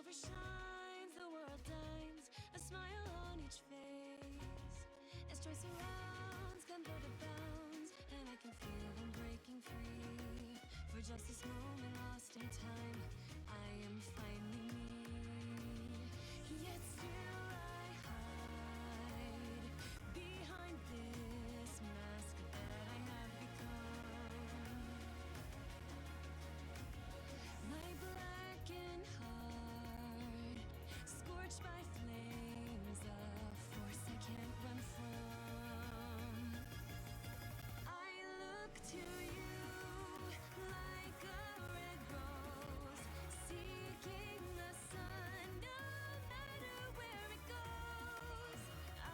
Never shines, the world dines, a smile on each face. As joy surrounds, come through the bounds, and I can feel them breaking free. For just this moment lost in time, I am finally me. Yet still I hide behind this mask that I have become. My blackened heart, scorched by flames of force I can't run from. I look to you like a red rose, seeking the sun no matter where it goes. I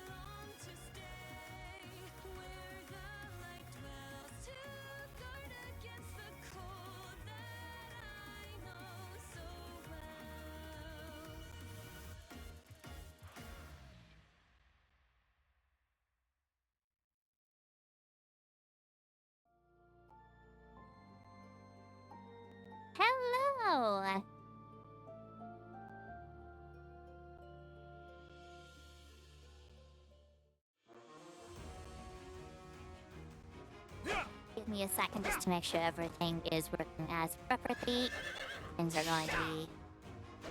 long to stay where the light dwells, to guard against the cold that I know so well. Hello! Give me a second just to make sure everything is working as properly. Things are going to be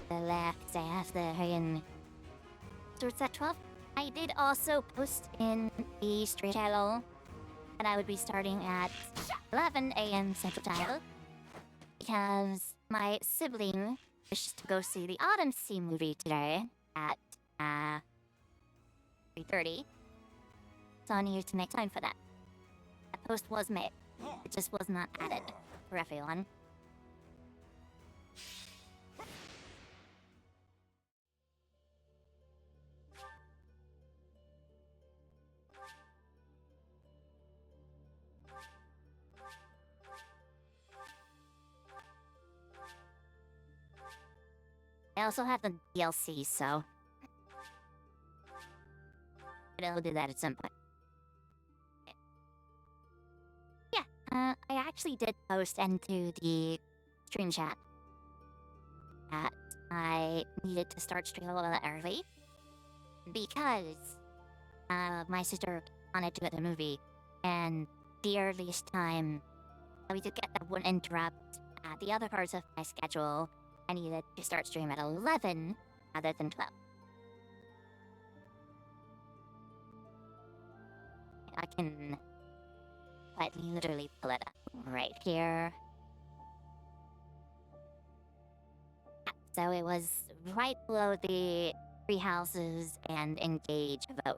the left after in starts at 12. I did also post in the stream channel that I would be starting at 11 a.m. Central Time because my sibling wished to go see the Autumn Sea movie today at 3:30. So I needed to make time for that. That post was made. It just was not added for everyone. I also have the DLC, so I'll do that at some point. Yeah, I actually did post into the stream chat that I needed to start streaming a little bit early because my sister wanted to go to the movie, and the earliest time we could get that wouldn't interrupt the other parts of my schedule. I needed to start stream at 11 rather than 12. I can quite literally pull it up right here. So it was right below the three houses and engage vote.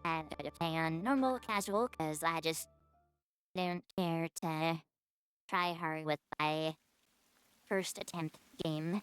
And I'm gonna play on normal casual because I just don't care to try hard with my first attempt game.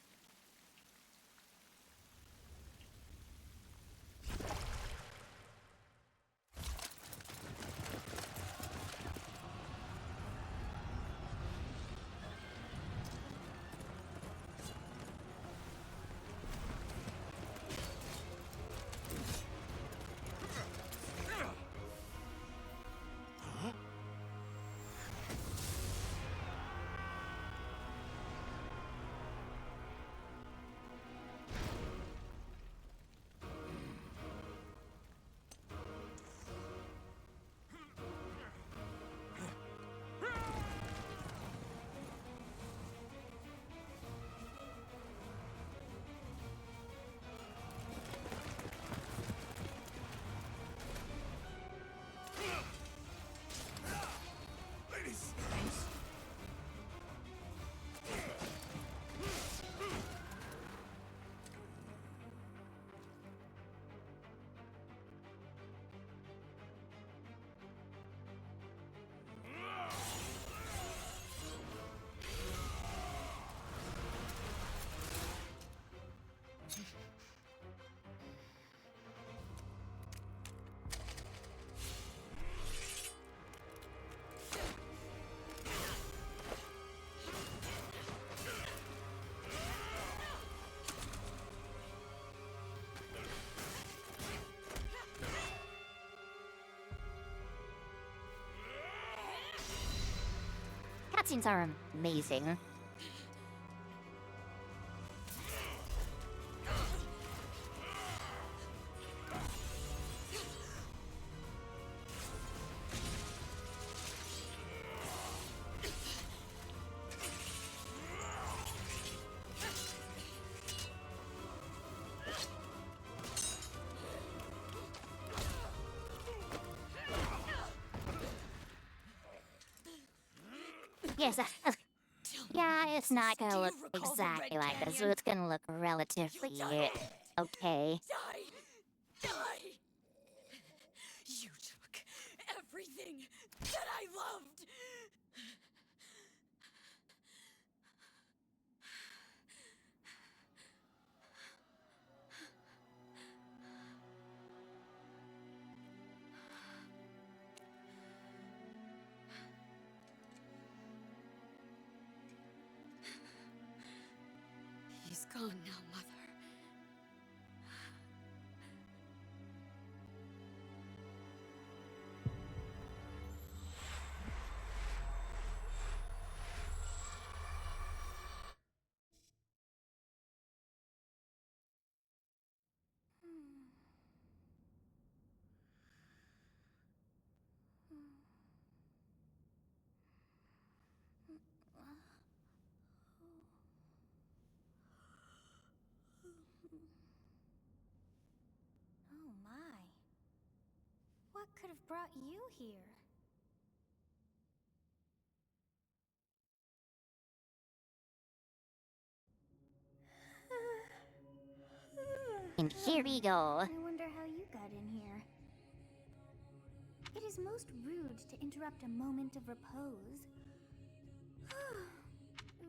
cutscenes are amazing. Yes, yeah, it's not gonna look exactly like this, so it's gonna look relatively okay. Die! Die! You took everything that I loved! He's gone now, Mother. Oh my. What could have brought you here? And here we go. I wonder how you got in here. It is most rude to interrupt a moment of repose.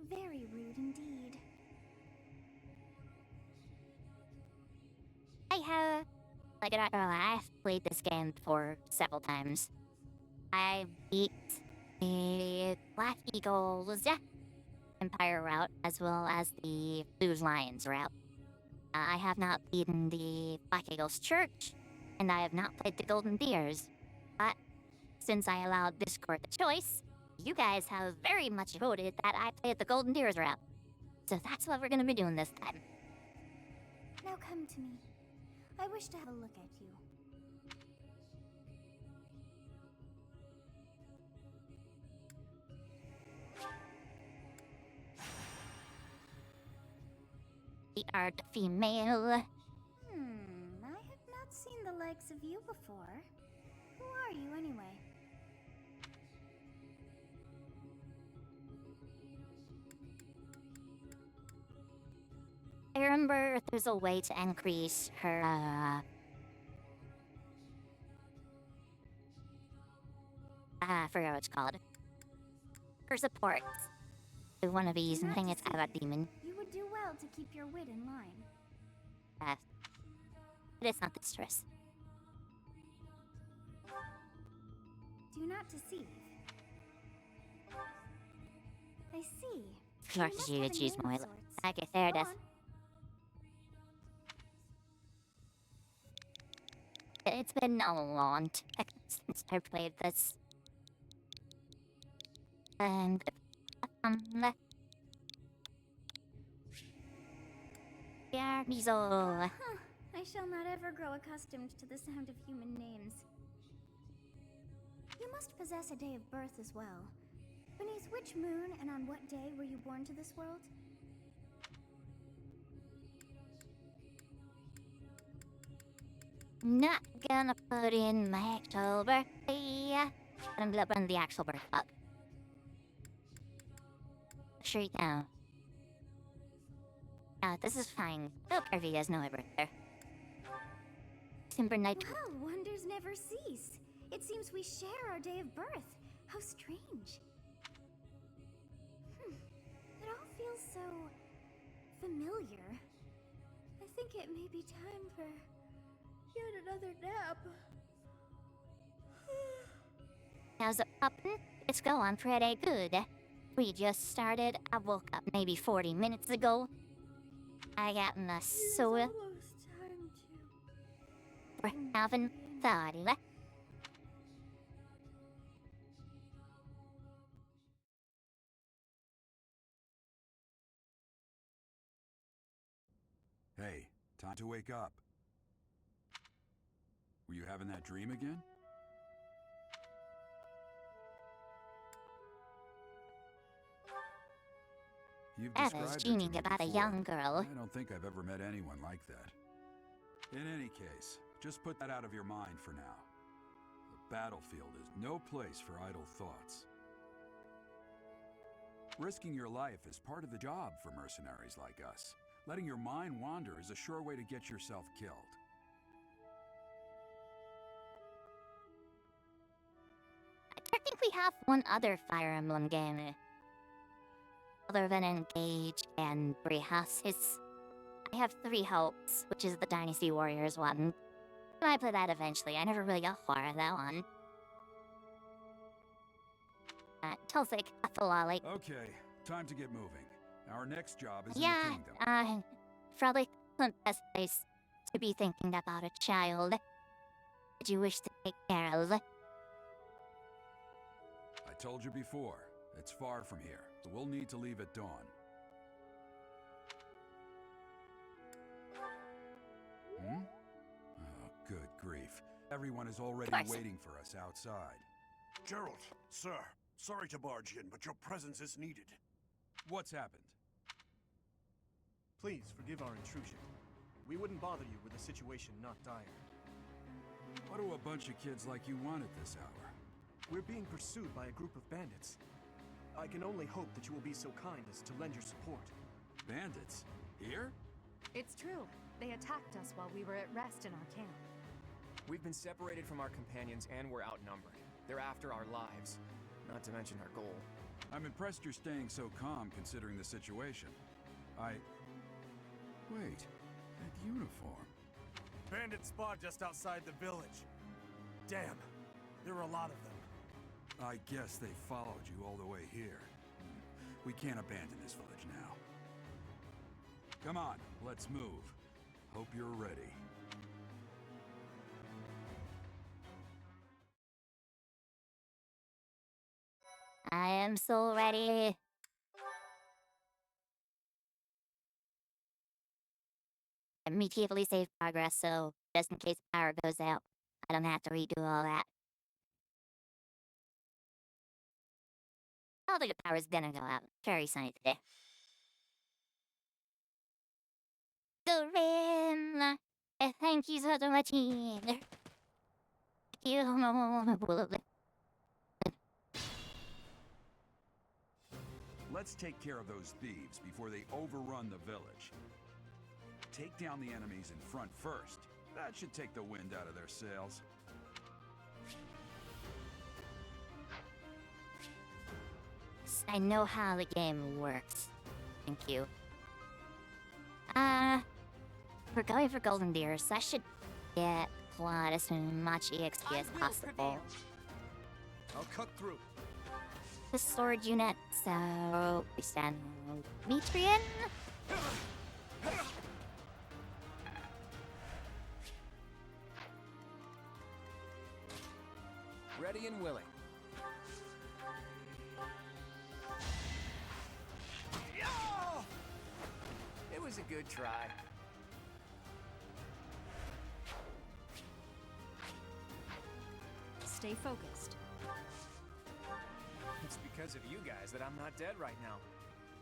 Very rude indeed. I've played this game for several times. I beat the Black Eagles Empire route as well as the Blue Lions route. I have not beaten the Black Eagles Church, and I have not played the Golden Deers. But since I allowed Discord the choice, you guys have very much voted that I played the Golden Deers route. So that's what we're gonna be doing this time. Now come to me. I wish to have a look at you. The art female. I have not seen the likes of you before. Who are you anyway? I remember there's a way to increase her, I forgot what it's called. Her support. To one of these, and I think it's Ava Demon. You would do well to keep your wit in line. But it's not this stress. Do not deceive. I see. Flor You must to have a choose name my of sorts. Okay, there it Go is. on. It's been a long time since I played this. And yeah, Mizo. Huh. I shall not ever grow accustomed to the sound of human names. You must possess a day of birth as well. Beneath which moon and on what day were you born to this world? Not gonna put in my actual birthday. But I'm gonna put in the actual birth up. Straight down. This is fine. I don't care if you guys know my birthday. Timber Night. Well, wonders never cease. It seems we share our day of birth. How strange. It all feels so familiar. I think it may be time for yet another nap. How's it poppin'? It's going pretty good. We just started. I woke up maybe 40 minutes ago. I got my soul. It's almost time to... We're having fun. Hey, time to wake up. Were you having that dream again? You've That is described it to dreaming me about a before. young girl. I don't think I've ever met anyone like that. In any case, just put that out of your mind for now. The battlefield is no place for idle thoughts. Risking your life is part of the job for mercenaries like us. Letting your mind wander is a sure way to get yourself killed. I technically have one other Fire Emblem game. Other than Engage and Three Houses. I have Three Hopes, which is the Dynasty Warriors one. I might play that eventually. I never really got far in that one. Tulsik, Athalalik. Okay, time to get moving. Our next job is in Yeah, the kingdom. Frolic isn't the best place to be thinking about a child that you wish to take care of. I told you before, it's far from here, so we'll need to leave at dawn. Hmm? Oh, good grief. Everyone is already waiting for us outside. Gerald, sir, sorry to barge in, but your presence is needed. What's happened? Please forgive our intrusion. We wouldn't bother you with a situation not dire. What do a bunch of kids like you want at this hour? We're being pursued by a group of bandits. I can only hope that you will be so kind as to lend your support. Bandits? Here? It's true. They attacked us while we were at rest in our camp. We've been separated from our companions and we're outnumbered. They're after our lives, not to mention our goal. I'm impressed you're staying so calm considering the situation. Wait, that uniform. Bandit spot just outside the village. Damn, there are a lot of them. I guess they followed you all the way here. We can't abandon this village now. Come on, let's move. Hope you're ready. I am so ready. Immediately save progress, so just in case power goes out, I don't have to redo all that. I don't think the power's gonna go out. Very sunny today. Corinne! Thank you so much. Thank you. Let's take care of those thieves before they overrun the village. Take down the enemies in front first. That should take the wind out of their sails. I know how the game works. Thank you. We're going for golden deer, so I should get quad as much EXP as possible. I'll cut through. The sword unit, so we send Metrian. Ready and willing. It was a good try. Stay focused. It's because of you guys that I'm not dead right now.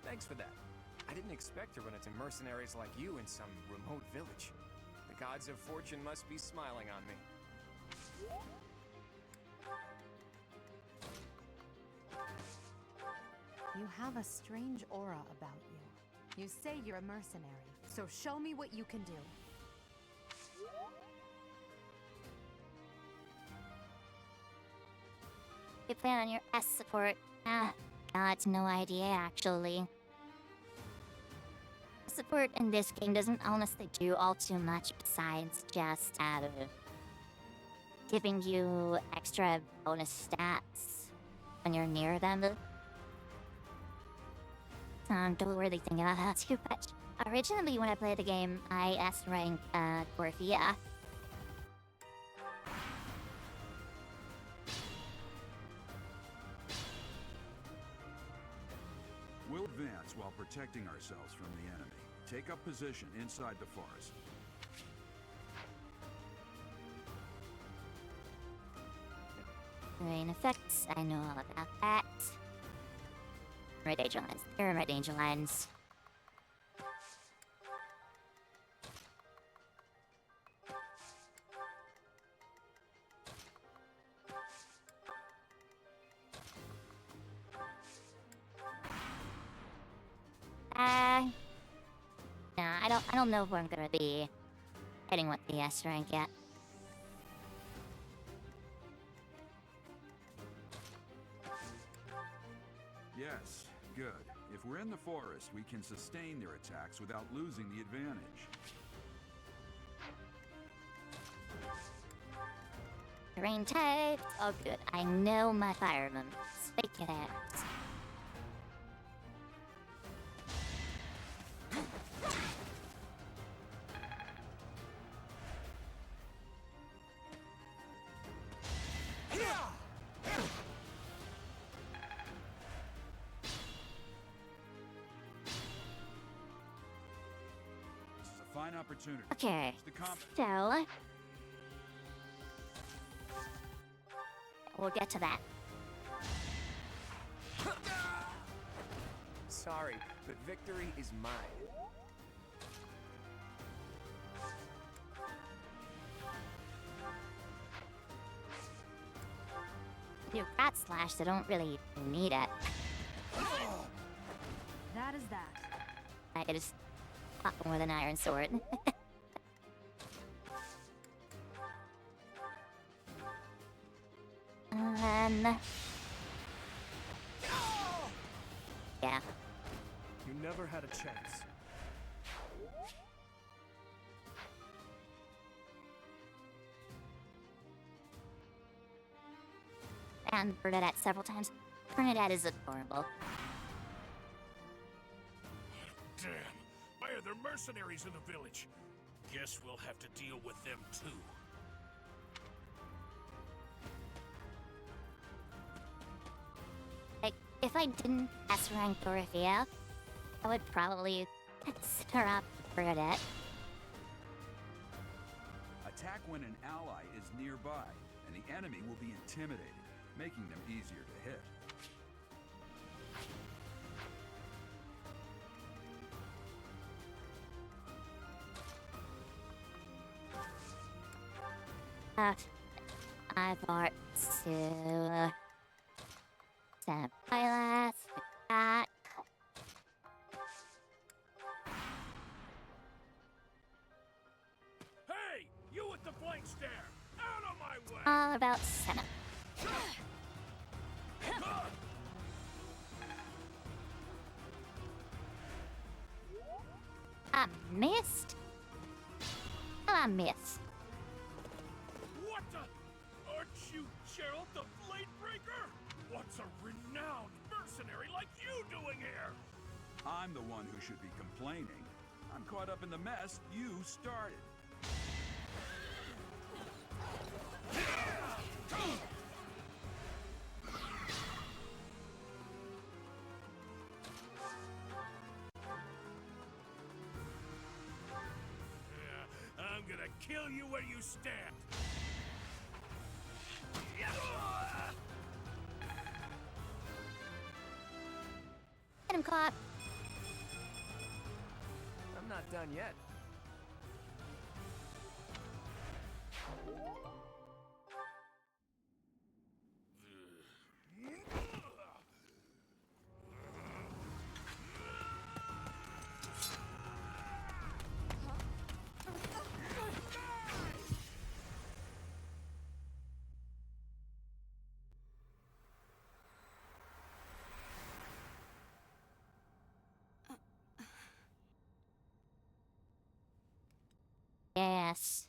Thanks for that. I didn't expect to run into mercenaries like you in some remote village. The gods of fortune must be smiling on me. You have a strange aura about you. You say you're a mercenary, so show me what you can do. You plan on your S support. Got no idea actually. Support in this game doesn't honestly do all too much besides just giving you extra bonus stats when you're near them. Don't really think about that too much. Originally, when I played the game, I S-ranked Dwarfia. We'll advance while protecting ourselves from the enemy. take up position inside the forest. Terrain effects, I know all about that. Red danger lines. There are red danger lines. Nah, I don't know if I'm gonna be hitting with the S rank yet. Yes, good. If we're in the forest, we can sustain their attacks without losing the advantage. Terrain types. Oh, good. I know my fire movements. Fake it out. This is a fine opportunity. Okay, The comp- so we'll get to that. Sorry, but victory is mine. Do rat slash, so don't really need it. That is that. I could just pop him with an iron sword. Yeah. You never had a chance. And Bernadette several times. Bernadette is adorable. Damn! Why are there mercenaries in the village? Guess we'll have to deal with them too. Like, if I didn't S rank Dorothea, I would probably consider up Bernadette. Attack when an ally is nearby, and the enemy will be intimidated, making them easier to hit. I bought to send Pilas, that. Hey! You with the flank stare! Out of my way! All about Senna. I missed? Well, I missed. What the? Aren't you Gerald the Bladebreaker? What's a renowned mercenary like you doing here? I'm the one who should be complaining. I'm caught up in the mess you started. I'm gonna kill you where you stand. Get him caught. I'm not done yet. Yes.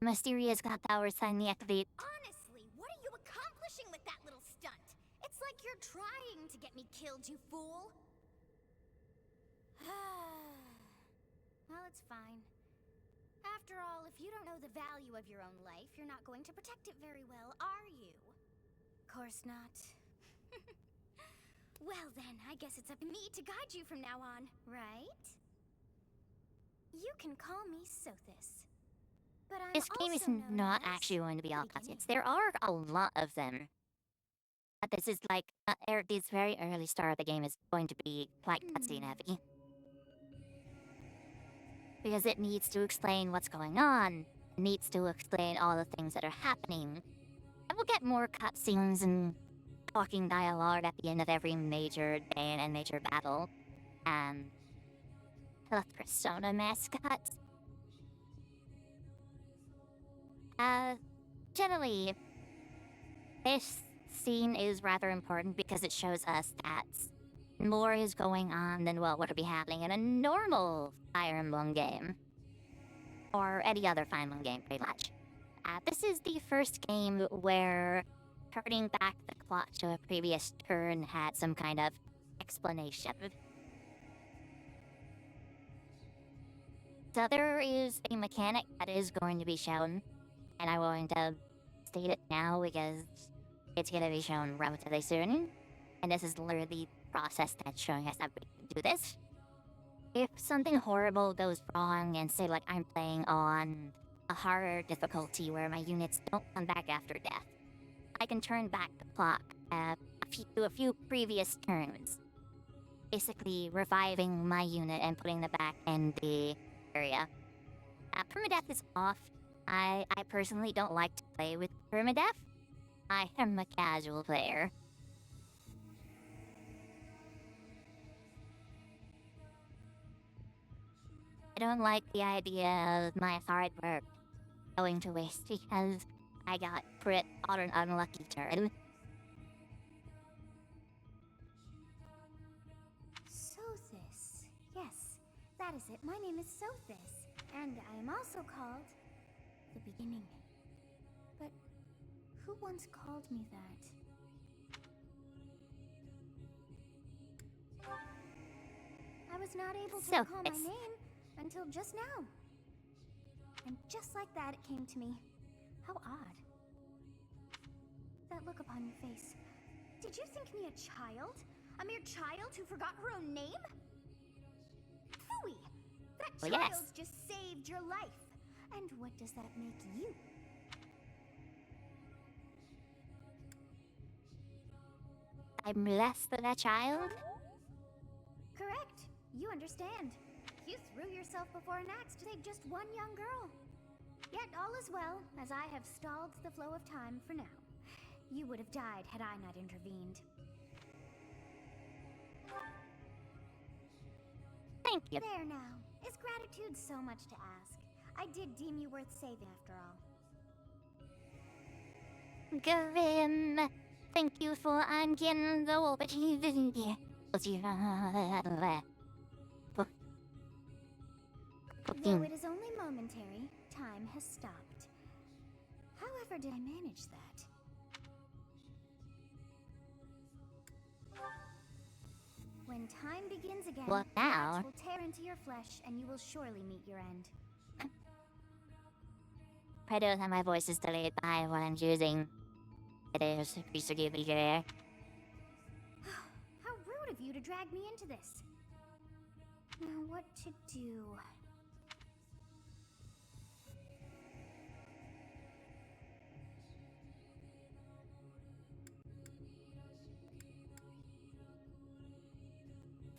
Mysterious god power sign the activate. Honestly, what are you accomplishing with that little stunt? It's like you're trying to get me killed, you fool. Well, it's fine. After all, if you don't know the value of your own life, you're not going to protect it very well, are you? Course not. Well then, I guess it's up to me to guide you from now on, right? You can call me Sothis. But I'm This game is also known not as actually going to be all Beginning. cutscenes. There are a lot of them. But this is like, this very early start of the game is going to be quite cutscene heavy. Because it needs to explain what's going on. It needs to explain all the things that are happening. And we'll get more cutscenes and talking dialogue at the end of every major day and major battle. The Persona mascots. Generally, this scene is rather important because it shows us that more is going on than what would be happening in a normal Fire Emblem game. Or any other Fire Emblem game, pretty much. This is the first game where turning back the clock to a previous turn had some kind of explanation. So there is a mechanic that is going to be shown, and I'm going to state it now because it's going to be shown relatively soon. And this is literally the process that's showing us that we can do this. If something horrible goes wrong, and say like I'm playing on a harder difficulty where my units don't come back after death, I can turn back the clock to a few previous turns, basically reviving my unit and putting them back in the area. Permadeath is off. I personally don't like to play with permadeath. I am a casual player. I don't like the idea of my hard work going to waste because I got crit on an unlucky turn. Sothis. Yes, that is it. My name is Sothis, and I am also called the Beginning. But who once called me that? I was not able to recall my Sothis. name until just now. And just like that, it came to me. How odd. That look upon your face. Did you think me a child? A mere child who forgot her own name? Phooey! That Well, child yes. just saved your life. And what does that make you? I'm less than a child? Correct. You understand. You threw yourself before an axe to save just one young girl. Yet all is well, as I have stalled the flow of time for now. You would have died had I not intervened. Thank you. There now. Is gratitude so much to ask? I did deem you worth saving after all. Grim, thank you for uncanny the opportunity. Though it is only momentary, time has stopped. However did I manage that? When time begins again, What the now? axe will tear into your flesh and you will surely meet your end. I don't have my voice is delayed by what I'm choosing. It is please forgive me there. How rude of you to drag me into this. Now what to do?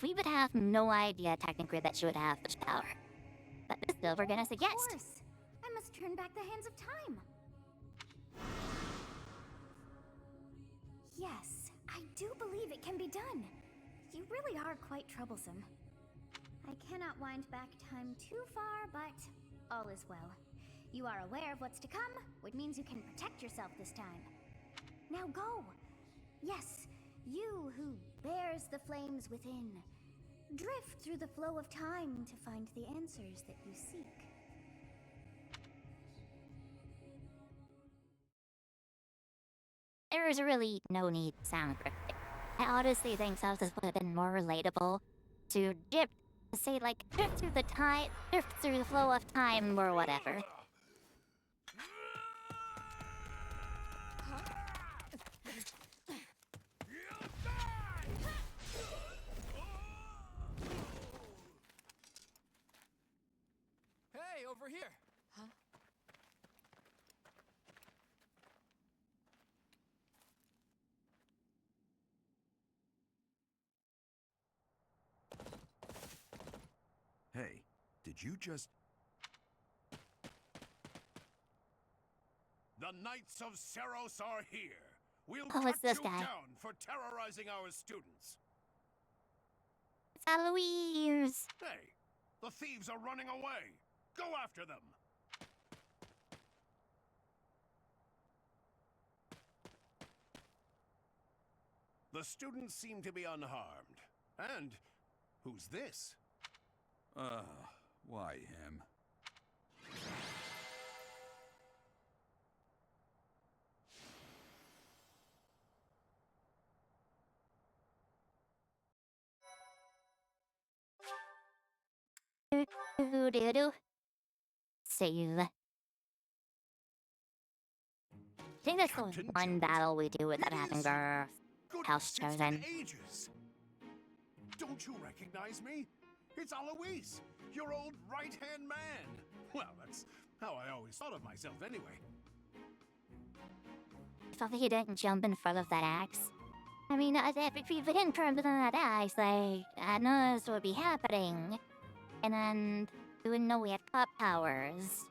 We would have no idea technically that she would have such power. But still, we're gonna Of suggest. course. I must turn back the hands of time. Yes, I do believe it can be done. You really are quite troublesome. I cannot wind back time too far, but all is well. You are aware of what's to come, which means you can protect yourself this time. Now go! Yes, you who bears the flames within. Drift through the flow of time to find the answers that you seek. There is really no need to sound cryptic. I honestly think this would have been more relatable to say like drift through the time, drift through the flow of time or whatever. over here. Huh? Hey, did you just... The Knights of Seros are here. We'll Oh, cut it's this you guy. down for terrorizing our students. It's Eloise! Hey, the thieves are running away. Go after them. The students seem to be unharmed. And who's this? Why him? Do. Save. I think that's the Captain one Jones. battle we do without It having is our Goodness, house it's been chosen. ages. Don't you recognize me? It's Alois, your old right-hand man. Well, that's how I always thought of myself anyway. I thought that he didn't jump in front of that axe. I mean, if he didn't jump in that axe, like, I know this would be happening. And then we wouldn't know we had cop powers.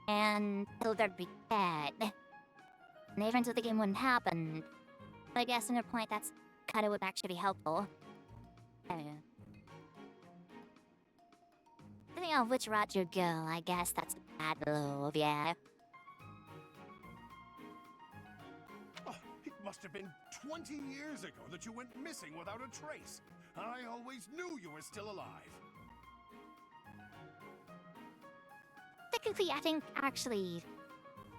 And Hildred would be dead. And the events of the game wouldn't happen. But I guess in a point, that's kind of would actually be helpful. Depending on which route you go, I guess that's a bad move, yeah. Oh, it must have been 20 years ago that you went missing without a trace. I always knew you were still alive. Technically, I think, actually,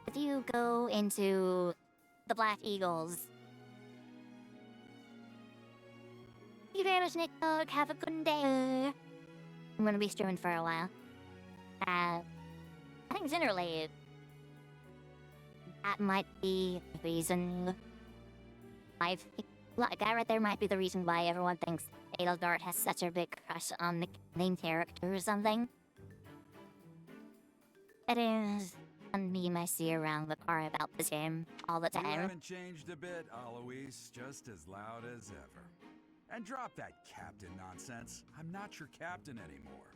if you go into the Black Eagles... Thank you very much, Nick Dog. Have a good day. I'm gonna be streaming for a while. I think generally, that might be the reason why... That guy right there might be the reason why everyone thinks Edelgard has such a big crush on the main character or something. It is a meme I see around the car about this game all the You time. haven't changed a bit, Alois. Just as loud as ever. And drop that captain nonsense. I'm not your captain anymore.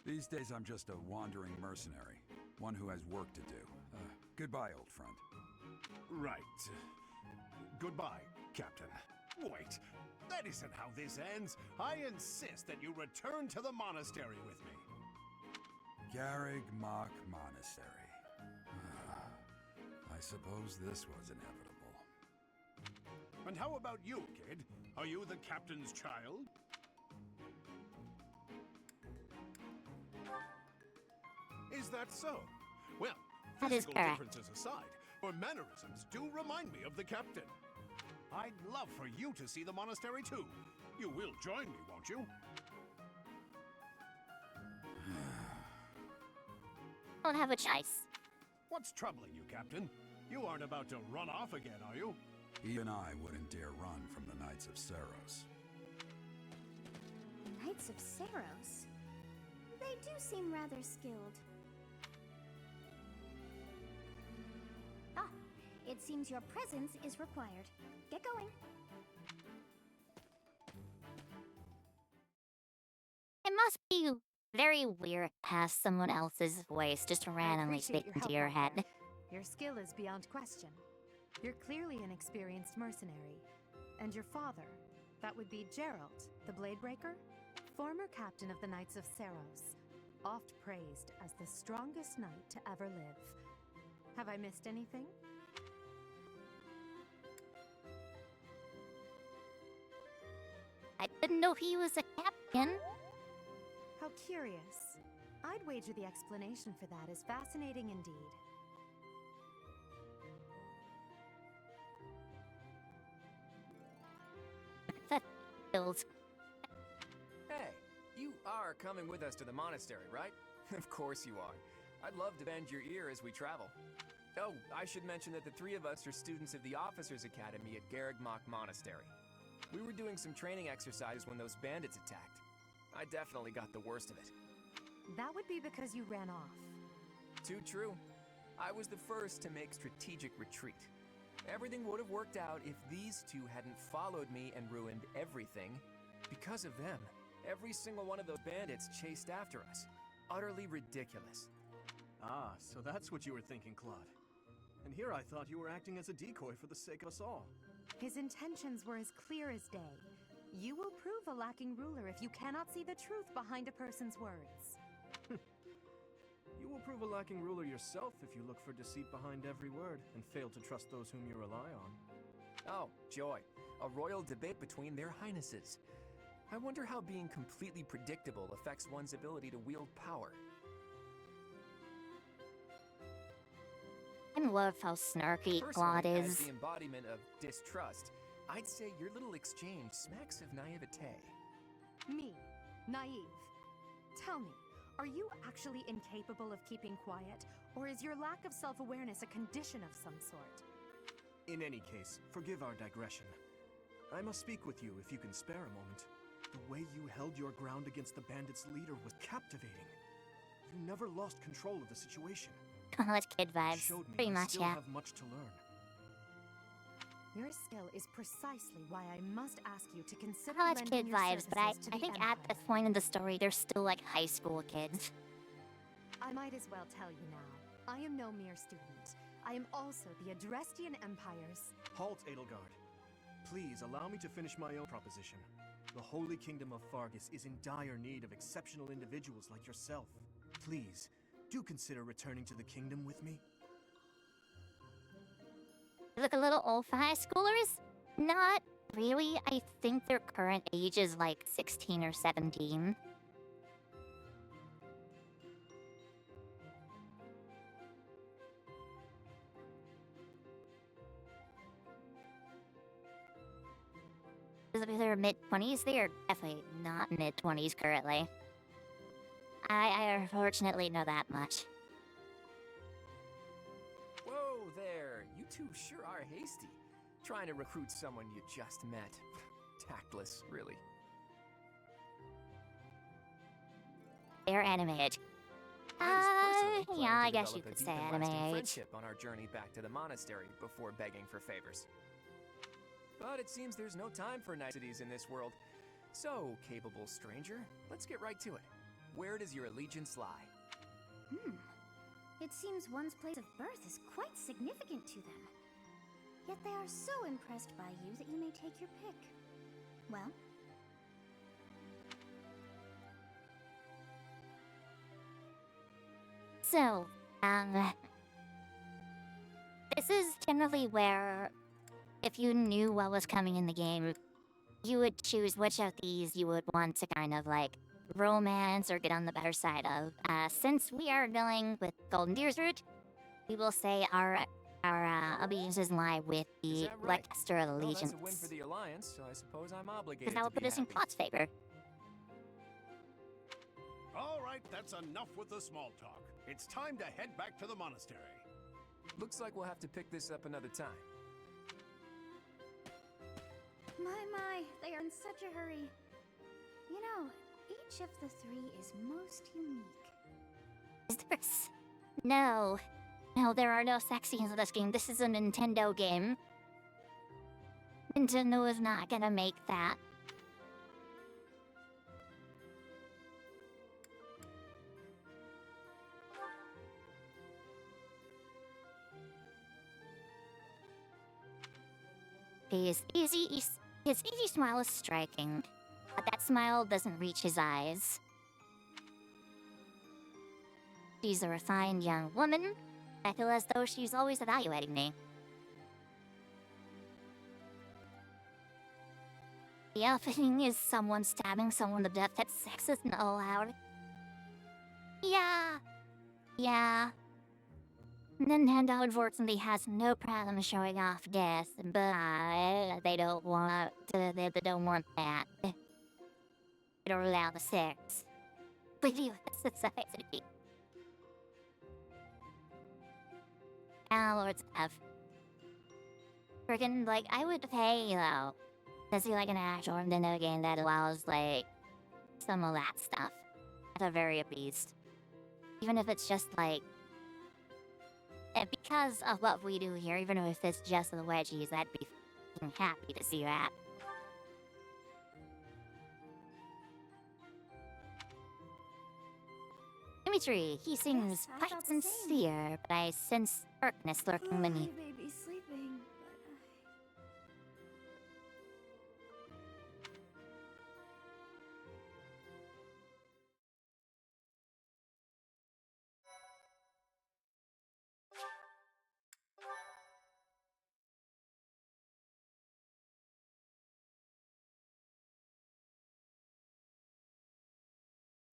These days I'm just a wandering mercenary. One who has work to do. Goodbye, old friend. Right. Goodbye, Captain. Wait, that isn't how this ends. I insist that you return to the monastery with me. Garrig Mach Monastery. I suppose this was inevitable. And how about you, kid? Are you the captain's child? Is that so? Well, That is physical correct. differences aside, your mannerisms do remind me of the captain. I'd love for you to see the monastery too. You will join me, won't you? Don't have a choice. What's troubling you, Captain? You aren't about to run off again, are you? Even I wouldn't dare run from the Knights of Seros. Knights of Seros? They do seem rather skilled. Ah, it seems your presence is required. Get going. It must be very weird to have someone else's voice just randomly appreciate speak your into help your out head. there. Your skill is beyond question. You're clearly an experienced mercenary. And your father, that would be Gerald, the Bladebreaker, former captain of the Knights of Seros, oft praised as the strongest knight to ever live. Have I missed anything? I didn't know he was a captain. How curious. I'd wager the explanation for that is fascinating indeed. That feels... Hey, you are coming with us to the monastery, right? Of course you are. I'd love to bend your ear as we travel. Oh, I should mention that the three of us are students of the Officers' Academy at Garrig Mach Monastery. We were doing some training exercises when those bandits attacked. I definitely got the worst of it. That would be because you ran off. Too true. I was the first to make strategic retreat. Everything would have worked out if these two hadn't followed me and ruined everything. Because of them, every single one of those bandits chased after us. Utterly ridiculous. Ah, so that's what you were thinking, Claude. And here I thought you were acting as a decoy for the sake of us all. His intentions were as clear as day. You will prove a lacking ruler if you cannot see the truth behind a person's words. You will prove a lacking ruler yourself if you look for deceit behind every word and fail to trust those whom you rely on. Oh, joy. A royal debate between their highnesses. I wonder how being completely predictable affects one's ability to wield power. I love how snarky Claude Personally, as is. the embodiment of distrust, I'd say your little exchange smacks of naivete. Me, naive. Tell me, are you actually incapable of keeping quiet, or is your lack of self-awareness a condition of some sort? In any case, forgive our digression. I must speak with you if you can spare a moment. The way you held your ground against the bandits' leader was captivating. You never lost control of the situation. College kid vibes. Showed me Pretty you much, still yeah. have much to learn. Your skill is precisely why I must ask you to consider College lending kid your vibes, but I services to the think Empire. at this point in the story, they're still like high school kids. I might as well tell you now. I am no mere student. I am also the Adrestian Empire's... Halt, Edelgard. Please allow me to finish my own proposition. The Holy Kingdom of Fargus is in dire need of exceptional individuals like yourself. Please, do consider returning to the kingdom with me. They look a little old for high schoolers? Not really. I think their current age is like 16 or 17. If they're mid-20s, they are definitely not mid-20s currently. I unfortunately know that much. Whoa there, you two sure are hasty. Trying to recruit someone you just met. Tactless, really. They're anime age. I was personally Yeah, planning I to guess you develop a could deep say and anime lasting age. friendship on our journey back to the monastery before begging for favors. But it seems there's no time for niceties in this world. So, capable stranger, let's get right to it. Where does your allegiance lie? It seems one's place of birth is quite significant to them. Yet they are so impressed by you that you may take your pick. Well, So, this is generally where, if you knew what was coming in the game, you would choose which of these you would want to kind of like romance or get on the better side of. Since we are going with Golden Deer's route, we will say our allegiances lie with Is the that right? Lancaster Well, allegiance. that's a win for the Alliance, so I suppose I'm obligated Because that will to put be us in happy. Claude's favor. All right, that's enough with the small talk. It's time to head back to the monastery. Looks like we'll have to pick this up another time. my, they are in such a hurry. You know, each of the three is most unique. Is there No. No, there are no sex scenes in this game. This is a Nintendo game. Nintendo is not gonna make that. His easy smile is striking, but that smile doesn't reach his eyes. She's a refined young woman. I feel as though she's always evaluating me. The opening is someone stabbing someone to death. That sex isn't allowed. Yeah. Nintendo unfortunately has no problem showing off death, but they don't want that. They don't allow the sex. We view society. Lords F. Freaking, like, I would pay, though, to see, like, an actual Nintendo game that allows, like, some of that stuff. At the very least. Even if it's just, like, because of what we do here, even if it's just the wedgies, I'd be f***ing happy to see that. Dimitri, he seems Yes, I quite thought the same. sincere, but I sense darkness lurking beneath. My baby's sleeping, but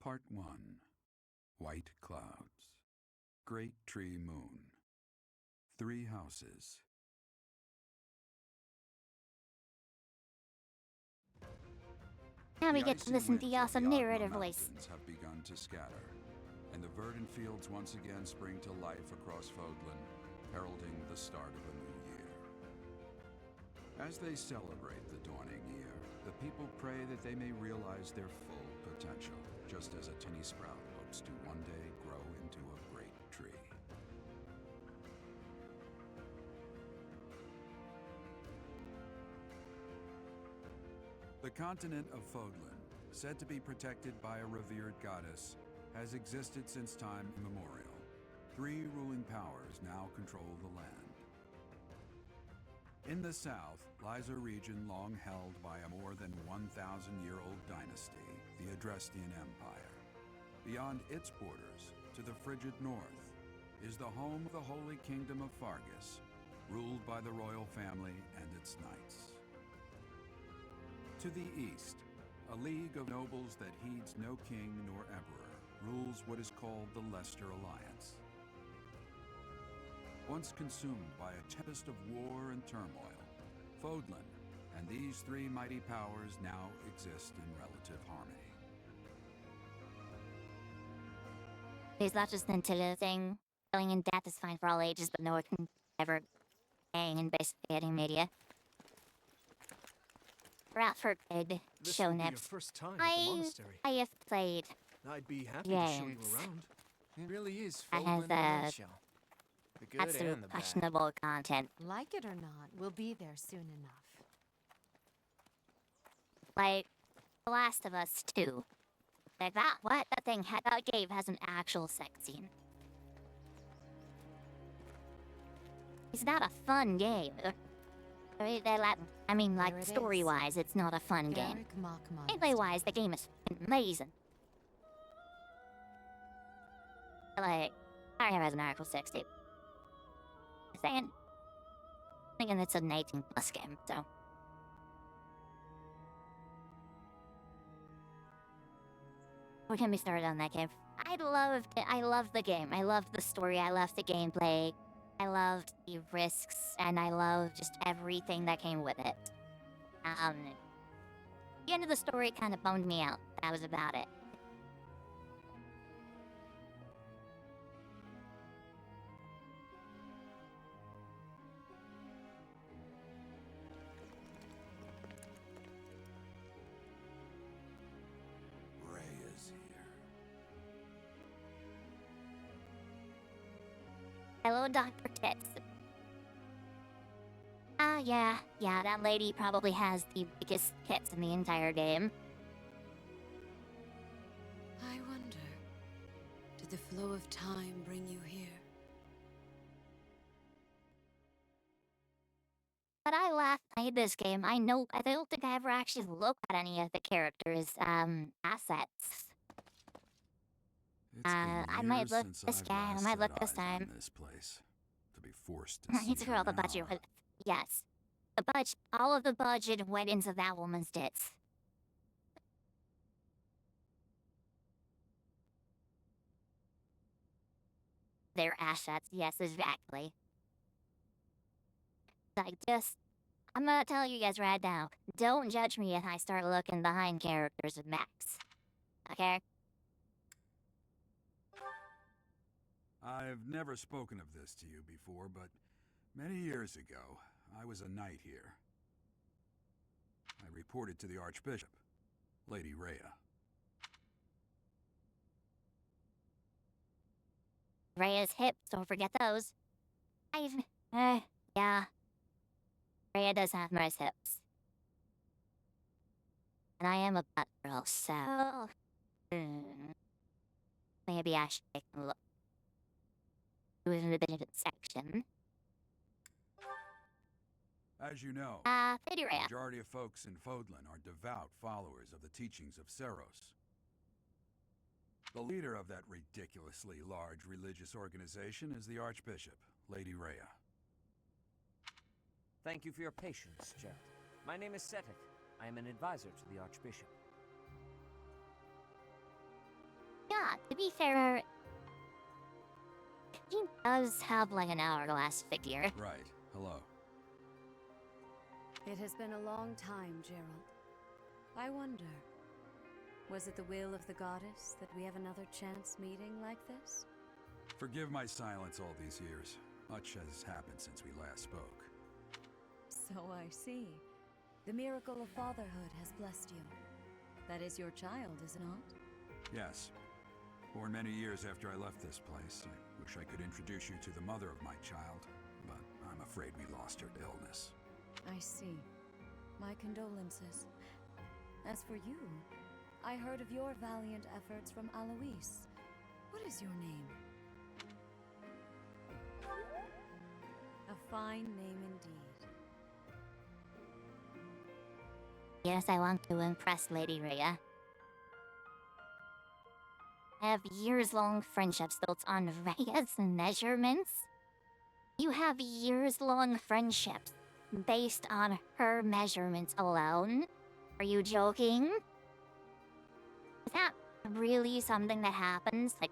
Part 1. White Clouds. Great Tree Moon. 3 houses. Now we The get to icy listen to winds the of awesome the Ogma narrative voice. Mountains have begun to scatter, and the verdant fields once again spring to life across Fodlan, heralding the start of a new year. As they celebrate the dawning year, the people pray that they may realize their full potential, just as a tiny sprout hopes to one day grow into a great tree. The continent of Fodlan, said to be protected by a revered goddess, has existed since time immemorial. 3 ruling powers now control the land. In the south lies a region long held by a more than 1,000-year-old dynasty, the Adrestian Empire. Beyond its borders, to the frigid north, is the home of the Holy Kingdom of Fargus, ruled by the royal family and its knights. To the east, a league of nobles that heeds no king nor emperor rules what is called the Leicester Alliance. Once consumed by a tempest of war and turmoil, Fodlan and these 3 mighty powers now exist in relative harmony. Is that just an Nintendo thing? Killing and death is fine for all ages, but no one can ever hang in basically any media. Bradford did This show will be your nips. first time at the monastery. I have played. I'd be happy to show you Yes. around. It really is I Fodlan have, in a nutshell. The good That's through and the bad. questionable content. Like it or not, we'll be there soon enough. Like, The Last of Us 2. Like that thing, that game has an actual sex scene. It's not a fun game. I mean, like, There it is. story-wise, it's not a fun game. Garrick Mock Gameplay-wise, the game is amazing. Like, I have an Article 60. Saying, thinking it's an 18+ game, so. We can be started on that game. I loved it. I loved the game. I loved the story. I loved the gameplay. I loved the risks, and I loved just everything that came with it. The end of the story kind of bummed me out. That was about it. Ray is here. Hello, Dr. Tits. Yeah, that lady probably has the biggest tits in the entire game. I wonder, did the flow of time bring you here? But I last played this game. I don't think I ever actually looked at any of the characters' assets. It's been I might years look since this I've guy, I last might set look this eyes on time. this place. To be forced to It's see for her all the now. budget. Yes. All of the budget went into that woman's tits. Their assets, yes, exactly. I'm gonna tell you guys right now, don't judge me if I start looking behind characters of Max. Okay? I've never spoken of this to you before, but many years ago, I was a knight here. I reported to the Archbishop, Lady Rhea. Rhea's hips, don't forget those. Yeah. Rhea does have nice hips. And I am a butt girl, so... maybe I should take a look. It was in a bit of a section. As you know, Lady the Rhea. majority of folks in Fodlan are devout followers of the teachings of Seros. The leader of that ridiculously large religious organization is the Archbishop, Lady Rhea. Thank you for your patience, Gerald. My name is Setik. I am an advisor to the Archbishop. Yeah, to be fair, he does have like an hourglass figure. Right. Hello. It has been a long time, Gerald. I wonder, was it the will of the goddess that we have another chance meeting like this? Forgive my silence all these years. Much has happened since we last spoke. So I see. The miracle of fatherhood has blessed you. That is your child, is it not? Yes. Born many years after I left this place, I wish I could introduce you to the mother of my child, but I'm afraid we lost her to illness. I see. My condolences. As for you, I heard of your valiant efforts from Alois. What is your name? A fine name indeed. Yes, I want to impress Lady Rhea. I have years-long friendships built on Rhea's measurements. You have years-long friendships based on her measurements alone? Are you joking? Is that really something that happens? Like,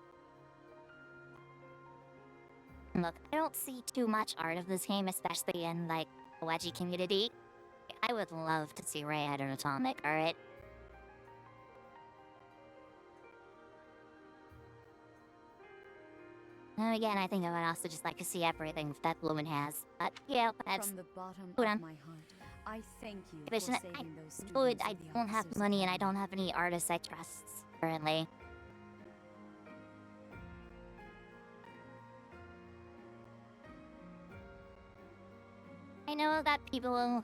look, I don't see too much art of this game, especially in, like, the wedgie community. I would love to see Rhea at an atomic art. And again, I think I would also just like to see everything that woman has. But, yeah, that's... From the bottom Hold of on. my heart, I thank you for Listen, saving those Good, students I of the don't have officers' money and I academy. don't have any artists I trust currently. I know that people...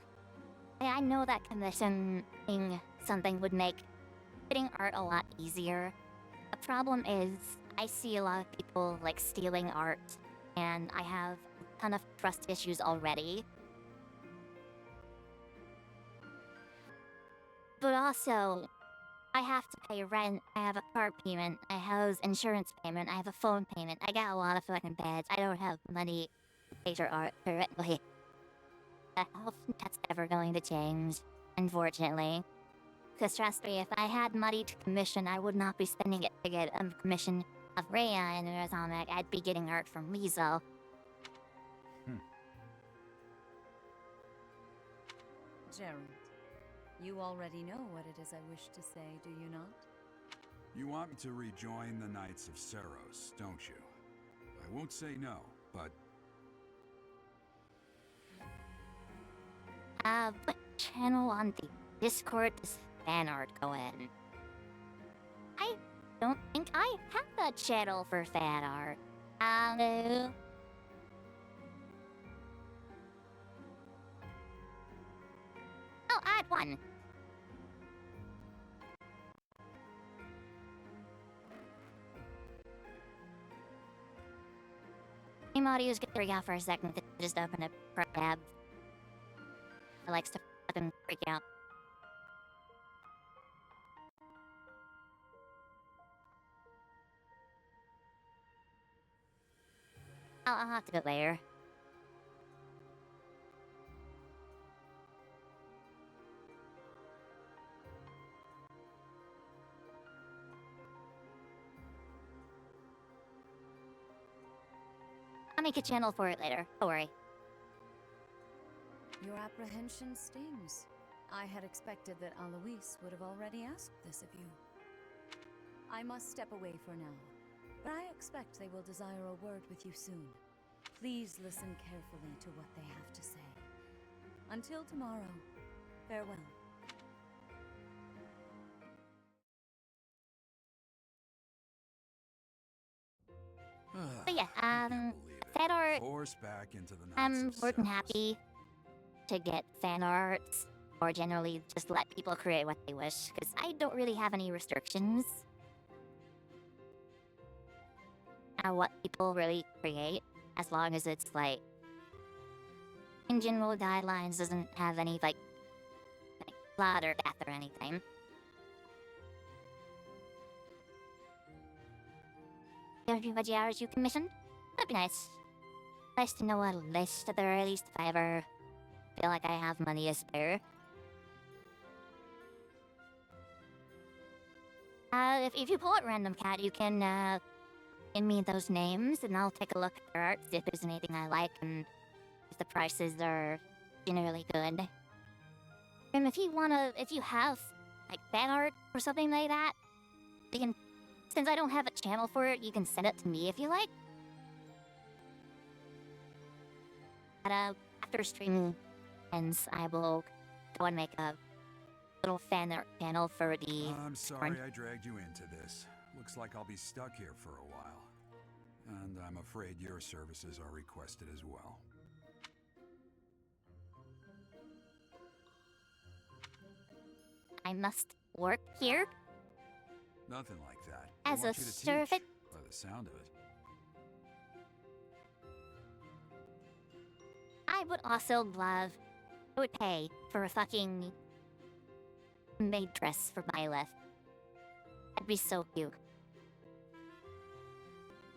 I know that commissioning something would make getting art a lot easier. The problem is, I see a lot of people, like, stealing art, and I have a ton of trust issues already. But also, I have to pay rent, I have a car payment, I have insurance payment, I have a phone payment, I got a lot of fucking beds, I don't have money to pay for art currently. I don't think that's ever going to change, unfortunately. Because trust me, if I had money to commission, I would not be spending it to get a commission of Rhea and an atomic. I'd be getting art from Mizo. Gerald, you already know what it is I wish to say, do you not? You want me to rejoin the Knights of Seros, don't you? I won't say no, but What channel on the Discord does fan art go in? I don't think I have that channel for fan art. No. Oh, add one. Game audio's gonna freak out for a second. Just open a pro tab. It likes to fucking freak out. I'll have to go later. I'll make a channel for it later. Don't worry. Your apprehension stings. I had expected that Alois would have already asked this of you. I must step away for now, but I expect they will desire a word with you soon. Please listen carefully to what they have to say. Until tomorrow, farewell. But yeah, I can't believe it. Fedor part, Force back into the Knights I'm of more than Ceros. happy to get fan arts or generally just let people create what they wish because I don't really have any restrictions on what people really create as long as it's like in general guidelines doesn't have any like blood or death or anything. How many hours you commissioned? That'd be nice. Nice to know at least at the very least if I ever feel like I have money to spare. If you pull at Random Cat, you can give me those names and I'll take a look at their art, see if there's anything I like and if the prices are generally good. And if you have like fan art or something like that, you can, since I don't have a channel for it, you can send it to me if you like. But after streaming ends, I will go and make a little fan art channel for the I'm sorry I dragged you into this. Looks like I'll be stuck here for a while. And I'm afraid your services are requested as well. I must work here Nothing like that. as I a want you to servant. teach, by the sound of it. I would also love, I would pay for a fucking maid dress for Byleth. That'd be so cute.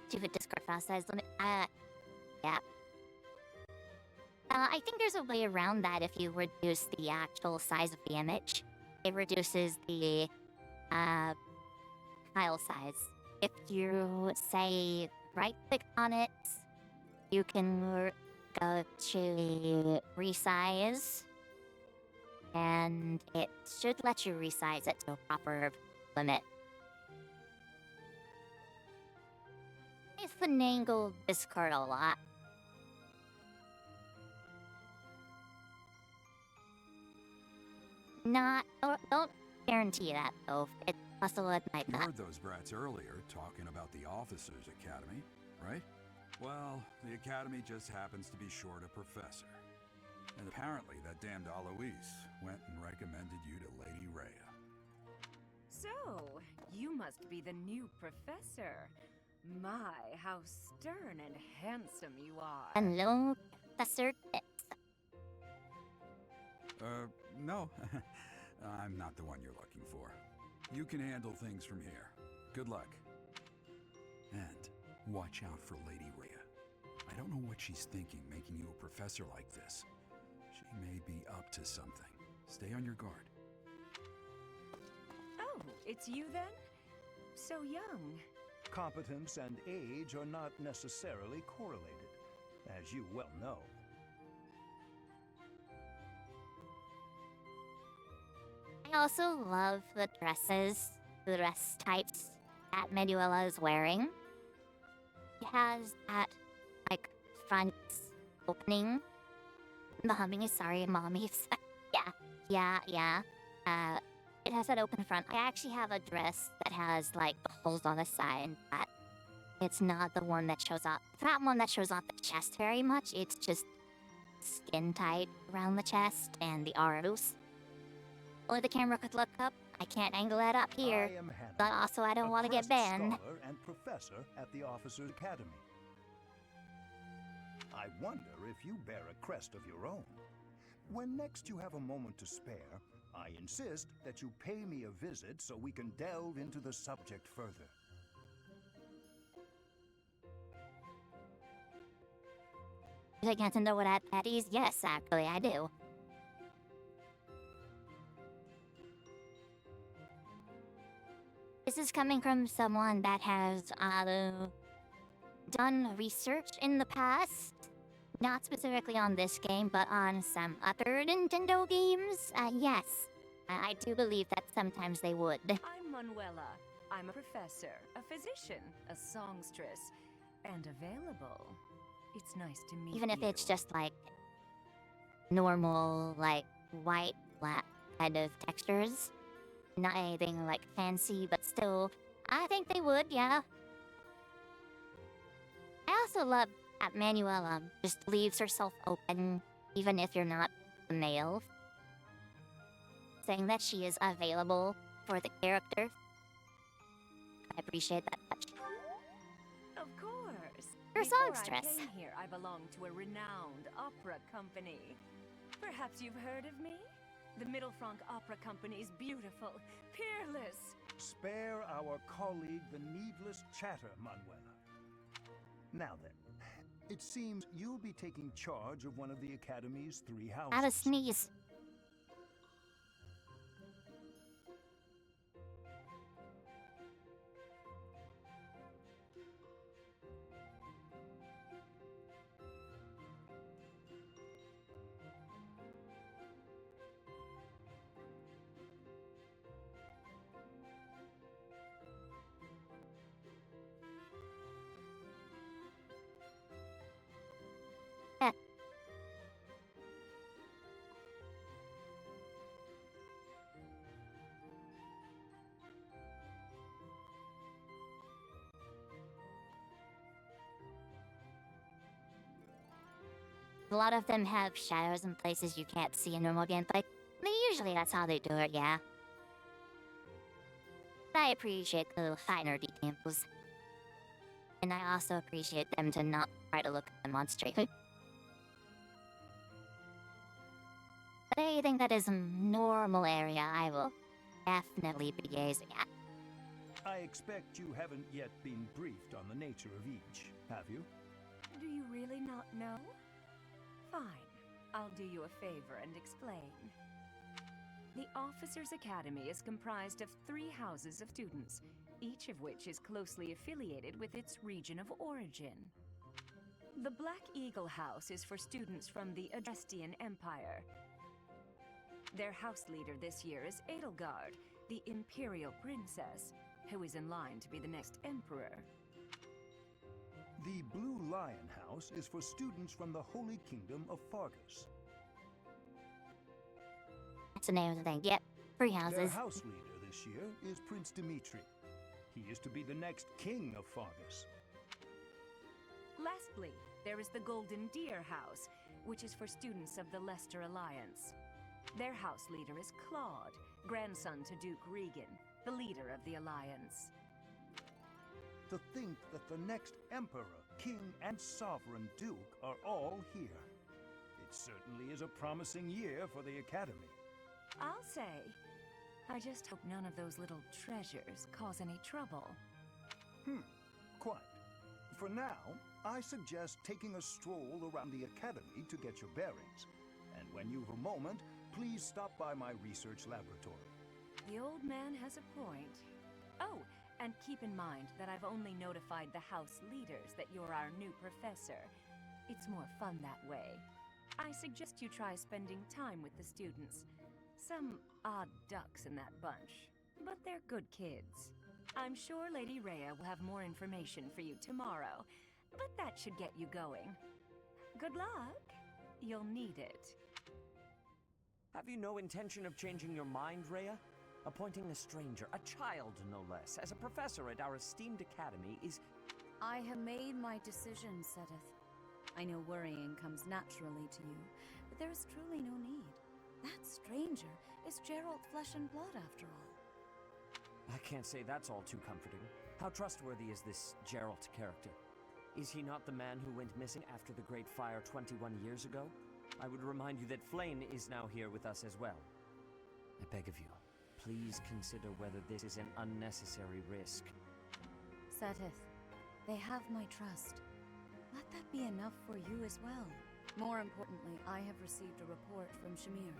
Stupid Discord file size limit. Yeah. I think there's a way around that if you reduce the actual size of the image. It reduces the file size. If you say right-click on it, you can go to resize, and it should let you resize it to a proper limit. I finagle Discord a lot. Don't guarantee that though. It also it might You not. heard those brats earlier talking about the Officers Academy, right? Well, the academy just happens to be short a professor. And apparently that damned Alois went and recommended you to Lady Rhea. So, you must be the new professor. My, how stern and handsome you are. Hello, Professor. No. I'm not the one you're looking for. You can handle things from here. Good luck. And watch out for Lady Rhea. I don't know what she's thinking making you a professor like this. She may be up to something. Stay on your guard. Oh, it's you then? So young. Competence and age are not necessarily correlated, as you well know. I also love the dresses, the dress types that Manuela is wearing. It has that, like, front opening. The humming is sorry, mommy. yeah. It has that open front. I actually have a dress that has, like, the holes on the side, but it's not the one that shows off. It's not one that shows off the chest very much. It's just skin tight around the chest and the arms. Only the camera could look up. I can't angle that up here. I am Hannah, But also, I don't a want to get pressed banned. Scholar and professor at the Officers Academy. I wonder if you bear a crest of your own. When next you have a moment to spare, I insist that you pay me a visit so we can delve into the subject further. I get to know what that is? Yes, actually, I do. This is coming from someone that has done research in the past. Not specifically on this game, but on some other Nintendo games. Yes, I do believe that sometimes they would. I'm Manuela. I'm a professor, a physician, a songstress, and available. It's nice to meet you. Even if it's just like normal, like white, black kind of textures. Not anything like fancy, but still, I think they would, yeah. I also love that Manuel just leaves herself open, even if you're not a male, saying that she is available for the character. I appreciate that much. Of course. Your Before songstress. I came here, I belonged to a renowned opera company. Perhaps you've heard of me? The Middlefranc Opera Company's beautiful, peerless. Spare our colleague the needless chatter, Manuela. Now then, it seems you'll be taking charge of one of the Academy's 3 houses. I have a sneeze. A lot of them have shadows in places you can't see in normal gameplay. Usually that's how they do it, yeah. But I appreciate the little finer details. And I also appreciate them to not try to look at them on stream. But anything that is a normal area, I will definitely be gazing at. I expect you haven't yet been briefed on the nature of each, have you? Do you really not know? Fine. I'll do you a favor and explain. The Officers' Academy is comprised of 3 houses of students, each of which is closely affiliated with its region of origin. The Black Eagle House is for students from the Adrestian Empire. Their house leader this year is Edelgard, the Imperial Princess, who is in line to be the next Emperor. The Blue Lion House is for students from the Holy Kingdom of Fargus. That's the name of the thing. Yep, 3 houses. Their house leader this year is Prince Dimitri. He is to be the next king of Fargus. Lastly, there is the Golden Deer House, which is for students of the Leicester Alliance. Their house leader is Claude, grandson to Duke Regan, the leader of the Alliance. To think that the next Emperor, King, and Sovereign Duke are all here. It certainly is a promising year for the Academy. I'll say, I just hope none of those little treasures cause any trouble. Quite. For now, I suggest taking a stroll around the Academy to get your bearings. And when you've a moment, please stop by my research laboratory. The old man has a point. Oh, and keep in mind that I've only notified the house leaders that you're our new professor. It's more fun that way. I suggest you try spending time with the students. Some odd ducks in that bunch, but they're good kids. I'm sure Lady Rhea will have more information for you tomorrow, but that should get you going. Good luck. You'll need it. Have you no intention of changing your mind, Rhea? Appointing a stranger, a child no less, as a professor at our esteemed academy is... I have made my decision, Seteth. I know worrying comes naturally to you, but there is truly no need. That stranger is Geralt Flesh and Blood, after all. I can't say that's all too comforting. How trustworthy is this Geralt character? Is he not the man who went missing after the Great Fire 21 years ago? I would remind you that Flayn is now here with us as well. I beg of you, please consider whether this is an unnecessary risk. Seteth, they have my trust. Let that be enough for you as well. More importantly, I have received a report from Shamir.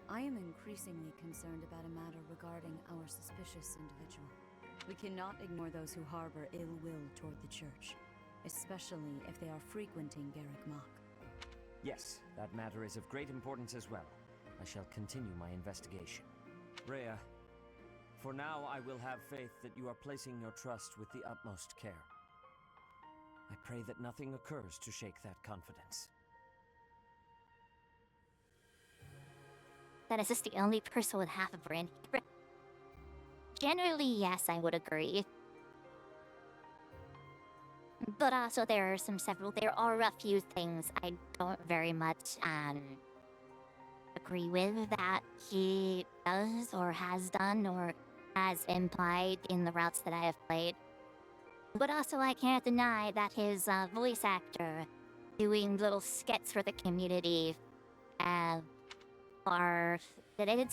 I am increasingly concerned about a matter regarding our suspicious individual. We cannot ignore those who harbor ill will toward the Church, especially if they are frequenting Garrick Mach. Yes, that matter is of great importance as well. I shall continue my investigation. Rhea, for now I will have faith that you are placing your trust with the utmost care. I pray that nothing occurs to shake that confidence. That is just the only person with half a brain. Generally, yes, I would agree. But also there are a few things I don't very much agree with that he does or has done or has implied in the routes that I have played. But also I can't deny that his voice actor doing little skits for the community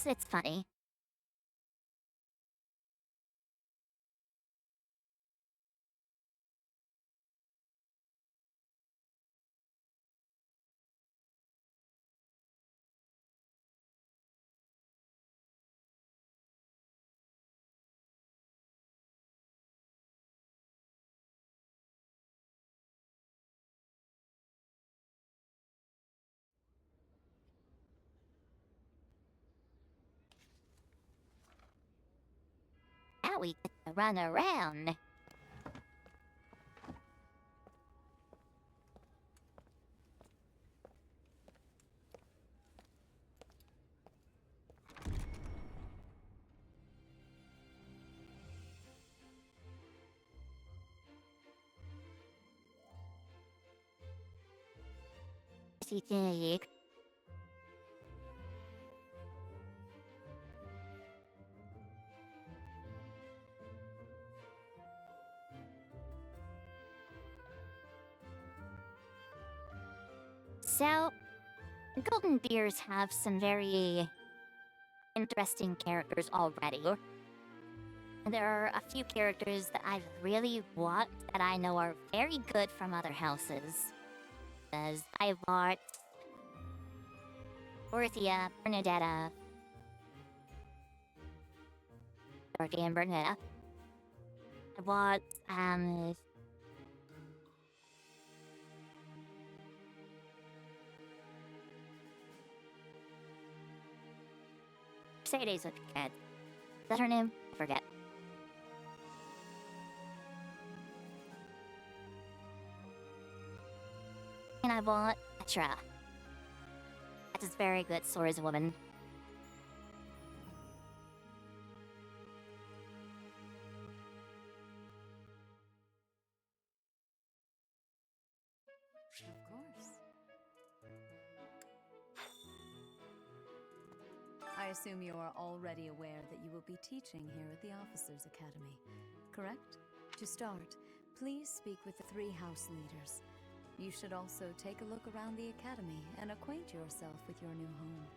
it's funny. Now we get to run around. See. So, Golden Deers have some very interesting characters already. There are a few characters that I've really watched that I know are very good from other houses. As I've watched Dorothea, Bernadetta, Dorothy and Bernadetta. I've watched, Mercedes with the kid. Is that her name? I forget. And I bought Petra. That is very good swordswoman. Of course. I assume you are already aware that you will be teaching here at the Officers' Academy, correct? To start, please speak with the 3 house leaders. You should also take a look around the academy and acquaint yourself with your new home.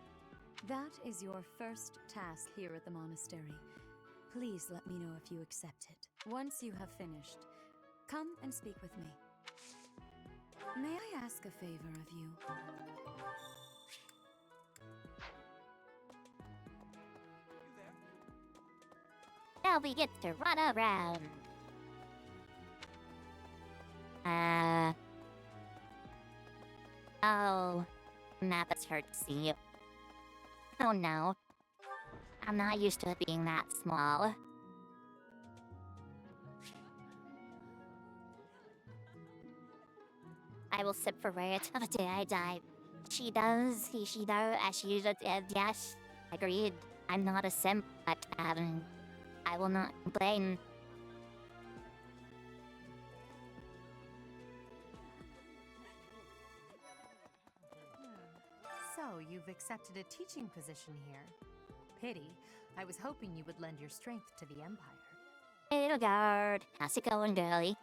That is your first task here at the monastery. Please let me know if you accept it. Once you have finished, come and speak with me. May I ask a favor of you? Now we get to run around. Oh, map is hard to see. Oh no. I'm not used to it being that small. I will sip for it till the day I die. She does, she does, yes, agreed. I'm not a simp, but, I will not complain. So, you've accepted a teaching position here. Pity. I was hoping you would lend your strength to the Empire. Edelgard, how's it going, girlie?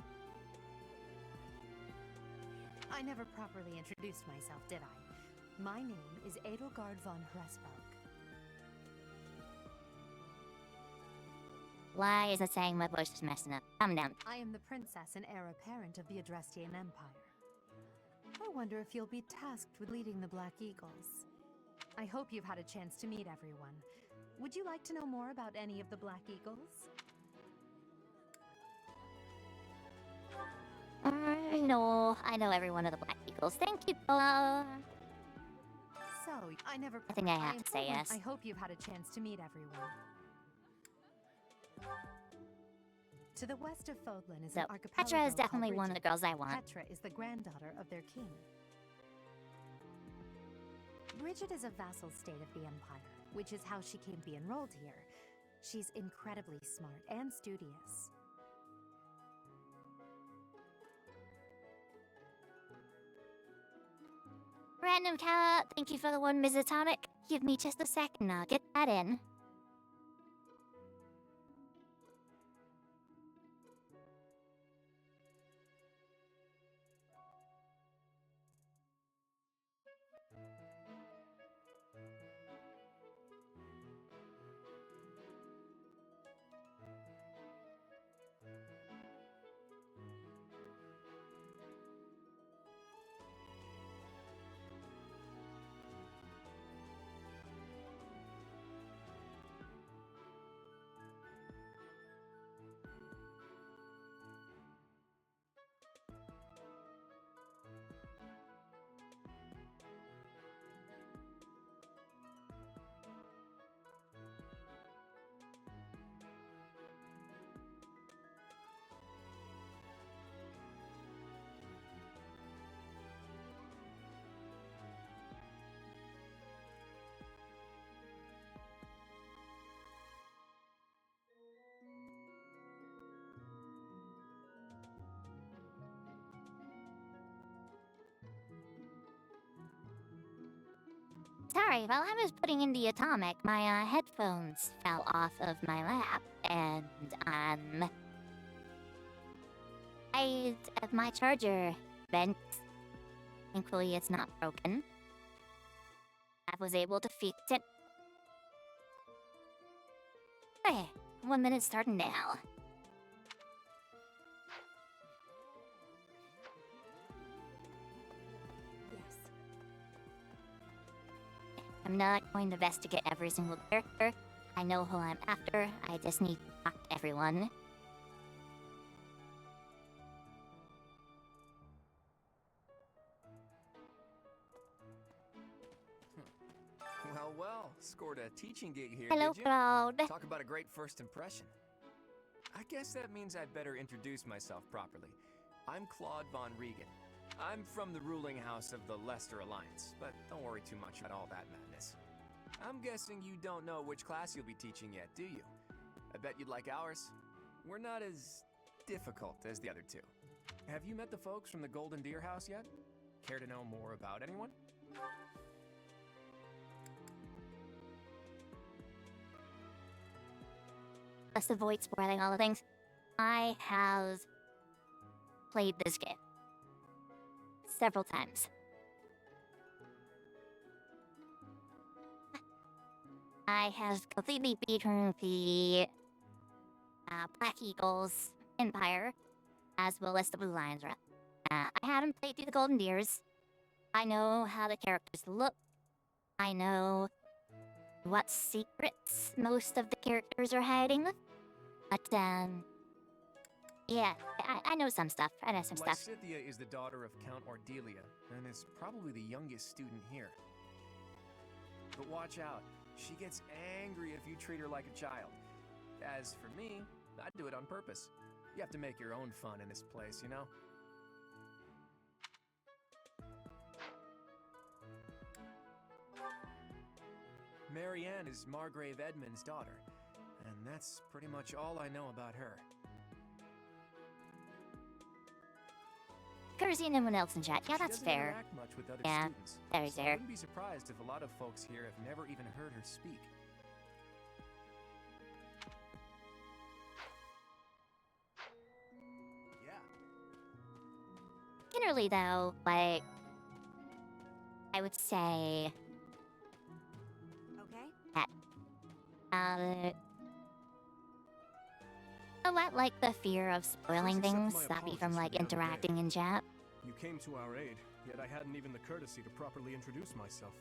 I never properly introduced myself, did I? My name is Edelgard von Hresburg. Why is it saying my voice is messing up? Calm down. I am the princess and heir apparent of the Adrestian Empire. I wonder if you'll be tasked with leading the Black Eagles. I hope you've had a chance to meet everyone. Would you like to know more about any of the Black Eagles? I know every one of the Black Eagles. Thank you, Paula. So, I think I have to say yes. I hope you've had a chance to meet everyone. To the west of Fodlan is an archipelago. Petra is definitely called one of the Bridget. girls I want. Petra is the granddaughter of their king. Bridget is a vassal state of the Empire, which is how she came to be enrolled here. She's incredibly smart and studious. Random cat, thank you for the 1 Mizotonic. Give me just a second, I'll get that in. Sorry, while I was putting in the atomic, my headphones fell off of my lap, and my charger bent. Thankfully, it's not broken. I was able to fix it. Okay, 1 minute starting now. I'm not going to investigate every single character. I know who I'm after. I just need to talk to everyone. Well, scored a teaching gig here, Hello, did you? Claude. Talk about a great first impression. I guess that means I'd better introduce myself properly. I'm Claude Von Regan. I'm from the ruling house of the Leicester Alliance, but don't worry too much about all that madness. I'm guessing you don't know which class you'll be teaching yet, do you? I bet you'd like ours. We're not as difficult as the other two. Have you met the folks from the Golden Deer House yet? Care to know more about anyone? Let's avoid spoiling all the things. I have played this game several times. I have completely beaten the Black Eagles Empire, as well as the Blue Lions. I haven't played through the Golden Deers. I know how the characters look. I know what secrets most of the characters are hiding. But, yeah, I know some stuff. I know some stuff. Lysithea is the daughter of Count Ordelia, and is probably the youngest student here. But watch out. She gets angry if you treat her like a child. As for me, I'd do it on purpose. You have to make your own fun in this place, you know? Marianne is Margrave Edmund's daughter, and that's pretty much all I know about her. Courtesy anyone else in chat. Yeah, that's She doesn't fair. interact much with other Yeah, students, that is so I fair. wouldn't be surprised if a lot of folks here have never even heard her speak. Generally, though, like, I would say Okay. that, a lot like the fear of spoiling Please accept things my stop me apologies from, for like, the other day. interacting in chat. You came to our aid, yet I hadn't even the courtesy to properly introduce myself.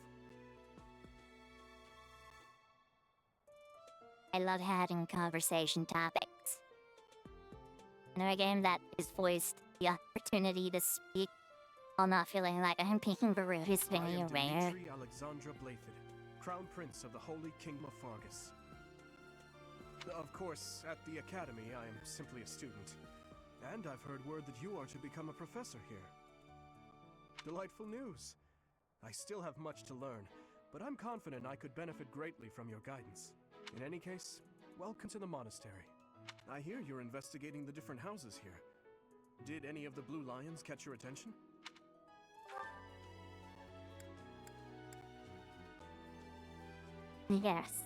I love having conversation topics. In a game that is voiced the opportunity to speak while not feeling like I'm being rude is I very am rare. Dimitri Alexandra Blathid, Crown Prince of the Holy Kingdom of Fargus. Of course, at the Academy, I am simply a student. And I've heard word that you are to become a professor here. Delightful news. I still have much to learn, but I'm confident I could benefit greatly from your guidance. In any case, welcome to the monastery. I hear you're investigating the different houses here. Did any of the Blue Lions catch your attention? Yes.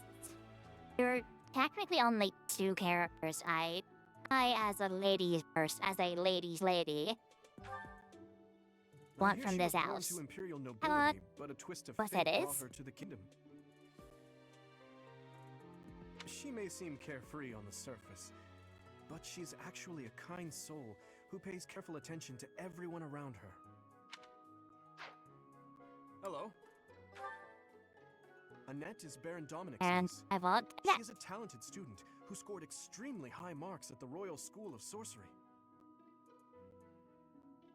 You're technically only two characters. I as a lady first, as a lady's lady, I want hear from she this was born house. to imperial How nobility, but a twist of was fate it brought is? her to the kingdom. She may seem carefree on the surface, but she's actually a kind soul who pays careful attention to everyone around her. Hello. Annette is Baron Dominic's And niece. I want She that. is a talented student who scored extremely high marks at the Royal School of Sorcery.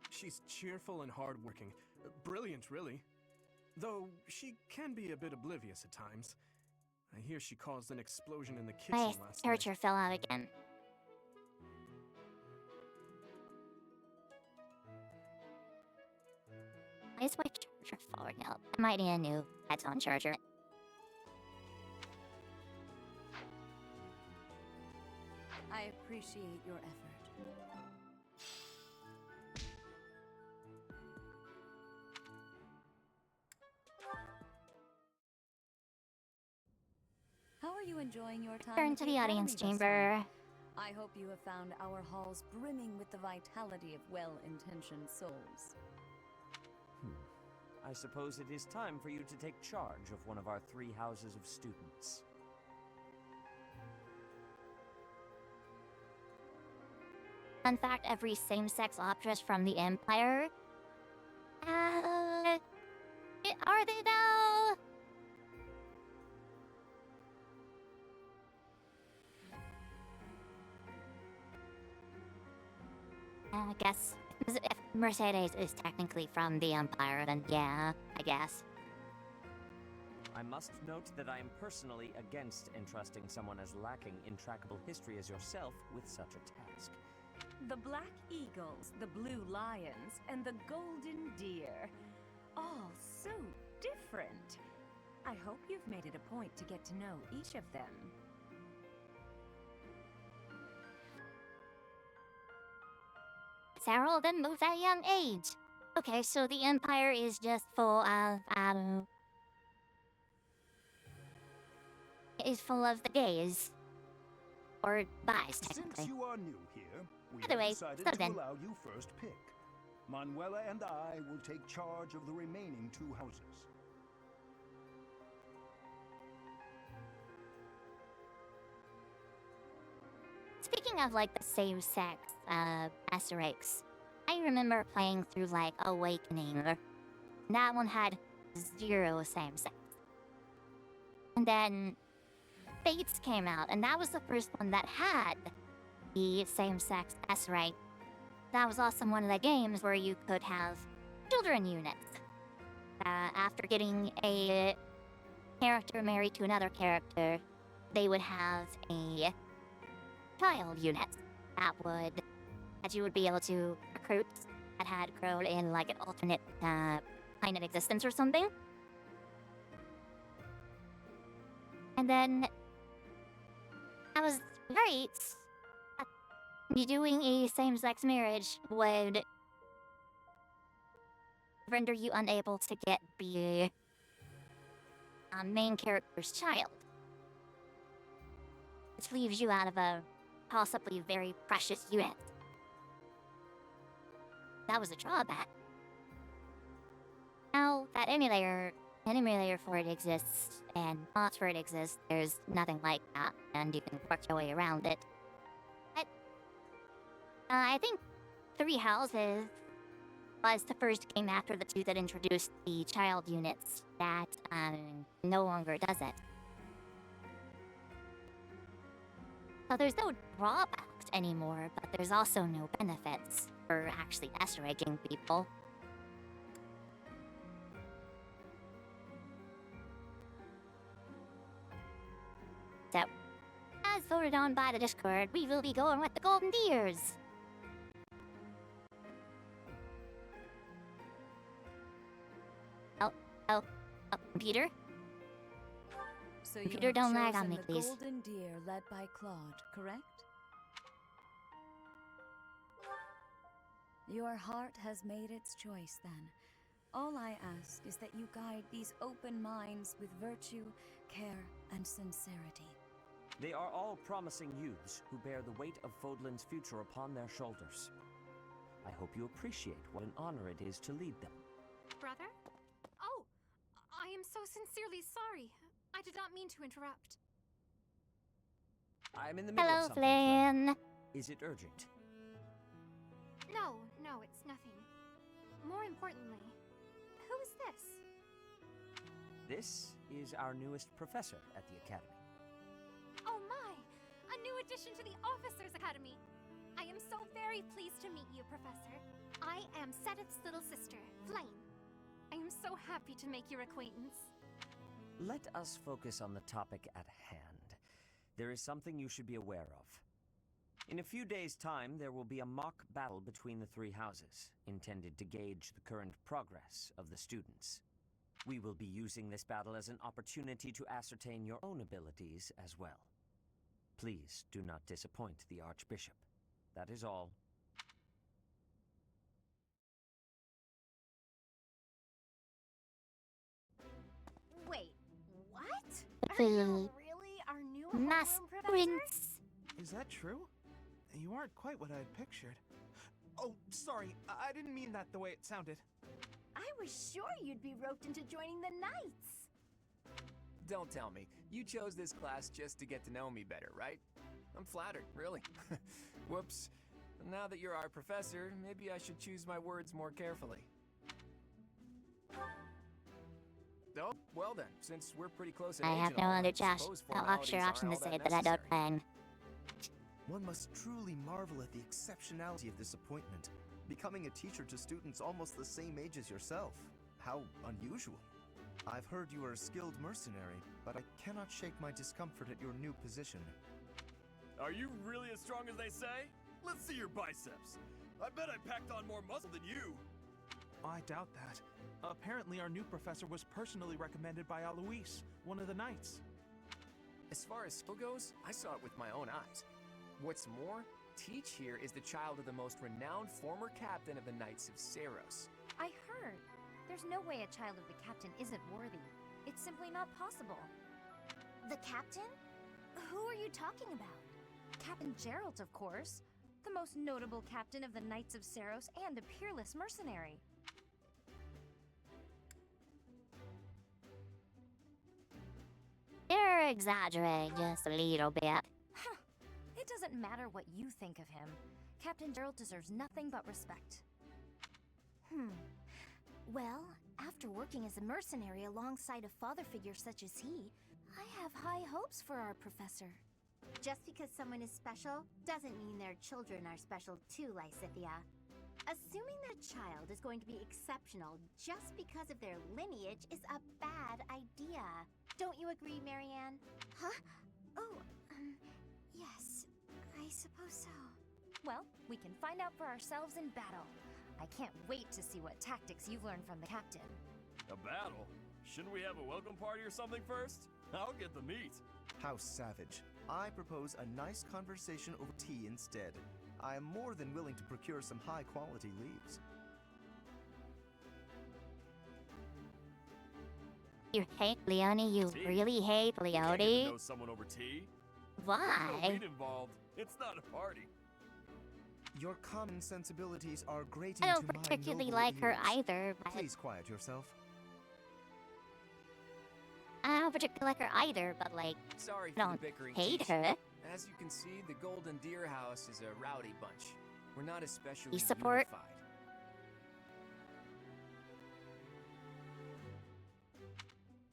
She's cheerful and hardworking. Brilliant, really. Though she can be a bit oblivious at times. I hear she caused an explosion in the kitchen My last character night. fell out again. Why is my charger falling out? I might need a new headphone charger. I appreciate your effort. How are you enjoying your time? Turn at to the audience Academy thus far? chamber. I hope you have found our halls brimming with the vitality of well-intentioned souls. I suppose it is time for you to take charge of one of our 3 houses of students. Fun fact, every same-sex optress from the Empire... are they though? I guess if Mercedes is technically from the Empire, then yeah, I guess. I must note that I am personally against entrusting someone as lacking in trackable history as yourself with such a task. The black eagles, the blue lions, and the golden deer. All so different. I hope you've made it a point to get to know each of them. Sarah then moved at a young age. Okay, so the Empire is just full of, is full of the gays. Or bis, technically. Since you are new here, we By the way, have decided so to then. allow you first pick. Manuela and I will take charge of the remaining 2 houses. Speaking of, like, the same-sex, Asterix, I remember playing through, like, Awakening. That one had 0 same-sex. And then Fates came out, and that was the first one that had the same-sex Asterix. That was also one of the games where you could have children units. After getting a character married to another character, they would have a child unit that you would be able to recruit that had grown in like an alternate kind of existence or something. And then I was right. You doing a same-sex marriage would render you unable to get the main character's child, which leaves you out of a possibly very precious unit. That was a drawback. Now that emulator for it exists and mods for it exist, there's nothing like that, and you can work your way around it. But I think 3 Houses was the first game after the 2 that introduced the child units that no longer does it. So there's no drawbacks anymore, but there's also no benefits for actually Asterixing people. So, as voted on by the Discord, we will be going with the Golden Deers. Oh, computer? So you Computer, have don't lag on chosen me, the please. Golden Deer led by Claude, correct? Your heart has made its choice, then. All I ask is that you guide these open minds with virtue, care, and sincerity. They are all promising youths who bear the weight of Fodlan's future upon their shoulders. I hope you appreciate what an honor it is to lead them. Brother? Oh, I am so sincerely sorry. I did not mean to interrupt. I'm in the middle Hello, of something, Flynn. Is it urgent? No, it's nothing. More importantly, who is this? This is our newest professor at the Academy. Oh my! A new addition to the Officers Academy! I am so very pleased to meet you, Professor. I am Seteth's little sister, Flame. I am so happy to make your acquaintance. Let us focus on the topic at hand. There is something you should be aware of. In a few days' time, there will be a mock battle between the three houses, intended to gauge the current progress of the students. We will be using this battle as an opportunity to ascertain your own abilities as well. Please do not disappoint the Archbishop. That is all. Wait, what? Are The you really our new Mass homeroom professor? Prince. Is that true? You aren't quite what I had pictured. Oh, sorry. I didn't mean that the way it sounded. I was sure you'd be roped into joining the Knights. Don't tell me. You chose this class just to get to know me better, right? I'm flattered, really. Whoops. Now that you're our professor, maybe I should choose my words more carefully. Oh, well then, since we're pretty close in I age have and no all, other I Josh. suppose No extra formalities aren't option to all say that that I don't necessary. bang. One must truly marvel at the exceptionality of this appointment. Becoming a teacher to students almost the same age as yourself. How unusual. I've heard you are a skilled mercenary, but I cannot shake my discomfort at your new position. Are you really as strong as they say? Let's see your biceps. I bet I packed on more muscle than you. I doubt that. Apparently, our new professor was personally recommended by Alois, one of the Knights. As far as skill goes, I saw it with my own eyes. What's more, Teach here is the child of the most renowned former captain of the Knights of Saros. I heard. There's no way a child of the captain isn't worthy. It's simply not possible. The captain? Who are you talking about? Captain Geralt, of course. The most notable captain of the Knights of Saros and a peerless mercenary. You're exaggerating just a little bit. Huh. It doesn't matter what you think of him. Captain Geralt deserves nothing but respect. Well, after working as a mercenary alongside a father figure such as he, I have high hopes for our professor. Just because someone is special doesn't mean their children are special too, Lysithia. Assuming that a child is going to be exceptional just because of their lineage is a bad idea. Don't you agree, Marianne? Huh? Oh, yes, I suppose so. Well, we can find out for ourselves in battle. I can't wait to see what tactics you've learned from the captain. A battle? Shouldn't we have a welcome party or something first? I'll get the meat. How savage. I propose a nice conversation over tea instead. I am more than willing to procure some high-quality leaves. You hate Leonie, you Tea? really hate You can't get to Leonie? know someone over tea. There's no Why? weed involved. It's not a party. Your common sensibilities are grating I don't to my particularly noble like her ears. either, but Please quiet yourself. I don't particularly like her either, but like, Sorry I for don't the bickering, hate Teach. her. As you can see, the Golden Deer House is a rowdy bunch. We're not especially You support- unified.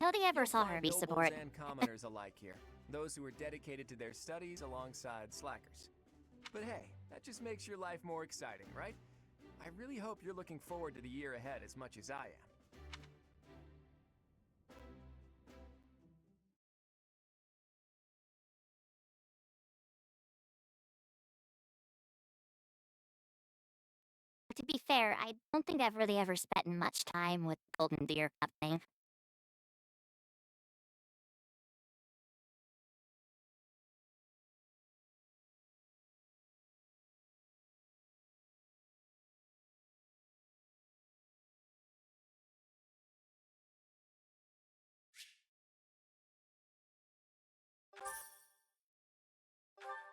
I don't think I ever You'll saw her find be nobles support. and commoners alike here. Those who are dedicated to their studies alongside slackers. But hey, that just makes your life more exciting, right? I really hope you're looking forward to the year ahead as much as I am. To be fair, I don't think I've really ever spent much time with Golden Deer Company.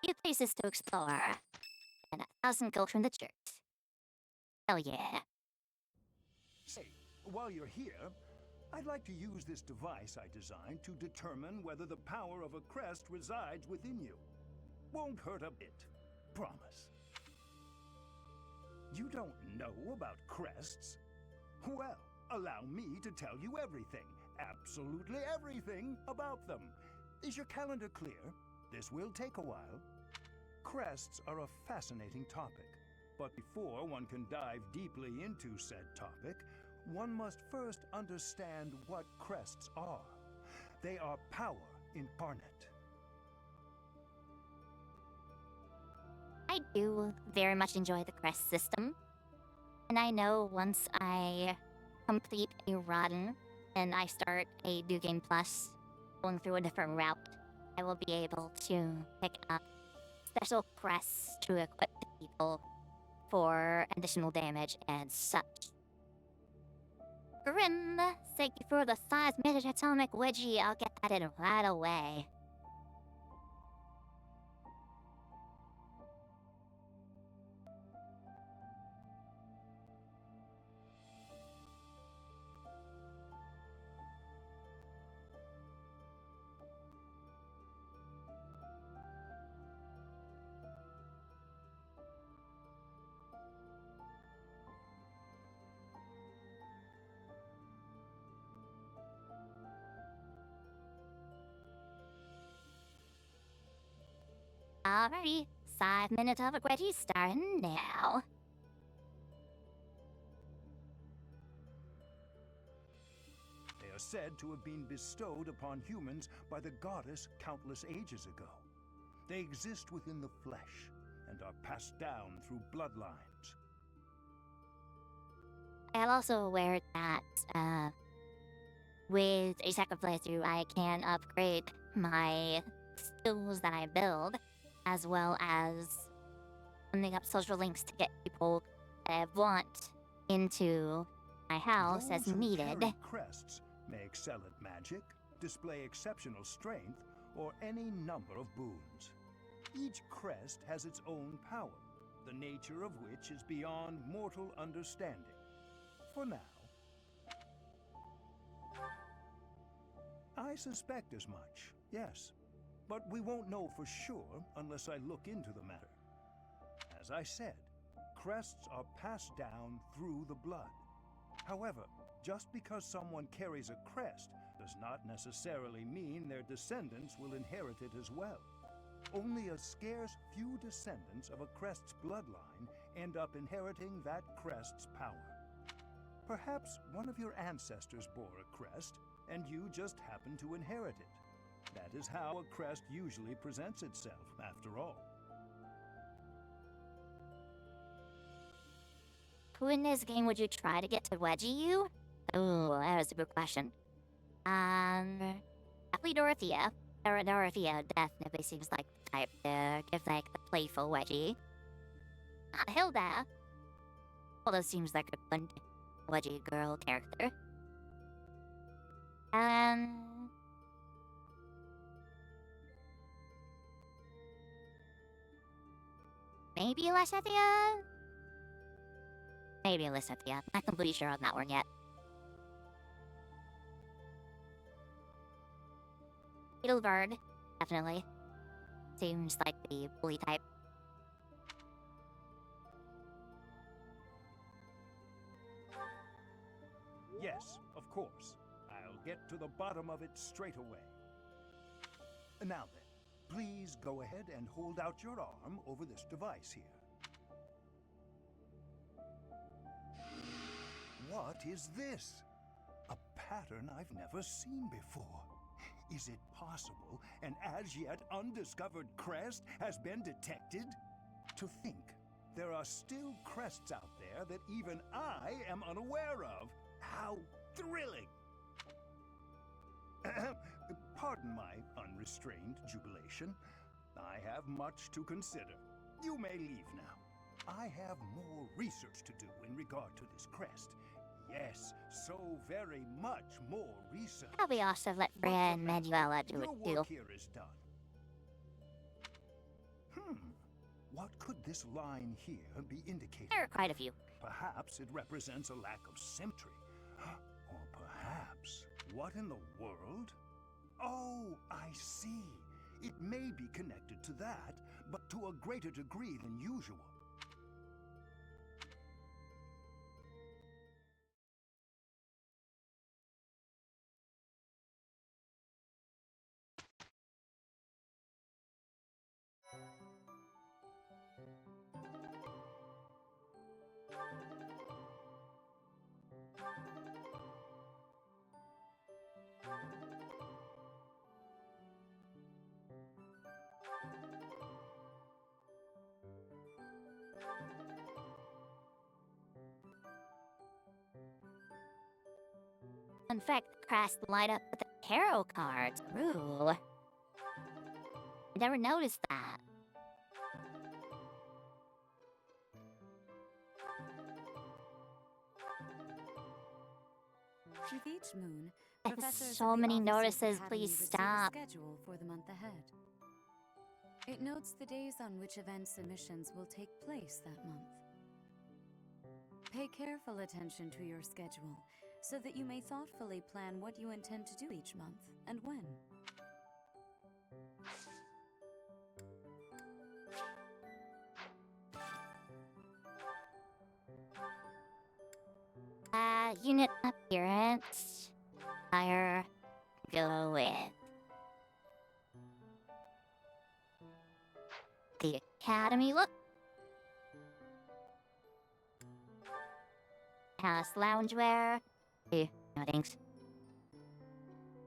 Few places to explore, and 1,000 gold from the church. Hell yeah. Say, while you're here, I'd like to use this device I designed to determine whether the power of a crest resides within you. Won't hurt a bit. Promise. You don't know about crests? Well, allow me to tell you everything, absolutely everything about them. Is your calendar clear? This will take a while. Crests are a fascinating topic, but before one can dive deeply into said topic, one must first understand what crests are. They are power incarnate. I do very much enjoy the crest system. And I know once I complete a run and I start a New Game Plus going through a different route, I will be able to pick up special crests to equip to people for additional damage and such. Grim, thank you for the 5-minute atomic wedgie. I'll get that in right away. Alrighty, 5 minutes of a wedgie starting now. They are said to have been bestowed upon humans by the goddess countless ages ago. They exist within the flesh and are passed down through bloodlines. I am also aware that, with a second playthrough, I can upgrade my skills that I build, as well as sending up social links to get people that I want into my house Those as who needed. carry crests may excel at magic, display exceptional strength, or any number of boons. Each crest has its own power, the nature of which is beyond mortal understanding. For now. I suspect as much, yes. But we won't know for sure unless I look into the matter. As I said, crests are passed down through the blood. However, just because someone carries a crest does not necessarily mean their descendants will inherit it as well. Only a scarce few descendants of a crest's bloodline end up inheriting that crest's power. Perhaps one of your ancestors bore a crest, and you just happen to inherit it. That is how a crest usually presents itself, after all. Who in this game would you try to get to wedgie you? Ooh, that was a good question. Definitely Dorothea. Dorothea definitely seems like the type to give, like, the playful wedgie. Hilda. Hilda seems like a good wedgie girl character. Maybe Lysethia? Maybe Lysethia. Not completely sure on that one yet. Edelgard, definitely. Seems like the bully type. Yes, of course. I'll get to the bottom of it straight away. Now then, please go ahead and hold out your arm over this device here. What is this? A pattern I've never seen before. Is it possible an as yet undiscovered crest has been detected? To think, there are still crests out there that even I am unaware of. How thrilling! Pardon my unrestrained jubilation. I have much to consider. You may leave now. I have more research to do in regard to this crest. Yes, so very much more research. Probably also let Freya and Manuela do it Your too. work here is done. What could this line here be indicating? There are quite a few. Perhaps it represents a lack of symmetry. Or perhaps, what in the world? Oh, I see. It may be connected to that, but to a greater degree than usual. In fact, cross the line up with the tarot cards. Ooh. I never noticed that. With each moon, There's professors so of the many Officers' notices, Academy please receive stop. a schedule for the month ahead. It notes the days on which event submissions will take place that month. Pay careful attention to your schedule, so that you may thoughtfully plan what you intend to do each month, and when. Unit appearance. Fire. Go with the academy look. House loungewear. No thanks.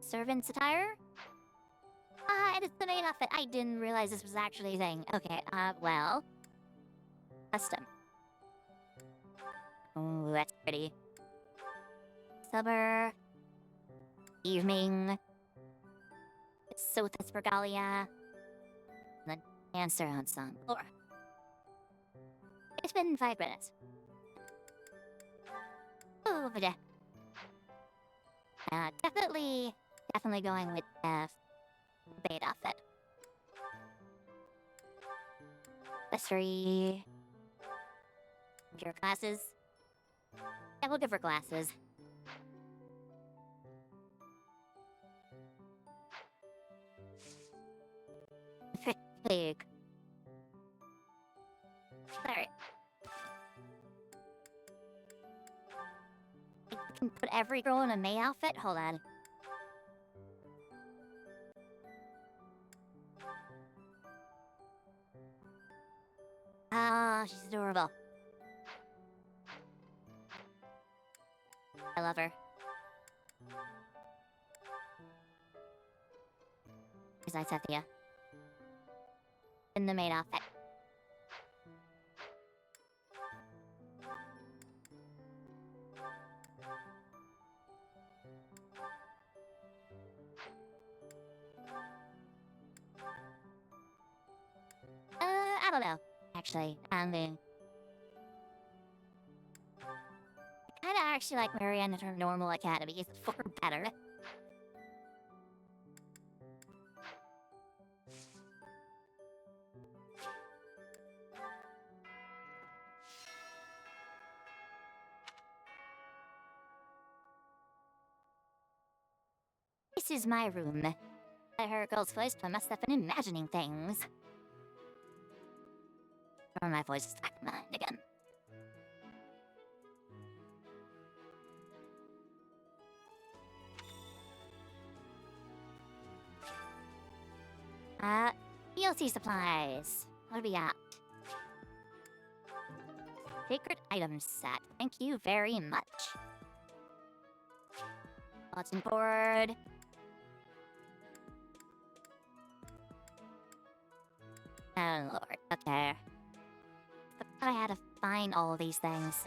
Servant's attire. And it's the main outfit. I didn't realize this was actually a thing. Okay, well. Custom. Oh, that's pretty. Summer. Evening. Sothis Regalia. And then Dancer Ensemble. It's been 5 minutes. Oh, but definitely going with bait outfit. Accessory. Pure glasses. Yeah, we'll go for glasses. Big. Alright. I can put every girl in a May outfit? Hold on. Ah, she's adorable. I love her. Besides Cynthia. In the maid outfit. I don't know. Actually, I kinda actually like Marianne in her normal academy. It's far better. This is my room. I heard girl's voice, but I must have been imagining things. Or my voice is back in mind again. DLC supplies. What do we got? Sacred item set. Thank you very much. Bulletin board. Oh lord, okay. I had to find all of these things.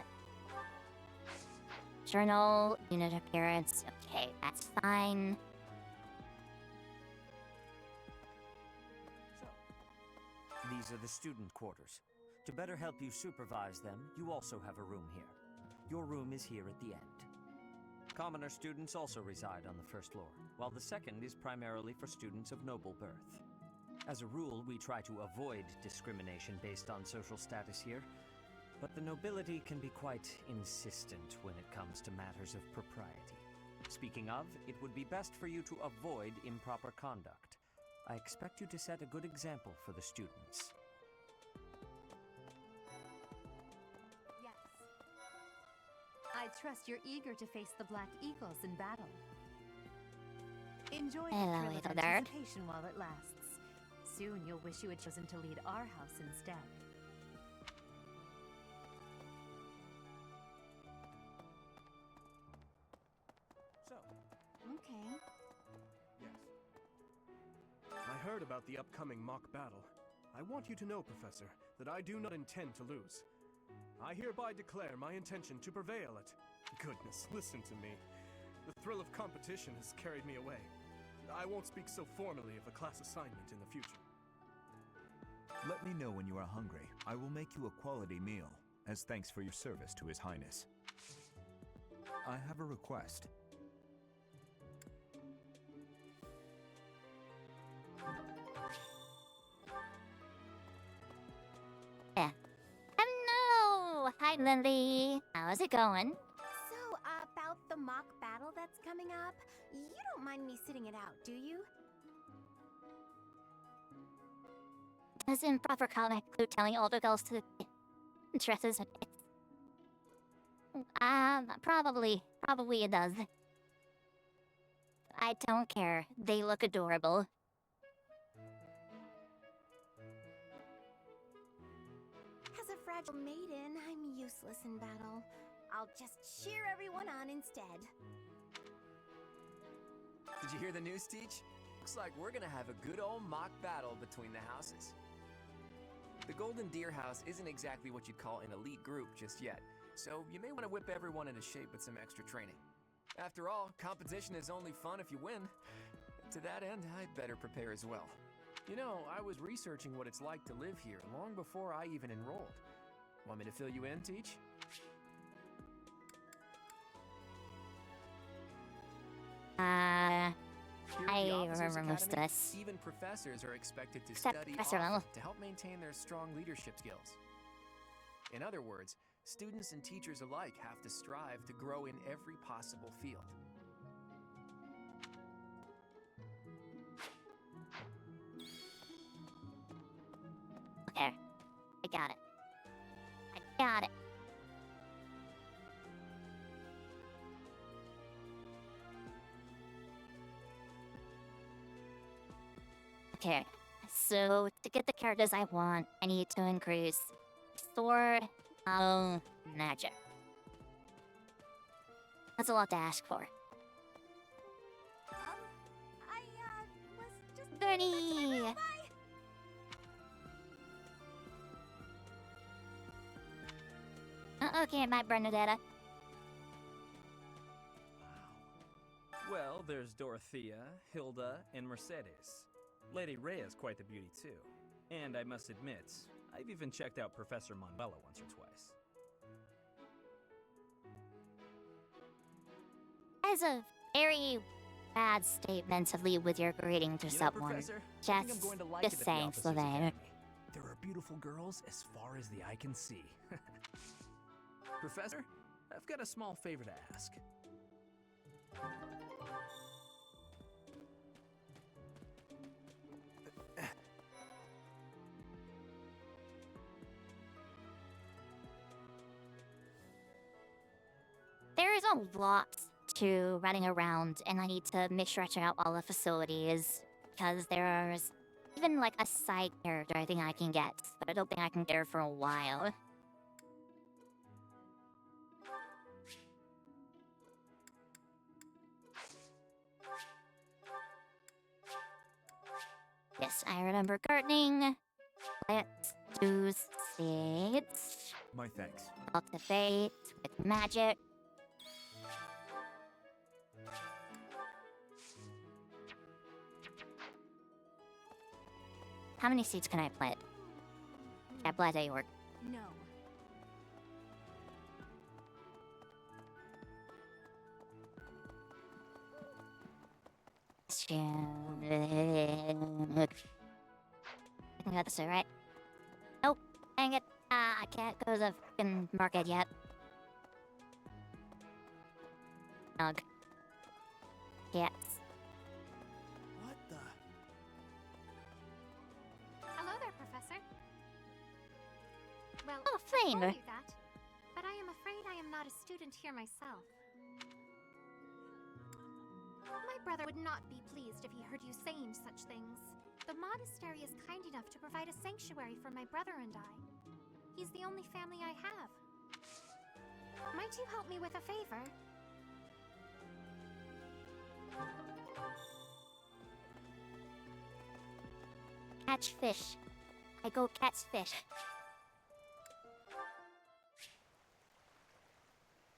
Journal, unit appearance. Okay, that's fine. These are the student quarters. To better help you supervise them, you also have a room here. Your room is here at the end. Commoner students also reside on the first floor, while the second is primarily for students of noble birth. As a rule, we try to avoid discrimination based on social status here, but the nobility can be quite insistent when it comes to matters of propriety. Speaking of, it would be best for you to avoid improper conduct. I expect you to set a good example for the students. Yes. I trust you're eager to face the Black Eagles in battle. Enjoy the Hello, thrill of little nerd. anticipation while it lasts. Soon you'll wish you had chosen to lead our house instead. So, Okay. yes. I heard about the upcoming mock battle. I want you to know, Professor, that I do not intend to lose. I hereby declare my intention to prevail at... Goodness, listen to me. The thrill of competition has carried me away. I won't speak so formally of a class assignment in the future. Let me know when you are hungry. I will make you a quality meal, as thanks for your service to His Highness. I have a request. Yeah. Hello! Hi, Lily. How's it going? So, about the mock battle that's coming up, you don't mind me sitting it out, do you? Does improper comment include telling older girls to dresses and probably it does. I don't care. They look adorable. As a fragile maiden, I'm useless in battle. I'll just cheer everyone on instead. Did you hear the news, Teach? Looks like we're gonna have a good old mock battle between the houses. The Golden Deer House isn't exactly what you'd call an elite group just yet, so you may want to whip everyone into shape with some extra training. After all, competition is only fun if you win. To that end, I'd better prepare as well. You know, I was researching what it's like to live here long before I even enrolled. Want me to fill you in, Teach? Here at the I Officers remember most of Academy, this. even professors are expected to Except study Professor often Lowell. to help maintain their strong leadership skills. In other words, students and teachers alike have to strive to grow in every possible field. Okay. I got it. I got it. Okay, so to get the characters I want, I need to increase sword, magic. That's a lot to ask for. I, was just... Goody! Okay, my Bernadetta. Well, there's Dorothea, Hilda, and Mercedes. Lady Rhea's quite the beauty, too. And I must admit, I've even checked out Professor Manuela once or twice. That is a very bad statement to lead with your greeting to someone. Professor, I think I'm Just, going to like just it at the saying, Officers Sylvain. Academy. There are beautiful girls as far as the eye can see. Professor, I've got a small favor to ask. There is a lot to running around, and I need to make sure I check out all the facilities, because there's even like a side character I think I can get, but I don't think I can get her for a while. Yes, I remember gardening. Let's do seeds. My thanks. Cultivate with magic. How many seeds can I plant? Yeah, plant a work. No. That's it, right? Nope. Dang it. I can't go to the fucking market yet. Ugh. Cats. What the? Hello there, Professor. Well, Oh, Flame. I told you that, but I am afraid I am not a student here myself. My brother would not be pleased if he heard you saying such things. The monastery is kind enough to provide a sanctuary for my brother and I. He's the only family I have. Might you help me with a favor? Catch fish. I go catch fish.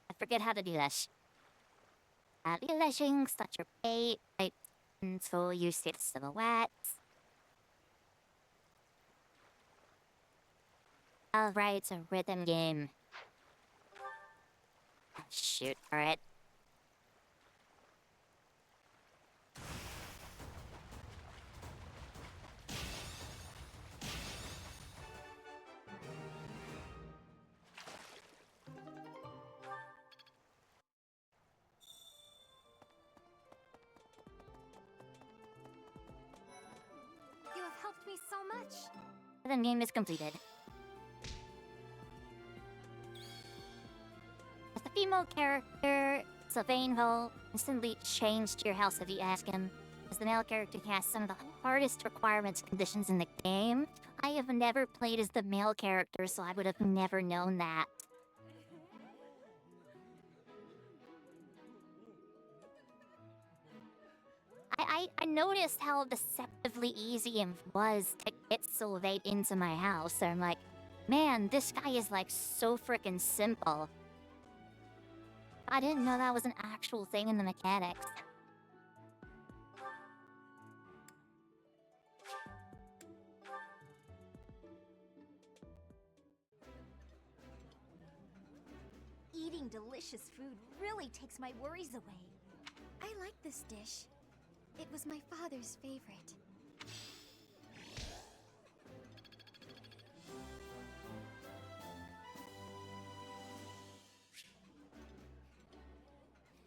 I forget how to do this. Leashing, such your bait, right? And so you see the silhouettes. Alright, it's a rhythm game. Oh, shoot, alright. You have helped me so much. Rhythm game is completed. As the female character, Sylvain will instantly change to your house if you ask him. As the male character has some of the hardest requirements and conditions in the game. I have never played as the male character, so I would have never known that. I noticed how deceptively easy it was to get Sylvain into my house. So I'm like, man, this guy is like so freaking simple. I didn't know that was an actual thing in the mechanics. Eating delicious food really takes my worries away. I like this dish. It was my father's favorite.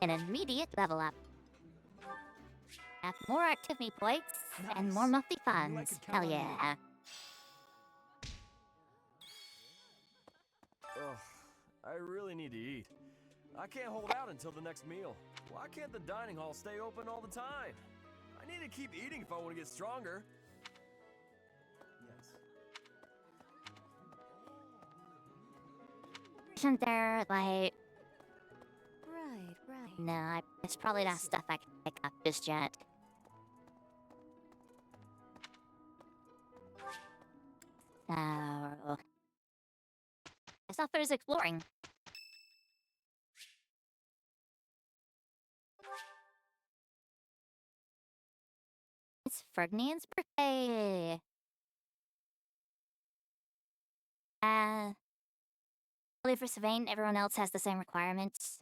An immediate level up. Have more activity points and more monthly funds. Hell yeah. Ugh, I really need to eat. I can't hold out until the next meal. Why can't the dining hall stay open all the time? I need to keep eating if I want to get stronger. Yes. Isn't there, like... Right. No, it's probably not stuff I can pick up just yet. So... I thought there was exploring. It's Ferdinand's birthday! Only for Sylvain, everyone else has the same requirements.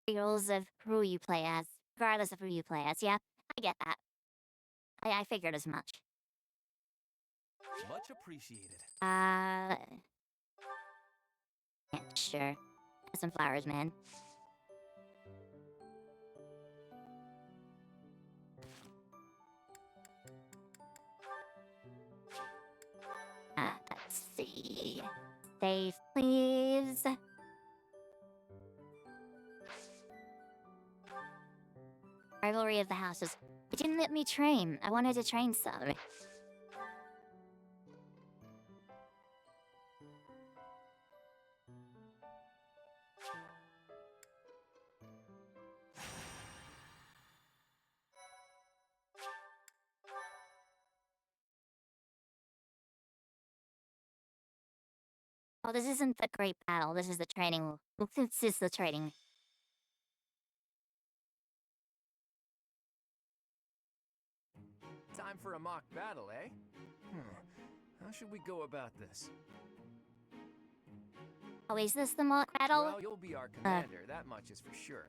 Rules of who you play as, regardless of who you play as. Yeah, I get that. I figured as much. Much appreciated. Yeah, sure. Have some flowers, man. Let's see. Save, please. Rivalry of the houses. It didn't let me train. I wanted to train some. Oh, this isn't the great battle. This is the training. This is the training. Time for a mock battle, eh? How should we go about this? Oh, is this the mock battle? Well, you'll be our commander, that much is for sure.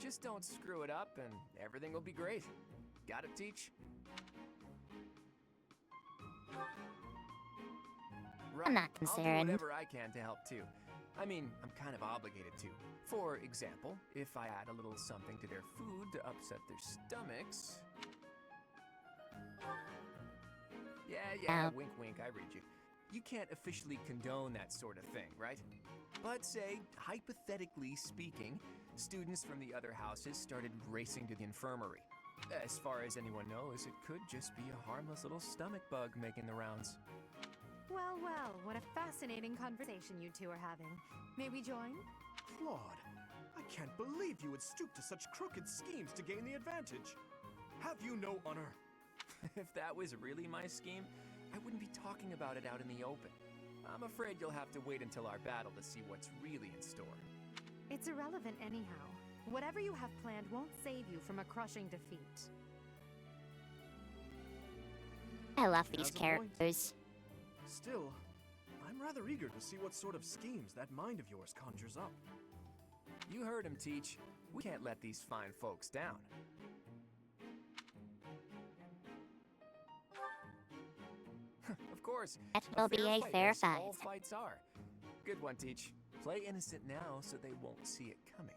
Just don't screw it up and everything will be great. Got it, Teach? Right. I'm not I'll do concerned. whatever I can to help too. I mean, I'm kind of obligated to. For example, if I add a little something to their food to upset their stomachs. Yeah, wink wink, I read you. You can't officially condone that sort of thing, right? But say, hypothetically speaking, students from the other houses started racing to the infirmary. As far as anyone knows, it could just be a harmless little stomach bug making the rounds. Well, well, what a fascinating conversation you two are having. May we join? Claude, I can't believe you would stoop to such crooked schemes to gain the advantage. Have you no honor? If that was really my scheme, I wouldn't be talking about it out in the open. I'm afraid you'll have to wait until our battle to see what's really in store. It's irrelevant anyhow. Whatever you have planned won't save you from a crushing defeat. I love these Has a point. characters. Still, I'm rather eager to see what sort of schemes that mind of yours conjures up. You heard him, Teach. We can't let these fine folks down. Of course. That will be a fight, fair as fight. all fights are. Good one, Teach. Play innocent now so they won't see it coming.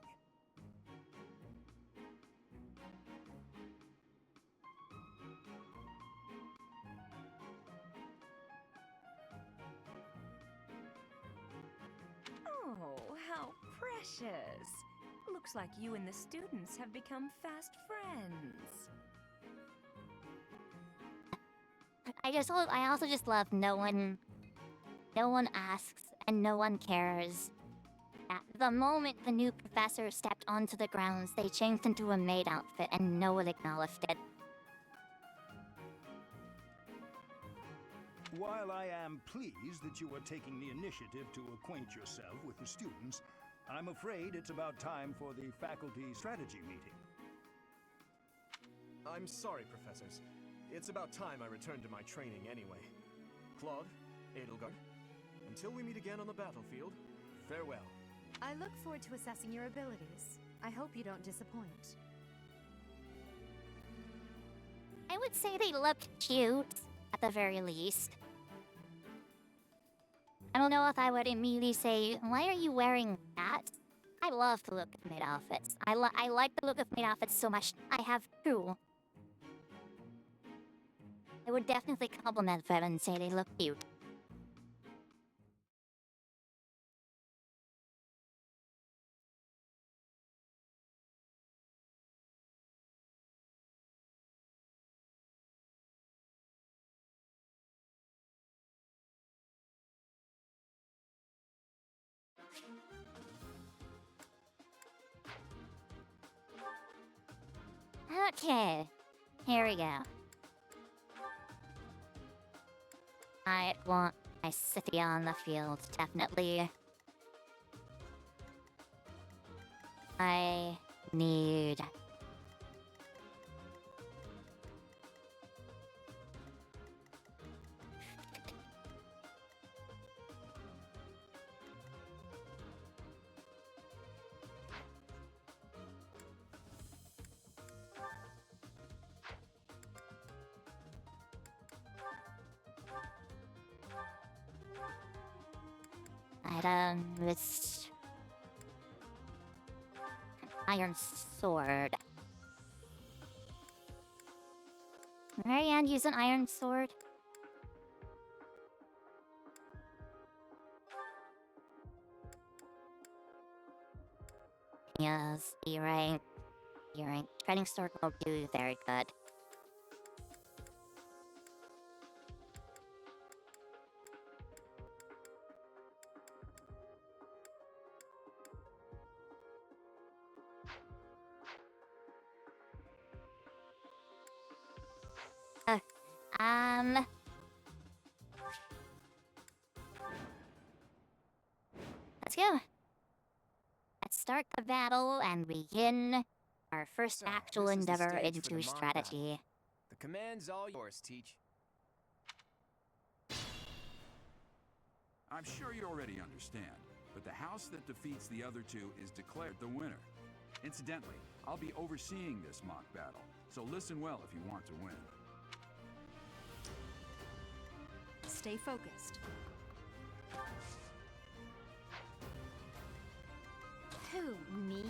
Oh, how precious. Looks like you and the students have become fast friends. I also just love no one asks and no one cares. At the moment the new professor stepped onto the grounds, they changed into a maid outfit and no one acknowledged it. While I am pleased that you are taking the initiative to acquaint yourself with the students, I'm afraid it's about time for the faculty strategy meeting. I'm sorry, professors. It's about time I returned to my training anyway. Claude, Edelgard, until we meet again on the battlefield, farewell. I look forward to assessing your abilities. I hope you don't disappoint. I would say they look cute, at the very least. I don't know if I would immediately say, why are you wearing that? I love the look of maid outfits. I like the look of maid outfits so much. I have two. I would definitely compliment them and say they look cute. Okay, here we go. I want my city on the field, definitely. I need... Items... Iron sword. Marianne use an iron sword? Yes, E-rank. E-rank. Training sword will do very good. Let's go. Let's start the battle and begin our first actual this is the endeavor stage for the into mock strategy. battle. The command's all yours, Teach. I'm sure you already understand, but the house that defeats the other two is declared the winner. Incidentally, I'll be overseeing this mock battle, so listen well if you want to win. stay focused. Who, me?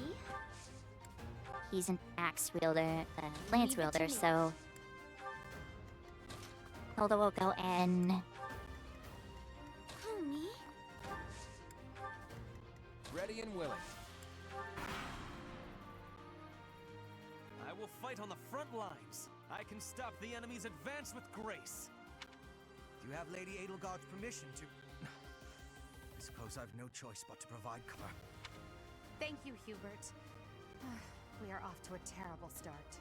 He's an axe wielder, lance Leave it to wielder, me. so Hilda will go in. Who, me? Ready and willing. I will fight on the front lines. I can stop the enemy's advance with grace. Do you have Lady Edelgard's permission to... I suppose I've no choice but to provide cover. Thank you, Hubert. We are off to a terrible start.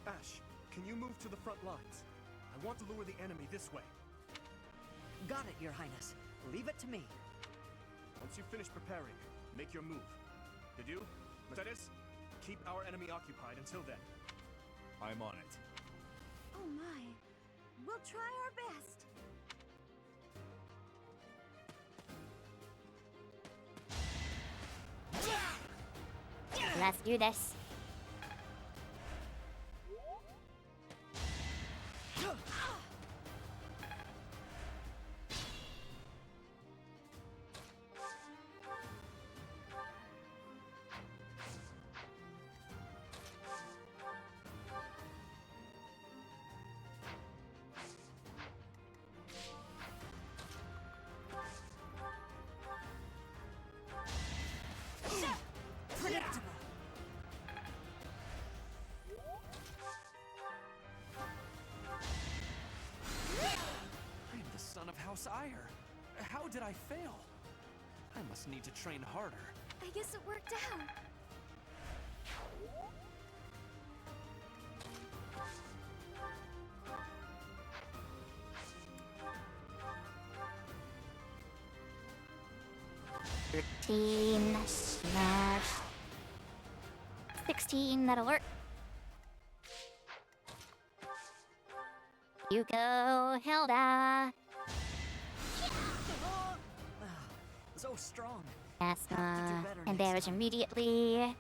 Ash, can you move to the front lines? I want to lure the enemy this way. Got it, Your Highness. Leave it to me. Once you finish preparing, make your move. Did you? Mercedes, keep our enemy occupied until then. I'm on it. Oh my. We'll try our best. Let's do this. Predictable. I am the son of House Ire. How did I fail? I must need to train harder. I guess it worked out. Thirteen smash. 16, that'll work. You go, Hilda. So strong. Asthma and damage immediately.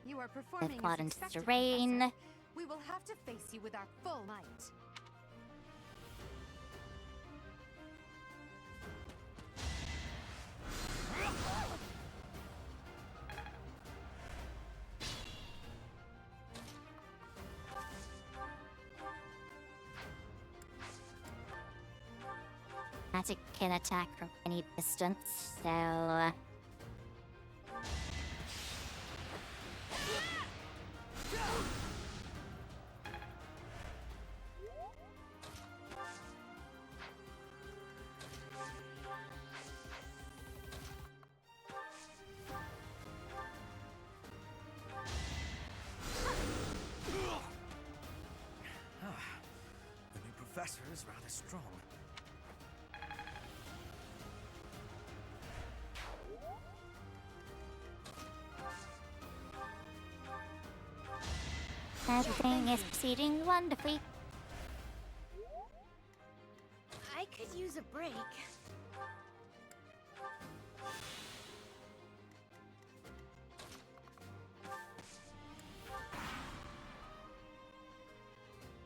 You are performing plot as into expected, terrain. Professor. We will have to face you with our full might. Magic can attack from any distance, so... The new professor is rather strong. Everything is proceeding wonderfully. I could use a break.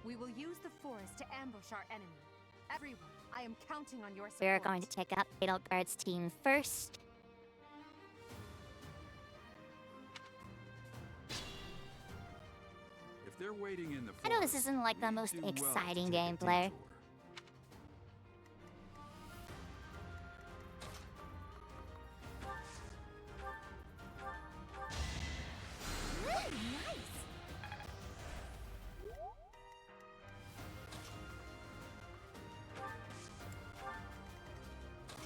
We will use the forest to ambush our enemy. Everyone, I am counting on your support. We're going to take out Edelgard's team first. If they're waiting in the I know this forest, isn't like the we'd most do well to exciting take a gameplay. detour. Nice.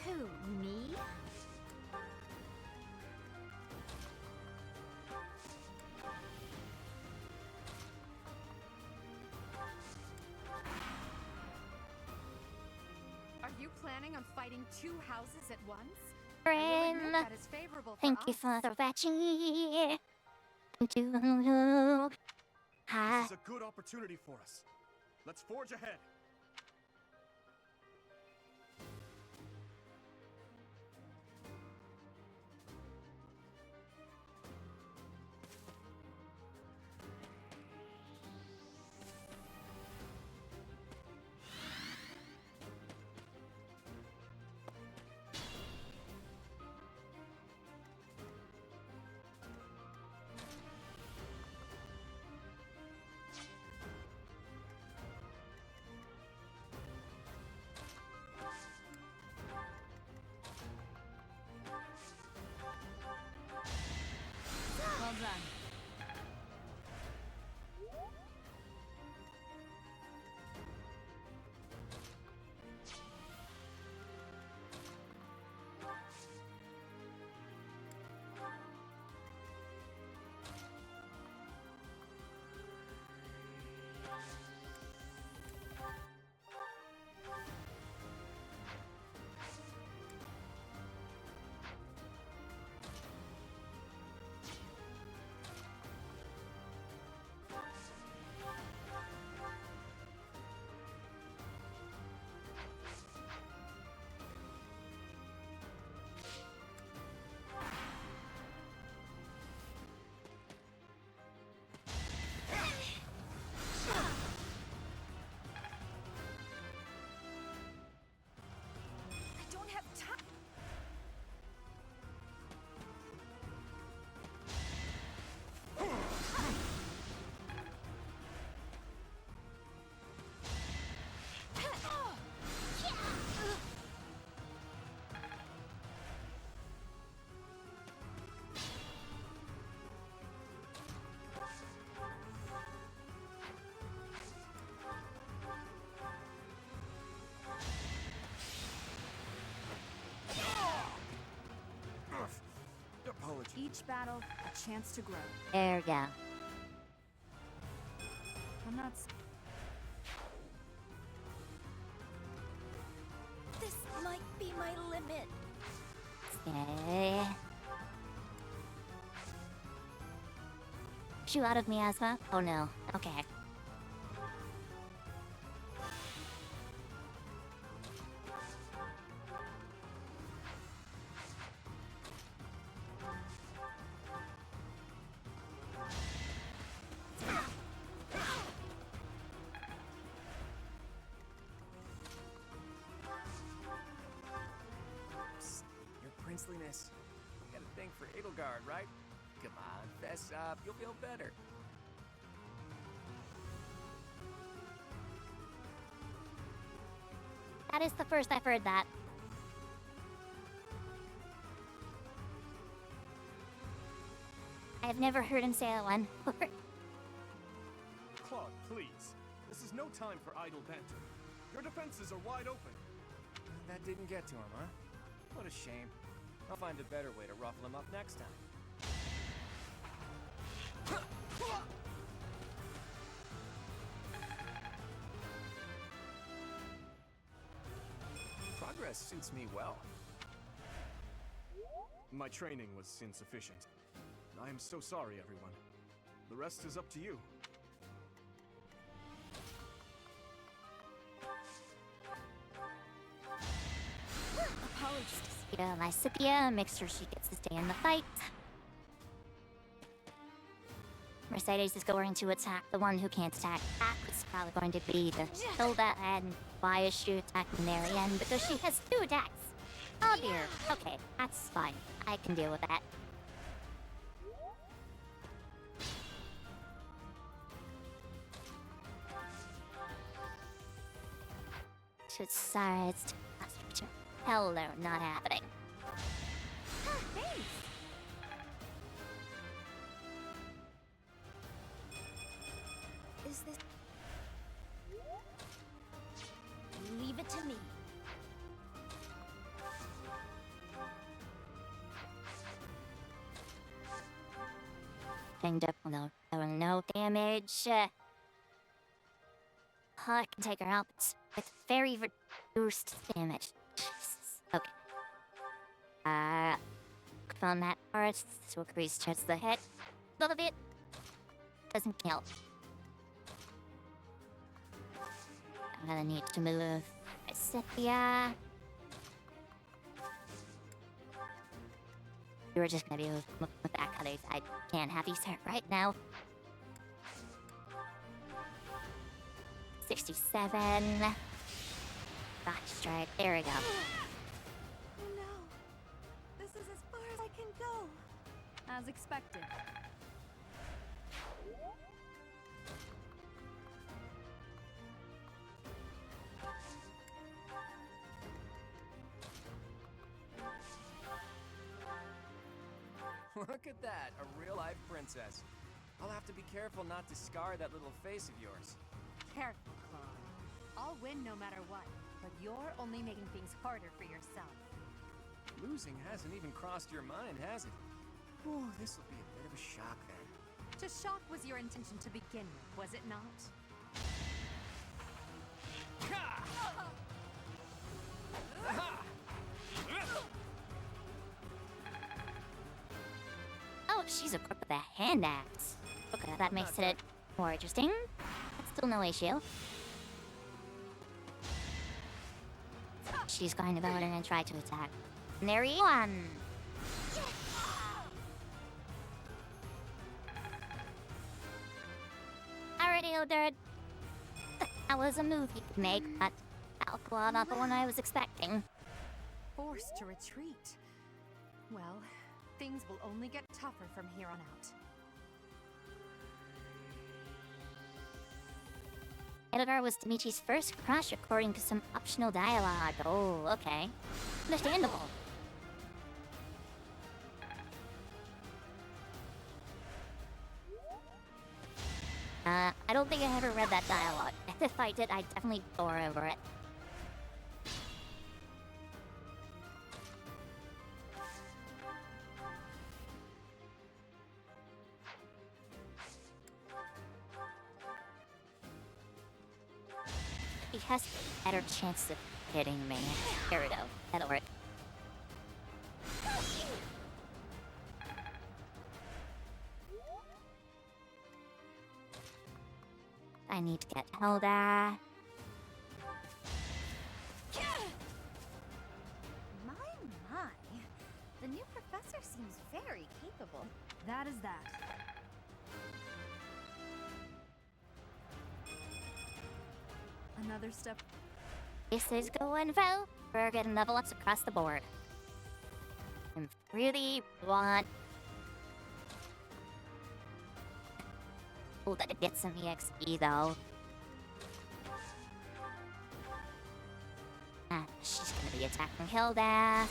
Who, me? Are you planning on fighting two houses at once? Friend, that is favorable for thank you us. for the watching. Hi. This is a good opportunity for us. Let's forge ahead. each battle a chance to grow. There we go. I'm not. This might be my limit. Okay. Shoot out of miasma? Oh no. Okay. Psst, your princeliness. You got a thing for Edelgard, right? Come on, fess up. You'll feel better. That is the first I've heard that. I've never heard him say that one. Claude, please. This is no time for idle banter. Your defenses are wide open. That didn't get to him, huh? What a shame. I'll find a better way to ruffle him up next time. Progress suits me well. My training was insufficient. I am so sorry, everyone. The rest is up to you. Apologies. Yeah, Lysithea, make sure she gets to stay in the fight. Mercedes is going to attack the one who can't attack back, which is probably going to be the Hilda, and why is she attacking Marianne? Because she has 2 attacks. Oh dear. Okay, that's fine. I can deal with that. Should sides. Hello, not happening. Thanks. Is this... Leave it to me. Thinged up, no damage. Oh, I can take her out, but with very reduced damage. Jesus. Okay. On that part, to increase chance the hit. A little bit. Doesn't kill. I'm gonna need to move Cynthia. You were just gonna be with that colors. I can't have you start right now. 67. Gotcha strike. There we go. No. This is as far as I can go. As expected. Look at that, a real-life princess. I'll have to be careful not to scar that little face of yours. Careful, Claude. I'll win no matter what, but you're only making things harder for yourself. Losing hasn't even crossed your mind, has it? Ooh, this will be a bit of a shock then. To shock was your intention to begin with, was it not? Oh, she's equipped with a hand axe. Okay, that makes it more interesting. But still no issue. She's going to go in and try to attack. And there you go. Alrighty, Eldred. That was a move you could make, but Alcoa, not the one I was expecting. Forced to retreat. Well, things will only get tougher from here on out. Edelgard was Dimitri's first crush according to some optional dialogue. Oh, okay. Understandable. I don't think I ever read that dialogue. If I did, I'd definitely bore over it. has better chances of hitting me. Here we go. That'll work. I need to get Hilda. My. The new professor seems very capable. That is that. Another step. This is going well. We're getting level ups across the board. I really want Hilda to get some EXP though. She's gonna be attacking Hilda.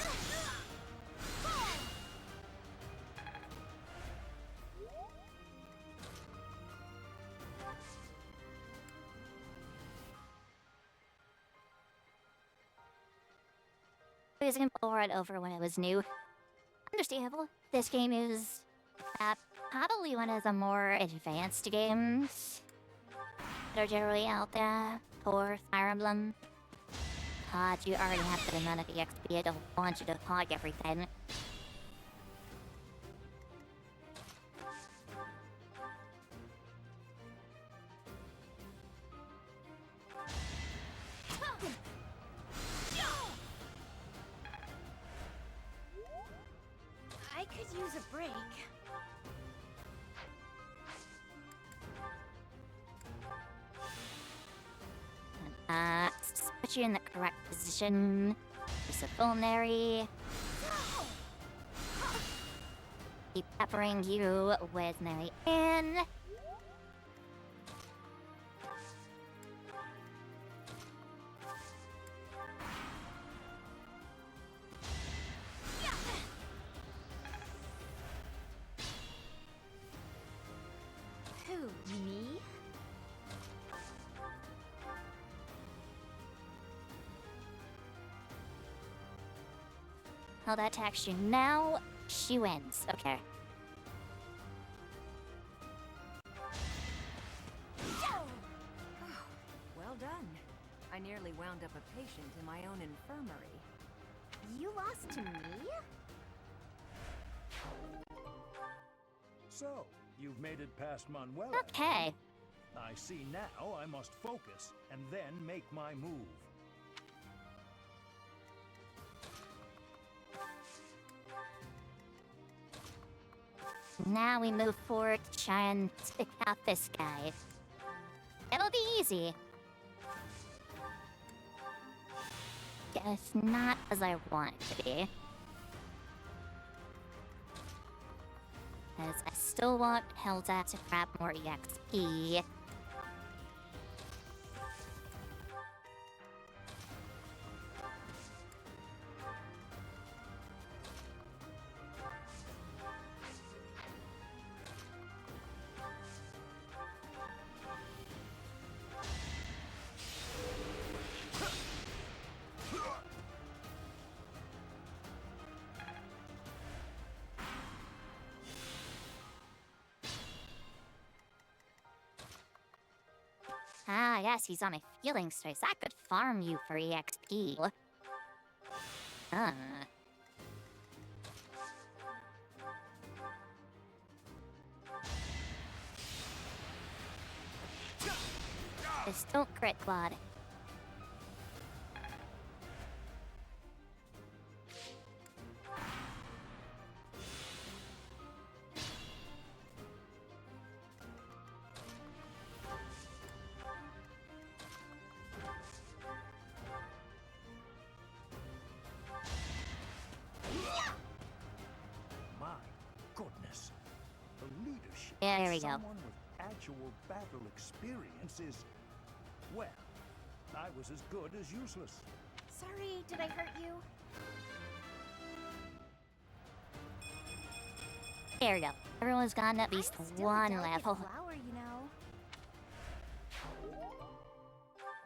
I was gonna pour it over when it was new. Understandable. This game is probably one of the more advanced games that are generally out there for Fire Emblem. You already have the amount of EXP. I don't want you to hog everything. I could use a break. Put you in the correct position. Disciplinary. Keep peppering you with Mary Ann. Who, me? How that attacks you now, she wins. Okay. Well done. I nearly wound up a patient in my own infirmary. You lost to me? So, you've made it past Manuela. Okay. I see now I must focus and then make my move. Now we move forward to try and stick out this guy. It'll be easy. Just not as I want it to be. Because I still want Hilda to grab more EXP. Ah, yes, he's on a healing space. I could farm you for EXP. Just don't crit, Claude. My goodness. The leadership Yeah, there of we go. someone with actual battle experience is... Well, I was as good as useless. Sorry, did I hurt you? There we go. Everyone's gotten at least one level. Flower, you know.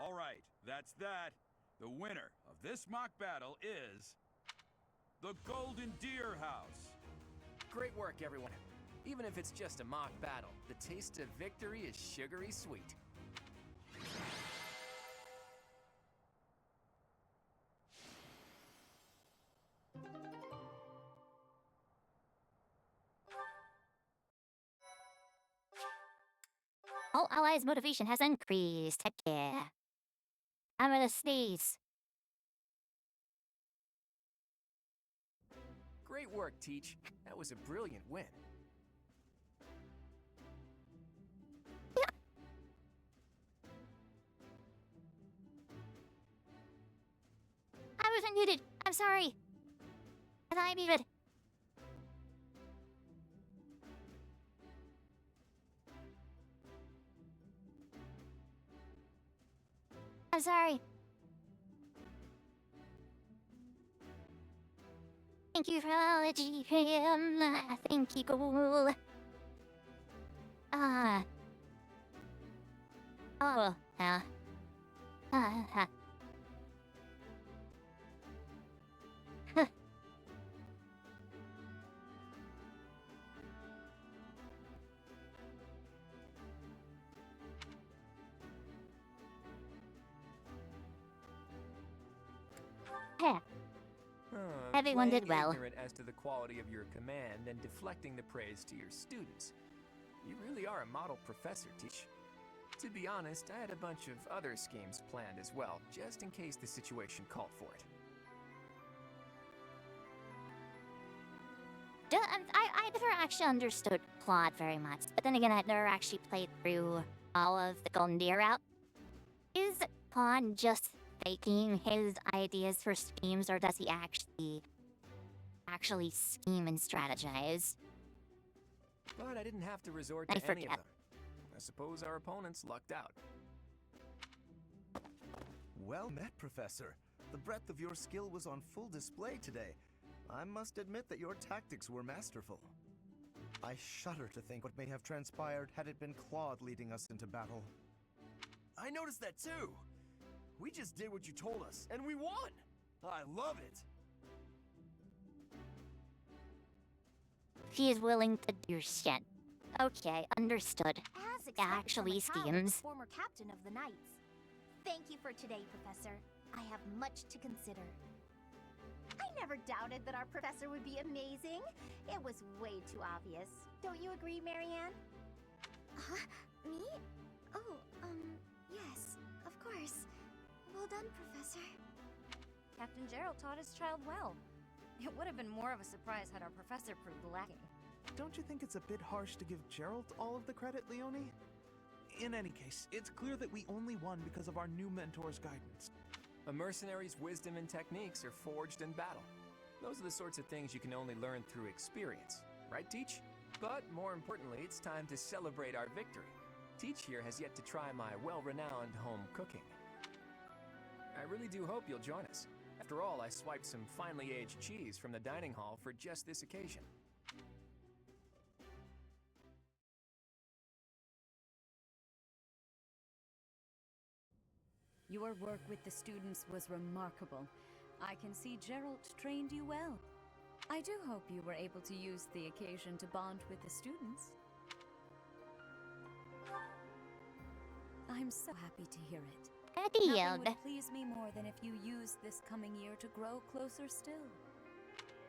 All right, that's that. The winner of this mock battle is the Golden Deer House. Great work, everyone. Even if it's just a mock battle, the taste of victory is sugary sweet. All allies' motivation has increased. Heck yeah. I'm gonna sneeze. Great work, Teach. That was a brilliant win. I wasn't muted. I'm sorry. And I'm muted. I'm sorry. Thank you for all the GPM. Thank you, cool. Oh, yeah. Yeah. Everyone did well. Ignorant as to the quality of your command and deflecting the praise to your students. You really are a model professor, Teach. To be honest, I had a bunch of other schemes planned as well, just in case the situation called for it. I never actually understood plot very much, but then again, I never actually played through all of the Golden Deer route. Is Pawn just faking his ideas for schemes, or does he actually scheme and strategize? But I didn't have to resort to any of them. I suppose our opponents lucked out. Well met, Professor. The breadth of your skill was on full display today. I must admit that your tactics were masterful. I shudder to think what may have transpired had it been Claude leading us into battle. I noticed that too. We just did what you told us, and we won! I love it! He is willing to do shit. Okay, understood. As expected Actually, from a child, schemes. former captain of the Knights. Thank you for today, Professor. I have much to consider. I never doubted that our professor would be amazing. It was way too obvious. Don't you agree, Marianne? Huh? Me? Oh, yes, of course. Well done, Professor. Captain Gerald taught his child well. It would have been more of a surprise had our professor proved lacking. Don't you think it's a bit harsh to give Gerald all of the credit, Leonie? In any case, it's clear that we only won because of our new mentor's guidance. A mercenary's wisdom and techniques are forged in battle. Those are the sorts of things you can only learn through experience. Right, Teach? But more importantly, it's time to celebrate our victory. Teach here has yet to try my well-renowned home cooking. I really do hope you'll join us. After all, I swiped some finely aged cheese from the dining hall for just this occasion. Your work with the students was remarkable. I can see Gerald trained you well. I do hope you were able to use the occasion to bond with the students. I'm so happy to hear it. Nothing would please me more than if you used this coming year to grow closer still.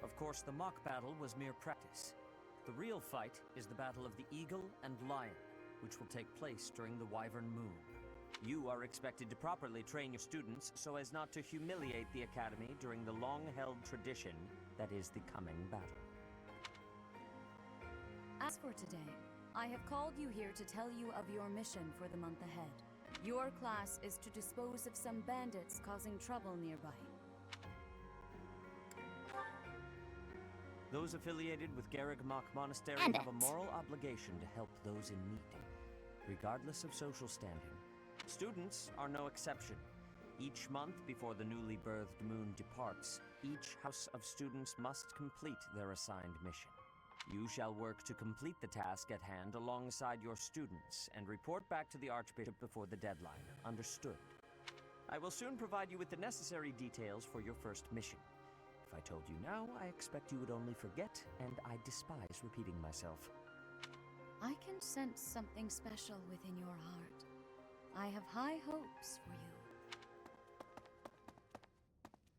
Of course, the mock battle was mere practice. The real fight is the battle of the Eagle and Lion, which will take place during the Wyvern Moon. You are expected to properly train your students so as not to humiliate the Academy during the long-held tradition that is the coming battle. As for today, I have called you here to tell you of your mission for the month ahead. Your class is to dispose of some bandits causing trouble nearby. Those affiliated with Garreg-Mach Monastery have a moral obligation to help those in need, regardless of social standing. Students are no exception. Each month before the newly birthed moon departs, each house of students must complete their assigned mission. You shall work to complete the task at hand alongside your students and report back to the Archbishop before the deadline. Understood? I will soon provide you with the necessary details for your first mission. If I told you now, I expect you would only forget, and I despise repeating myself. I can sense something special within your heart. I have high hopes for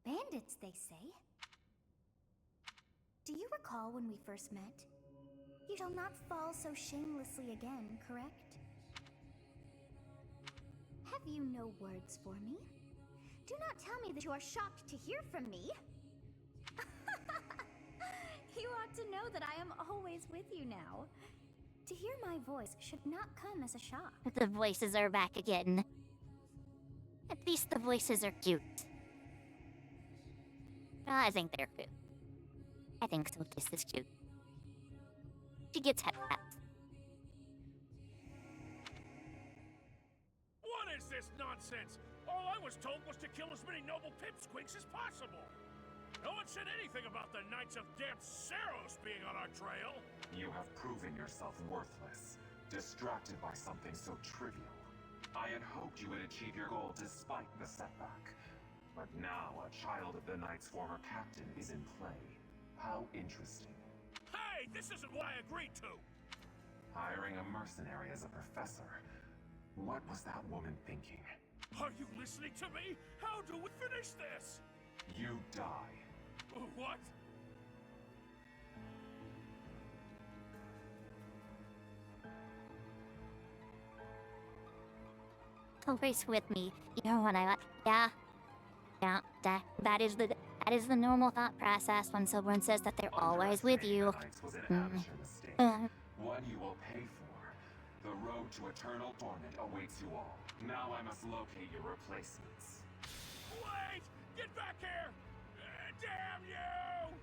you. Bandits, they say. Do you recall when we first met? You shall not fall so shamelessly again, correct? Have you no words for me? Do not tell me that you are shocked to hear from me. You ought to know that I am always with you now. To hear my voice should not come as a shock. The voices are back again. At least the voices are cute. I think they're cute. I think Sotis is cute. She gets head pats. What is this nonsense? All I was told was to kill as many noble pipsqueaks as possible. No one said anything about the Knights of Damp Saros being on our trail. You have proven yourself worthless, distracted by something so trivial. I had hoped you would achieve your goal despite the setback. But now a child of the Knight's former captain is in play. How interesting. Hey, this isn't what I agreed to! Hiring a mercenary as a professor. What was that woman thinking? Are you listening to me? How do we finish this? You die. What? Always with me, even when I yeah, that is the normal thought process when someone says that they're always with you. Was an amateur mistake. One you will pay for. The road to eternal torment awaits you all. Now I must locate your replacements. Wait! Get back here! Damn you!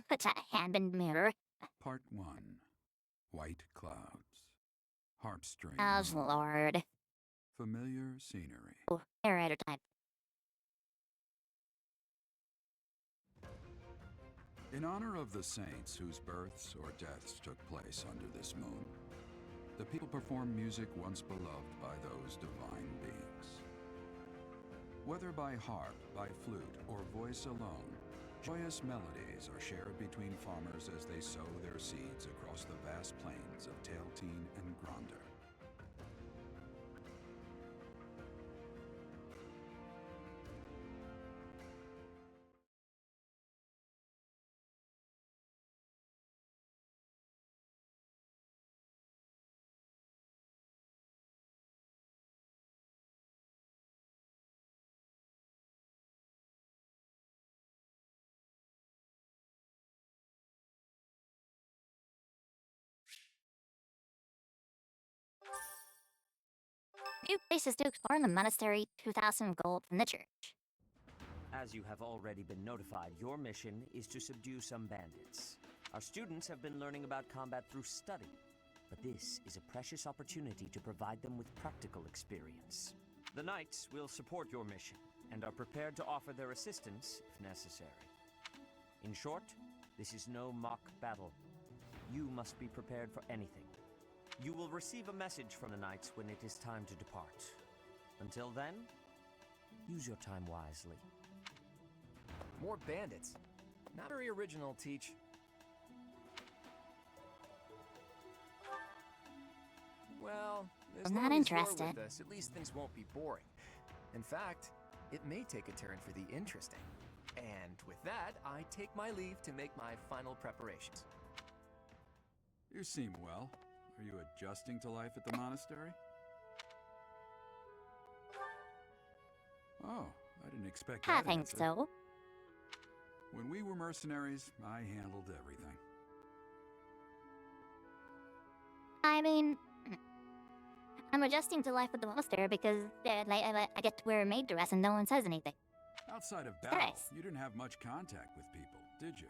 Put a hand in the mirror. Part 1. White clouds. Harpstring. Oh, Lord. Familiar scenery. Oh, narrator time. In honor of the saints whose births or deaths took place under this moon, the people perform music once beloved by those divine beings. Whether by harp, by flute, or voice alone, joyous melodies are shared between farmers as they sow their seeds across the vast plains of Tailteen and Gronder. New places to explore in the monastery, 2,000 gold from the church. As you have already been notified, your mission is to subdue some bandits. Our students have been learning about combat through study, but this is a precious opportunity to provide them with practical experience. The Knights will support your mission, and are prepared to offer their assistance if necessary. In short, this is no mock battle. You must be prepared for anything. You will receive a message from the Knights when it is time to depart. Until then, use your time wisely. More bandits. Not very original, Teach. Well, as I'm long not as interested. you're with us, at least things won't be boring. In fact, it may take a turn for the interesting. And with that, I take my leave to make my final preparations. You seem well. Are you adjusting to life at the monastery? Oh, I didn't expect that I think answer. so. When we were mercenaries, I handled everything. I mean, I'm adjusting to life at the monastery because I get to wear a maid dress and no one says anything. Outside of battle, Nice. you didn't have much contact with people, did you?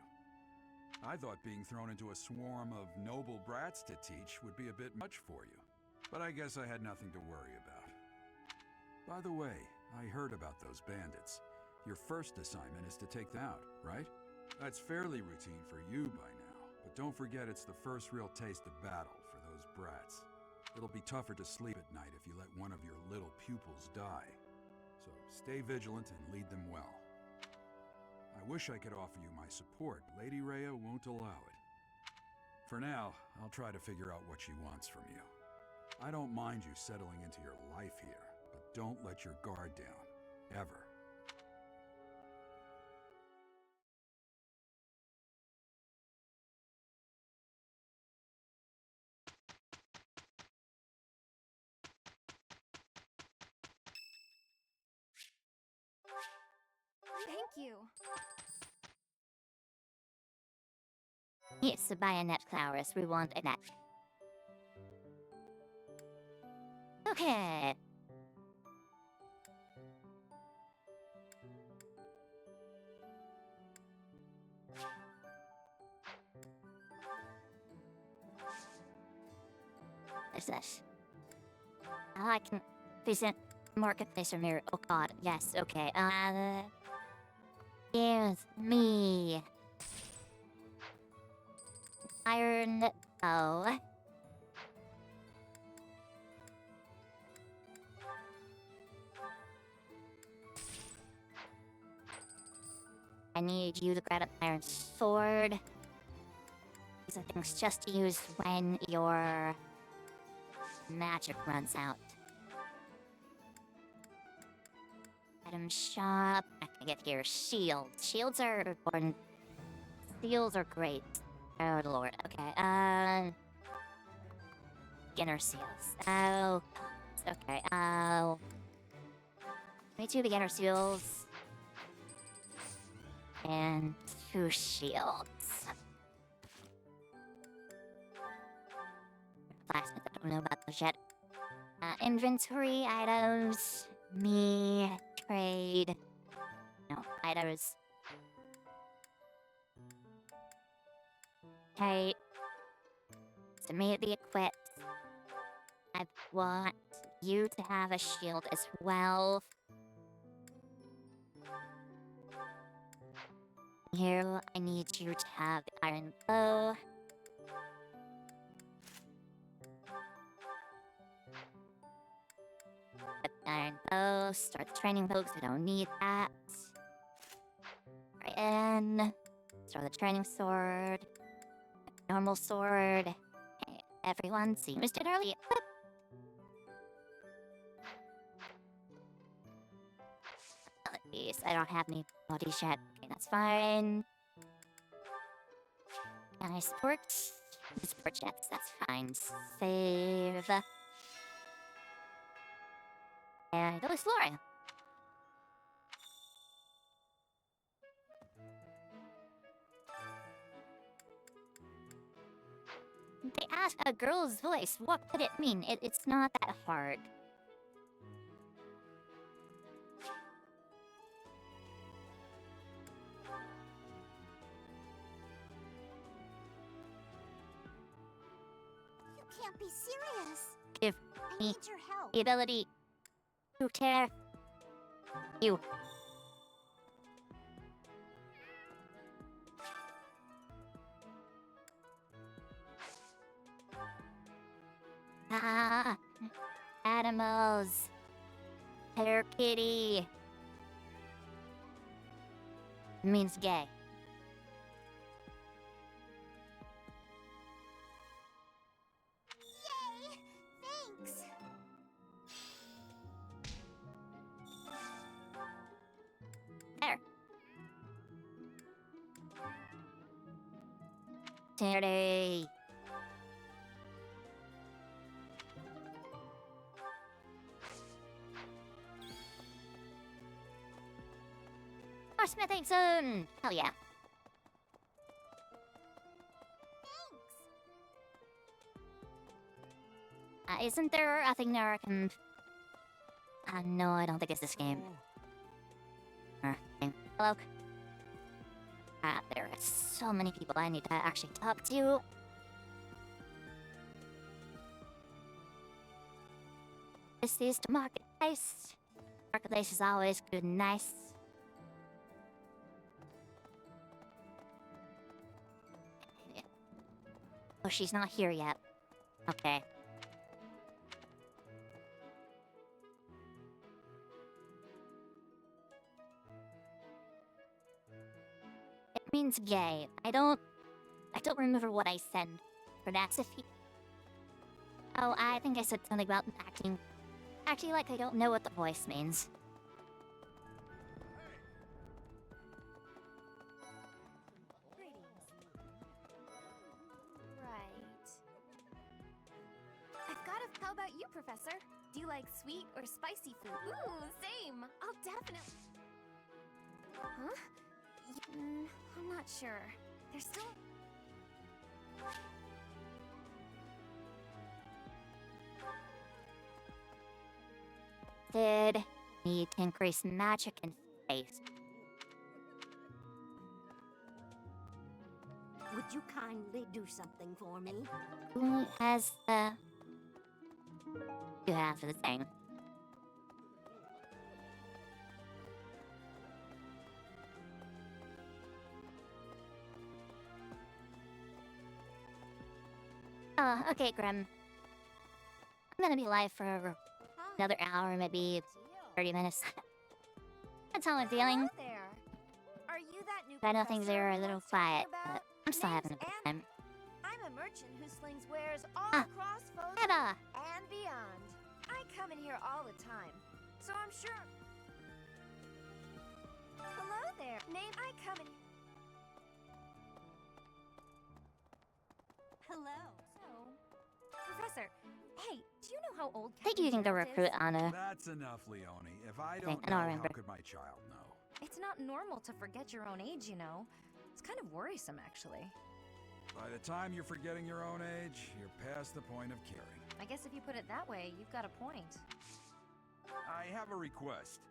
I thought being thrown into a swarm of noble brats to teach would be a bit much for you. But I guess I had nothing to worry about. By the way, I heard about those bandits. Your first assignment is to take them out, right? That's fairly routine for you by now, but don't forget it's the first real taste of battle for those brats. It'll be tougher to sleep at night if you let one of your little pupils die. So stay vigilant and lead them well. I wish I could offer you my support. Lady Rhea won't allow it. For now, I'll try to figure out what she wants from you. I don't mind you settling into your life here, but don't let your guard down. ever. Thank you. Yes, bayonet flowers. We want a net. Okay. What's this? I can present marketplace or mirror. Oh god, yes, okay. Give me iron bow. I need you to grab an iron sword. These are things just to use when your magic runs out. Item shop. I can get here. Shields. Shields are important. Seals are great. Oh lord. Okay. Beginner seals. Oh. Okay. Me 2 beginner seals. And 2 shields. Blacksmith, I don't know about those yet. Inventory items. Me. Trade. No, items. Okay. To immediately equipped. I want you to have a shield as well. Here, I need you to have the iron bow. Put the iron bow, start the training pokes, I don't need that. Right in. Start the training sword. Normal sword. Okay, everyone seems to early. Abilities. I don't have any bodies yet. Okay, that's fine. Can I support? Support jets, that's fine. Save. And go exploring. They ask a girl's voice, what could it mean? It's not that hard. You can't be serious. Give I me need your help. the ability to tear you. Ah, animals. Hair kitty. Means gay. Yay! Thanks. There. Terry. Our smithing soon! Hell yeah. Isn't there a thing there I can... no, I don't think it's this game. Hello? There are so many people I need to actually talk to. This is the marketplace. Marketplace is always good and nice. Oh, she's not here yet. Okay. It means gay. I don't remember what I said for that. Oh, I think I said something about acting like I don't know what the voice means. How about you, Professor? Do you like sweet or spicy food? Ooh, same. I'll definitely... Huh? I'm not sure. There's still... Did need to increase magic and faith. Would you kindly do something for me? Who has the... You have the thing. Oh, okay, Grim. I'm gonna be live for another hour, maybe 30 minutes. That's how I'm feeling. Hello there. Are you that new I know things professor are a who little wants talking quiet, but about? I'm still Name's having a good time. I'm a merchant who slings wares all Ah, across Vtuber Eva. and beyond. I come in here all the time, so I'm sure... Hello there. Name I come in... Hello. So, Professor, hey, do you know how old I think you can go recruit Anna. That's enough, Leone. If I Okay, don't I know, don't how remember. could my child know? It's not normal to forget your own age, you know. It's kind of worrisome, actually. By the time you're forgetting your own age, you're past the point of caring. I guess if you put it that way, you've got a point. I have a request.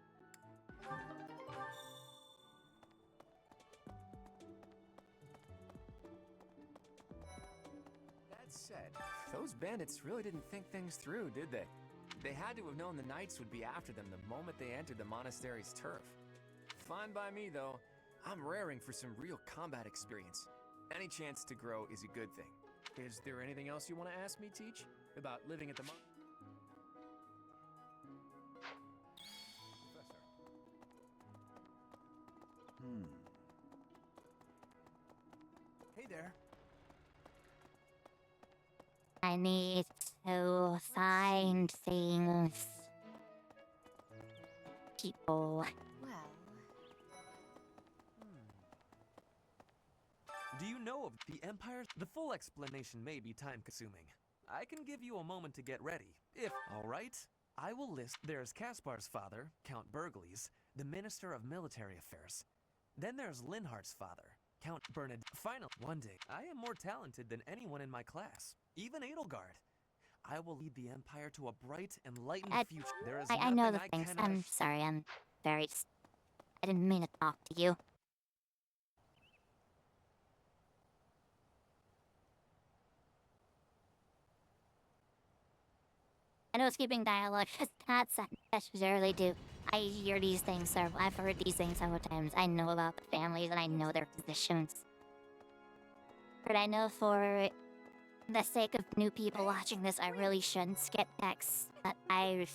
That said, those bandits really didn't think things through, did they? They had to have known the knights would be after them the moment they entered the monastery's turf. Fine by me, though. I'm raring for some real combat experience. Any chance to grow is a good thing. Is there anything else you want to ask me, Teach? About living at the Hey there. I need to find things. People. Well... Do you know of the Empire? The full explanation may be time-consuming. I can give you a moment to get ready, if... Alright? I will list... There's Caspar's father, Count Burgles, the Minister of Military Affairs. Then there's Linhart's father, Count Bernard. Finally, one day, I am more talented than anyone in my class, even Edelgard. I will lead the Empire to a bright, enlightened future. There is I know the nothing things. cannot... I'm sorry, I'm very... I didn't mean to talk to you. I know skipping dialogue is not necessarily do. I hear these things, sir. I've heard these things several times. I know about the families and I know their positions. But I know for the sake of new people watching this, I really shouldn't skip text. But I...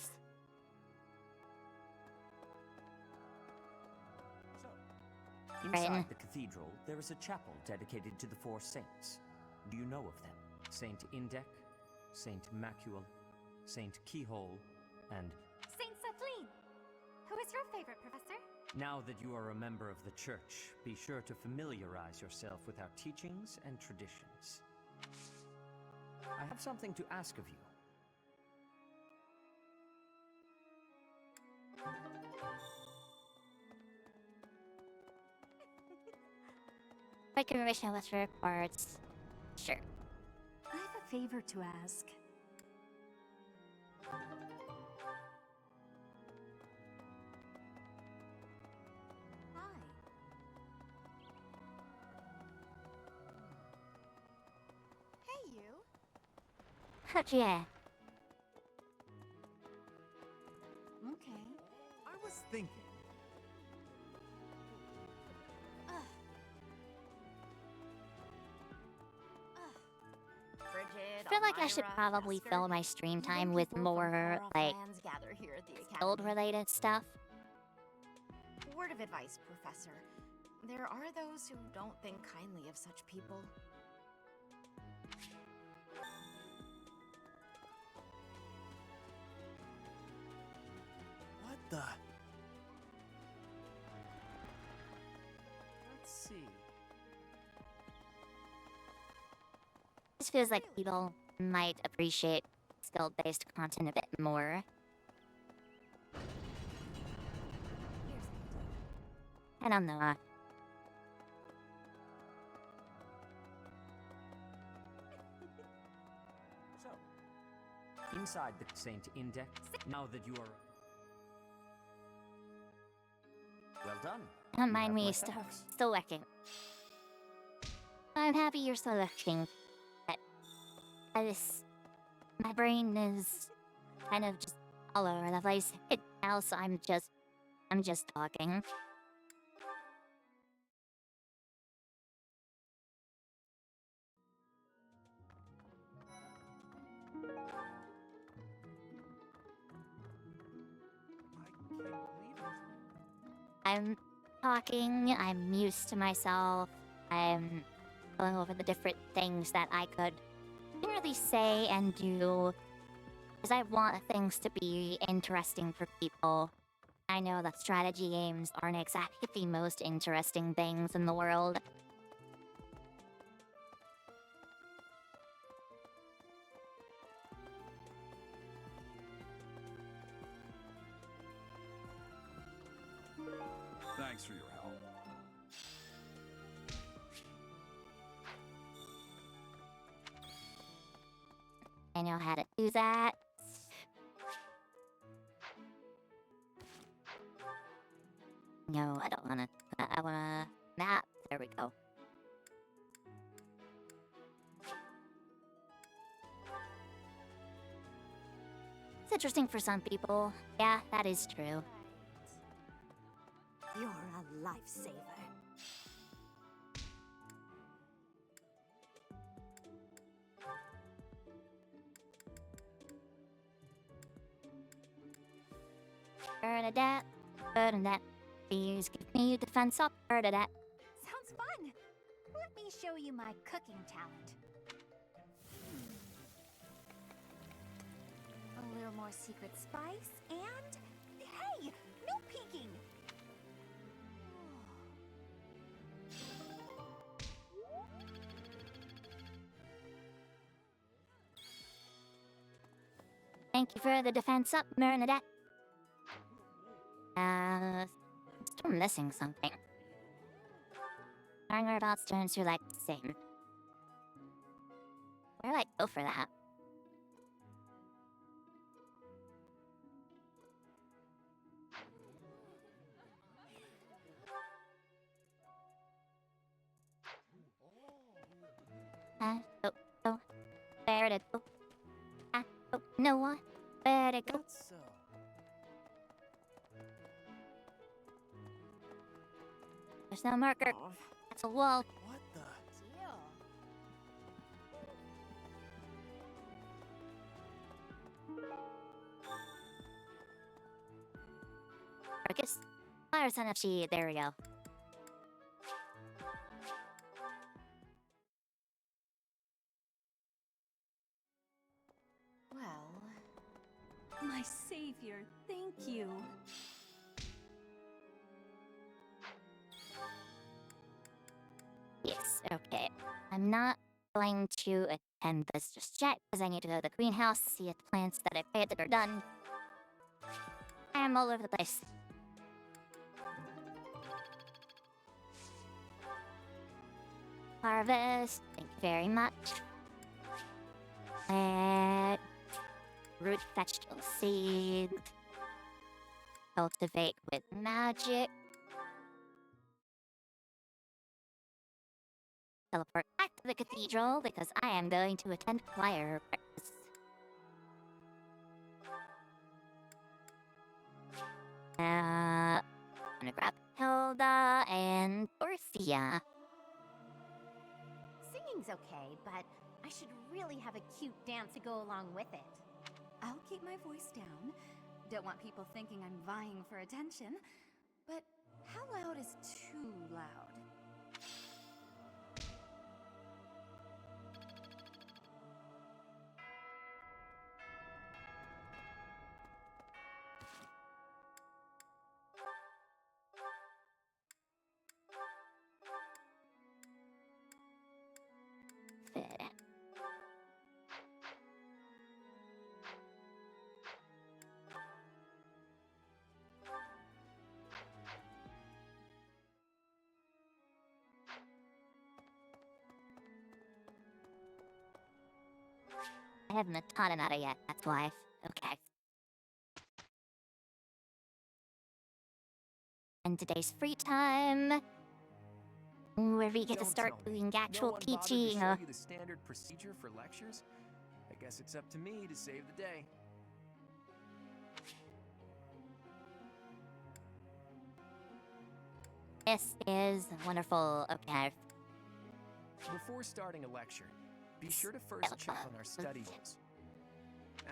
Inside the cathedral, there is a chapel dedicated to the four saints. Do you know of them? Saint Indec, Saint Macule, Saint Keyhole, and... Saint Kathleen! Who is your favorite, Professor? Now that you are a member of the church, be sure to familiarize yourself with our teachings and traditions. I have something to ask of you. My commission was for reports. Sure. I have a favor to ask. Hi. Hey, you. Yeah. Okay. I was thinking. I feel like I should probably fill my stream time with more, like, Gather here at the field-related stuff. Word of advice, Professor. There are those who don't think kindly of such people. What the? Let's see. This feels like people might appreciate skill-based content a bit more. I don't know. So, inside the Saint Index, now that you are... Well done. Don't You mind have me my still thanks. looking. I'm happy you're still looking. But my brain is kind of just all over the place now, so I'm just talking. I'm talking, I'm used to myself, I'm going over the different things that I could really say and do, because I want things to be interesting for people. I know that strategy games aren't exactly the most interesting things in the world. Thanks for your help. I know how to do that. No, I don't wanna. I wanna map. There we go. It's interesting for some people. Yeah, that is true. You're a lifesaver. Bernadette, Bernadette, please give me defense up, Bernadette. Sounds fun. Let me show you my cooking talent. A little more secret spice, and hey, no peeking. Thank you for the defense up, Bernadette. Still missing something. Knowing whereabouts turns to like the same. Where do I go for that? Oh, where to go? Oh, no, where to go? So, There's no marker. That's a wall. what the? Focus. Fire energy. There we go. Well, my savior, thank you. Yes, okay. I'm not going to attend this just yet, because I need to go to the greenhouse, see if the plants that I planted are done. I am all over the place. Harvest, thank you very much. And root vegetable seed. Cultivate with magic. Teleport back to the cathedral because I am going to attend choir practice. I'm gonna grab Hilda and Dorothea. Singing's okay, but I should really have a cute dance to go along with it. I'll keep my voice down. Don't want people thinking I'm vying for attention. But how loud is too loud? I haven't taught another yet, that's why. Okay. And today's free time, where we get to Don't start tell me. doing actual No one bothered to teaching. show you the standard procedure for lectures? I guess it's up to me to save the day. This is wonderful. Okay. Before starting a lecture, be sure to first check on our study goals.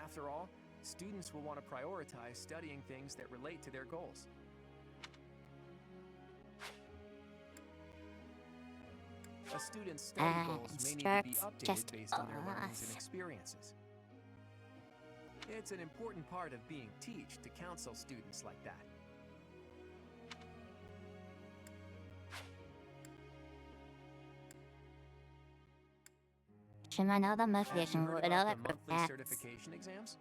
After all, students will want to prioritize studying things that relate to their goals. A student's study goals may need to be updated based on their learnings and experiences. It's an important part of being teach to counsel students like that. Should I know the motivation? Have you heard Would know about that the for monthly facts. certification exams?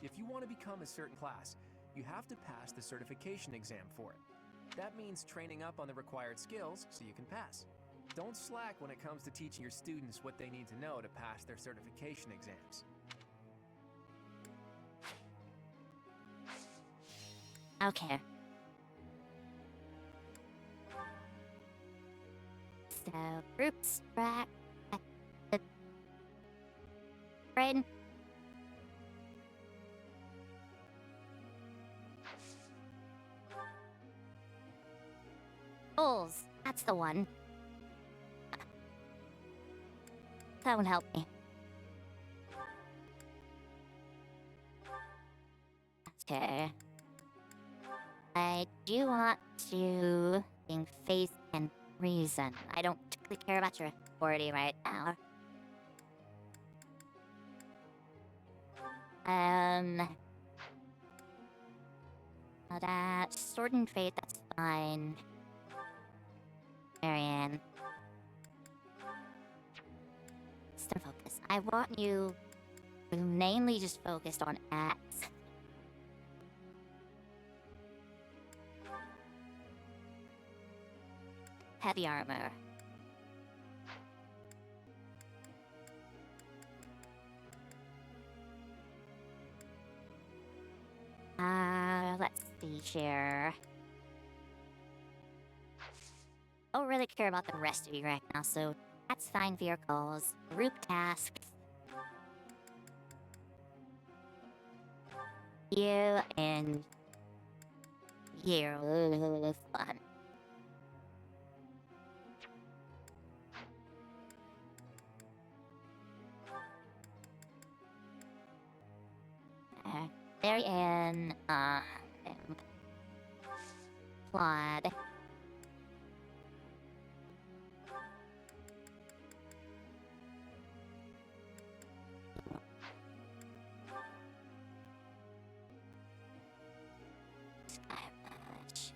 If you want to become a certain class, you have to pass the certification exam for it. That means training up on the required skills so you can pass. Don't slack when it comes to teaching your students what they need to know to pass their certification exams. Okay. So, groups, track, brain. Goals. That's the one. That would help me. Okay. I do want to think faith and reason. I don't particularly care about your authority right now. That sword and faith, that's fine. Marianne. System focus. I want you to mainly just focused on acts. Heavy armor. Let's see here. I don't really care about the rest of you right now, so that's fine for your goals. Group tasks. You and you. Fun. Marianne, Plod.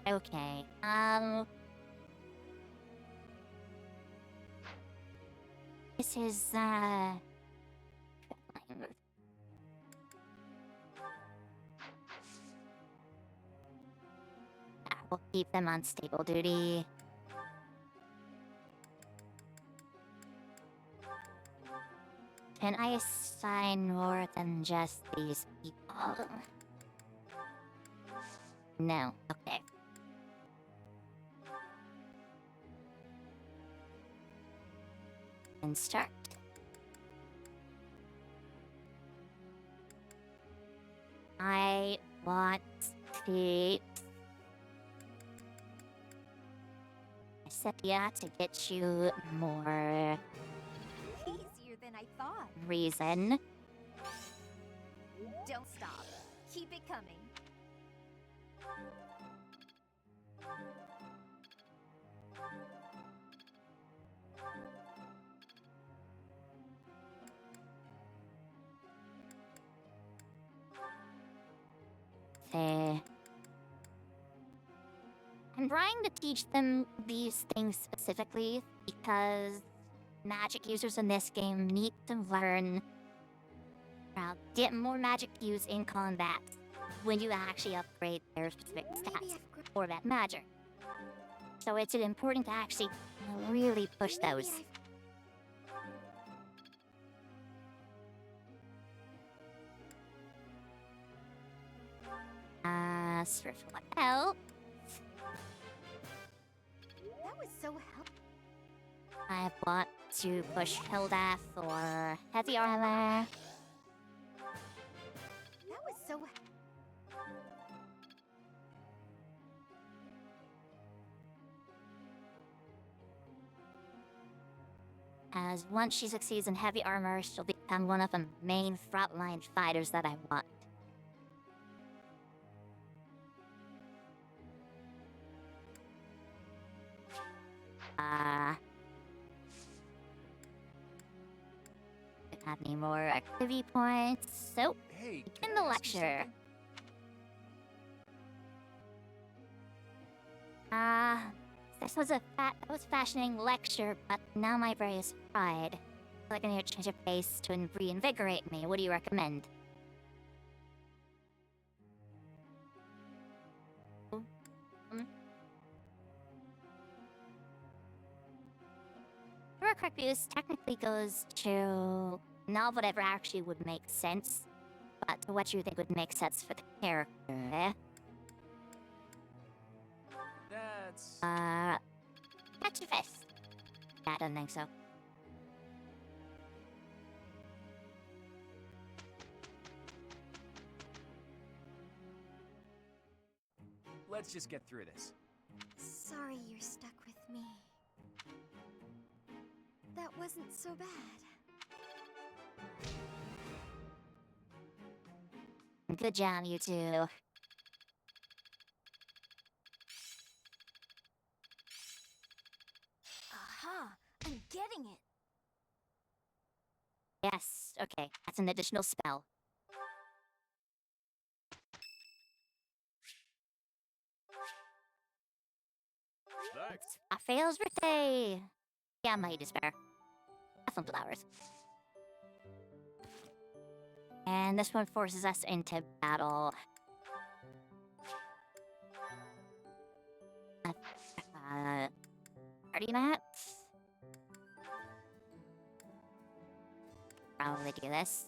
Okay, this is, we'll keep them on stable duty. Can I assign more than just these people? No, okay. And start. I want to Sepia to get you more Easier than I thought. reason. Don't stop. Keep it coming. There. I'm trying to teach them these things specifically because magic users in this game need to learn how to get more magic use in combat when you actually upgrade their specific stats for that magic. So it's important to actually really push those. spiritual help. That was so helpful. I want to push Hilda for heavy armor. That was so. As once she succeeds in heavy armor, she'll become one of the main frontline fighters that I want. Don't have any more activity points, so Hey, begin the lecture. This was a fascinating lecture, but now my brain is fried. I feel like I need to change of pace to reinvigorate me. What do you recommend? Your correct views technically goes to not whatever actually would make sense, but to what you think would make sense for the character, eh? That's... Catch your fist. Yeah, I don't think so. Let's just get through this. Sorry you're stuck with me. That wasn't so bad. Good job, you two. Aha! I'm getting it! Yes, okay, that's an additional spell. Thanks. Raphael's birthday! Yeah, my despair. Have some flowers. And this one forces us into battle. Party mats? Probably do this.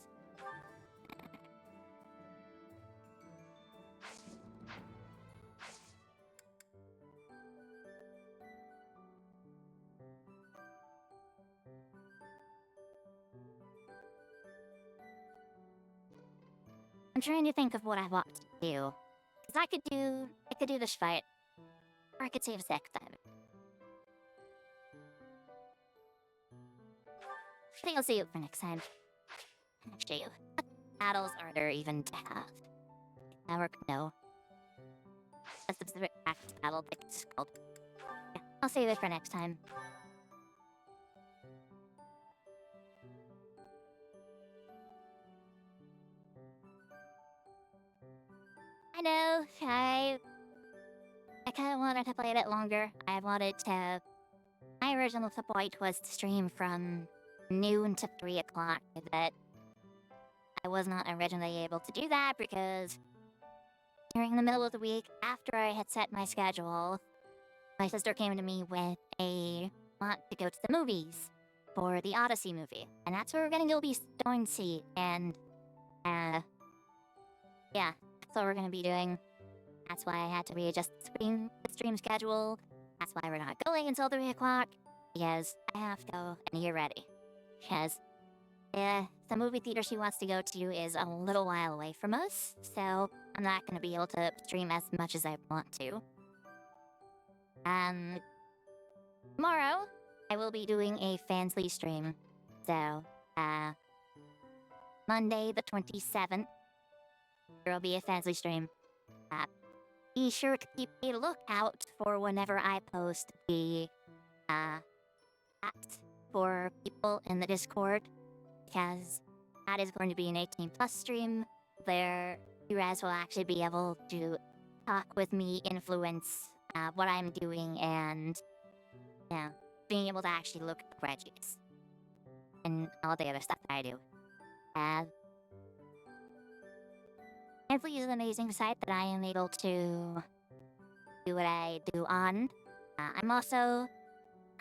I'm trying to think of what I want to do. Cause I could do this fight. Or I could save a sec time. I think I'll save it for next time. Actually, what battles are there even to have? Network, no. A specific act battle, I think it's called. Yeah, I'll save it for next time. I know, I kind of wanted to play it a bit longer. I wanted to... My original point was to stream from noon to 3 o'clock, but I was not originally able to do that because during the middle of the week, after I had set my schedule, my sister came to me with a want to go to the movies for the Odyssey movie, and that's what we're gonna go be going to see, and yeah, that's what we're gonna be doing. That's why I had to readjust the stream schedule. That's why we're not going until 3 o'clock, because I have to go and get ready. Because the movie theater she wants to go to is a little while away from us, so I'm not going to be able to stream as much as I want to. Tomorrow, I will be doing a Fansly stream. So, Monday the 27th, there will be a Fansly stream. Be sure to keep a lookout for whenever I post the act for people in the Discord, because that is going to be an 18+ stream where you guys will actually be able to talk with me, influence what I'm doing, and being able to actually look at the spreadsheets and all the other stuff that I do. Fansly is an amazing site that I am able to do what I do on. I'm also,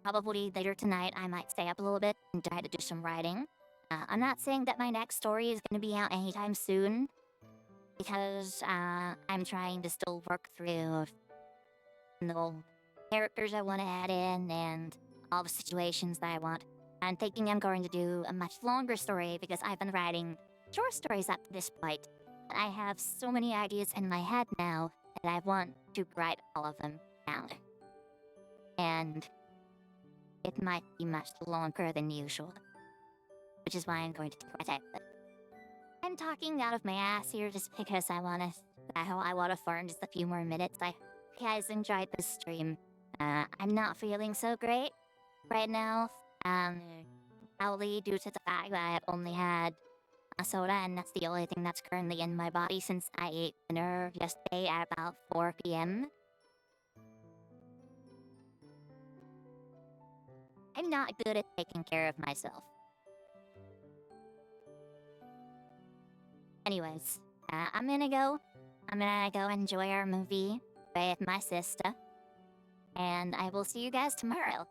probably later tonight, I might stay up a little bit and try to do some writing. I'm not saying that my next story is going to be out anytime soon, because I'm trying to still work through the characters I want to add in and all the situations that I want. I'm thinking I'm going to do a much longer story because I've been writing short stories up to this point. I have so many ideas in my head now that I want to write all of them down. And it might be much longer than usual, which is why I'm going to do it. I'm talking out of my ass here just because I want to farm just a few more minutes. I hope you guys enjoyed this stream. I'm not feeling so great right now. Probably due to the fact that I've only had a soda, and that's the only thing that's currently in my body since I ate dinner yesterday at about 4 p.m. I'm not good at taking care of myself. Anyways, I'm gonna go enjoy our movie with my sister. And I will see you guys tomorrow.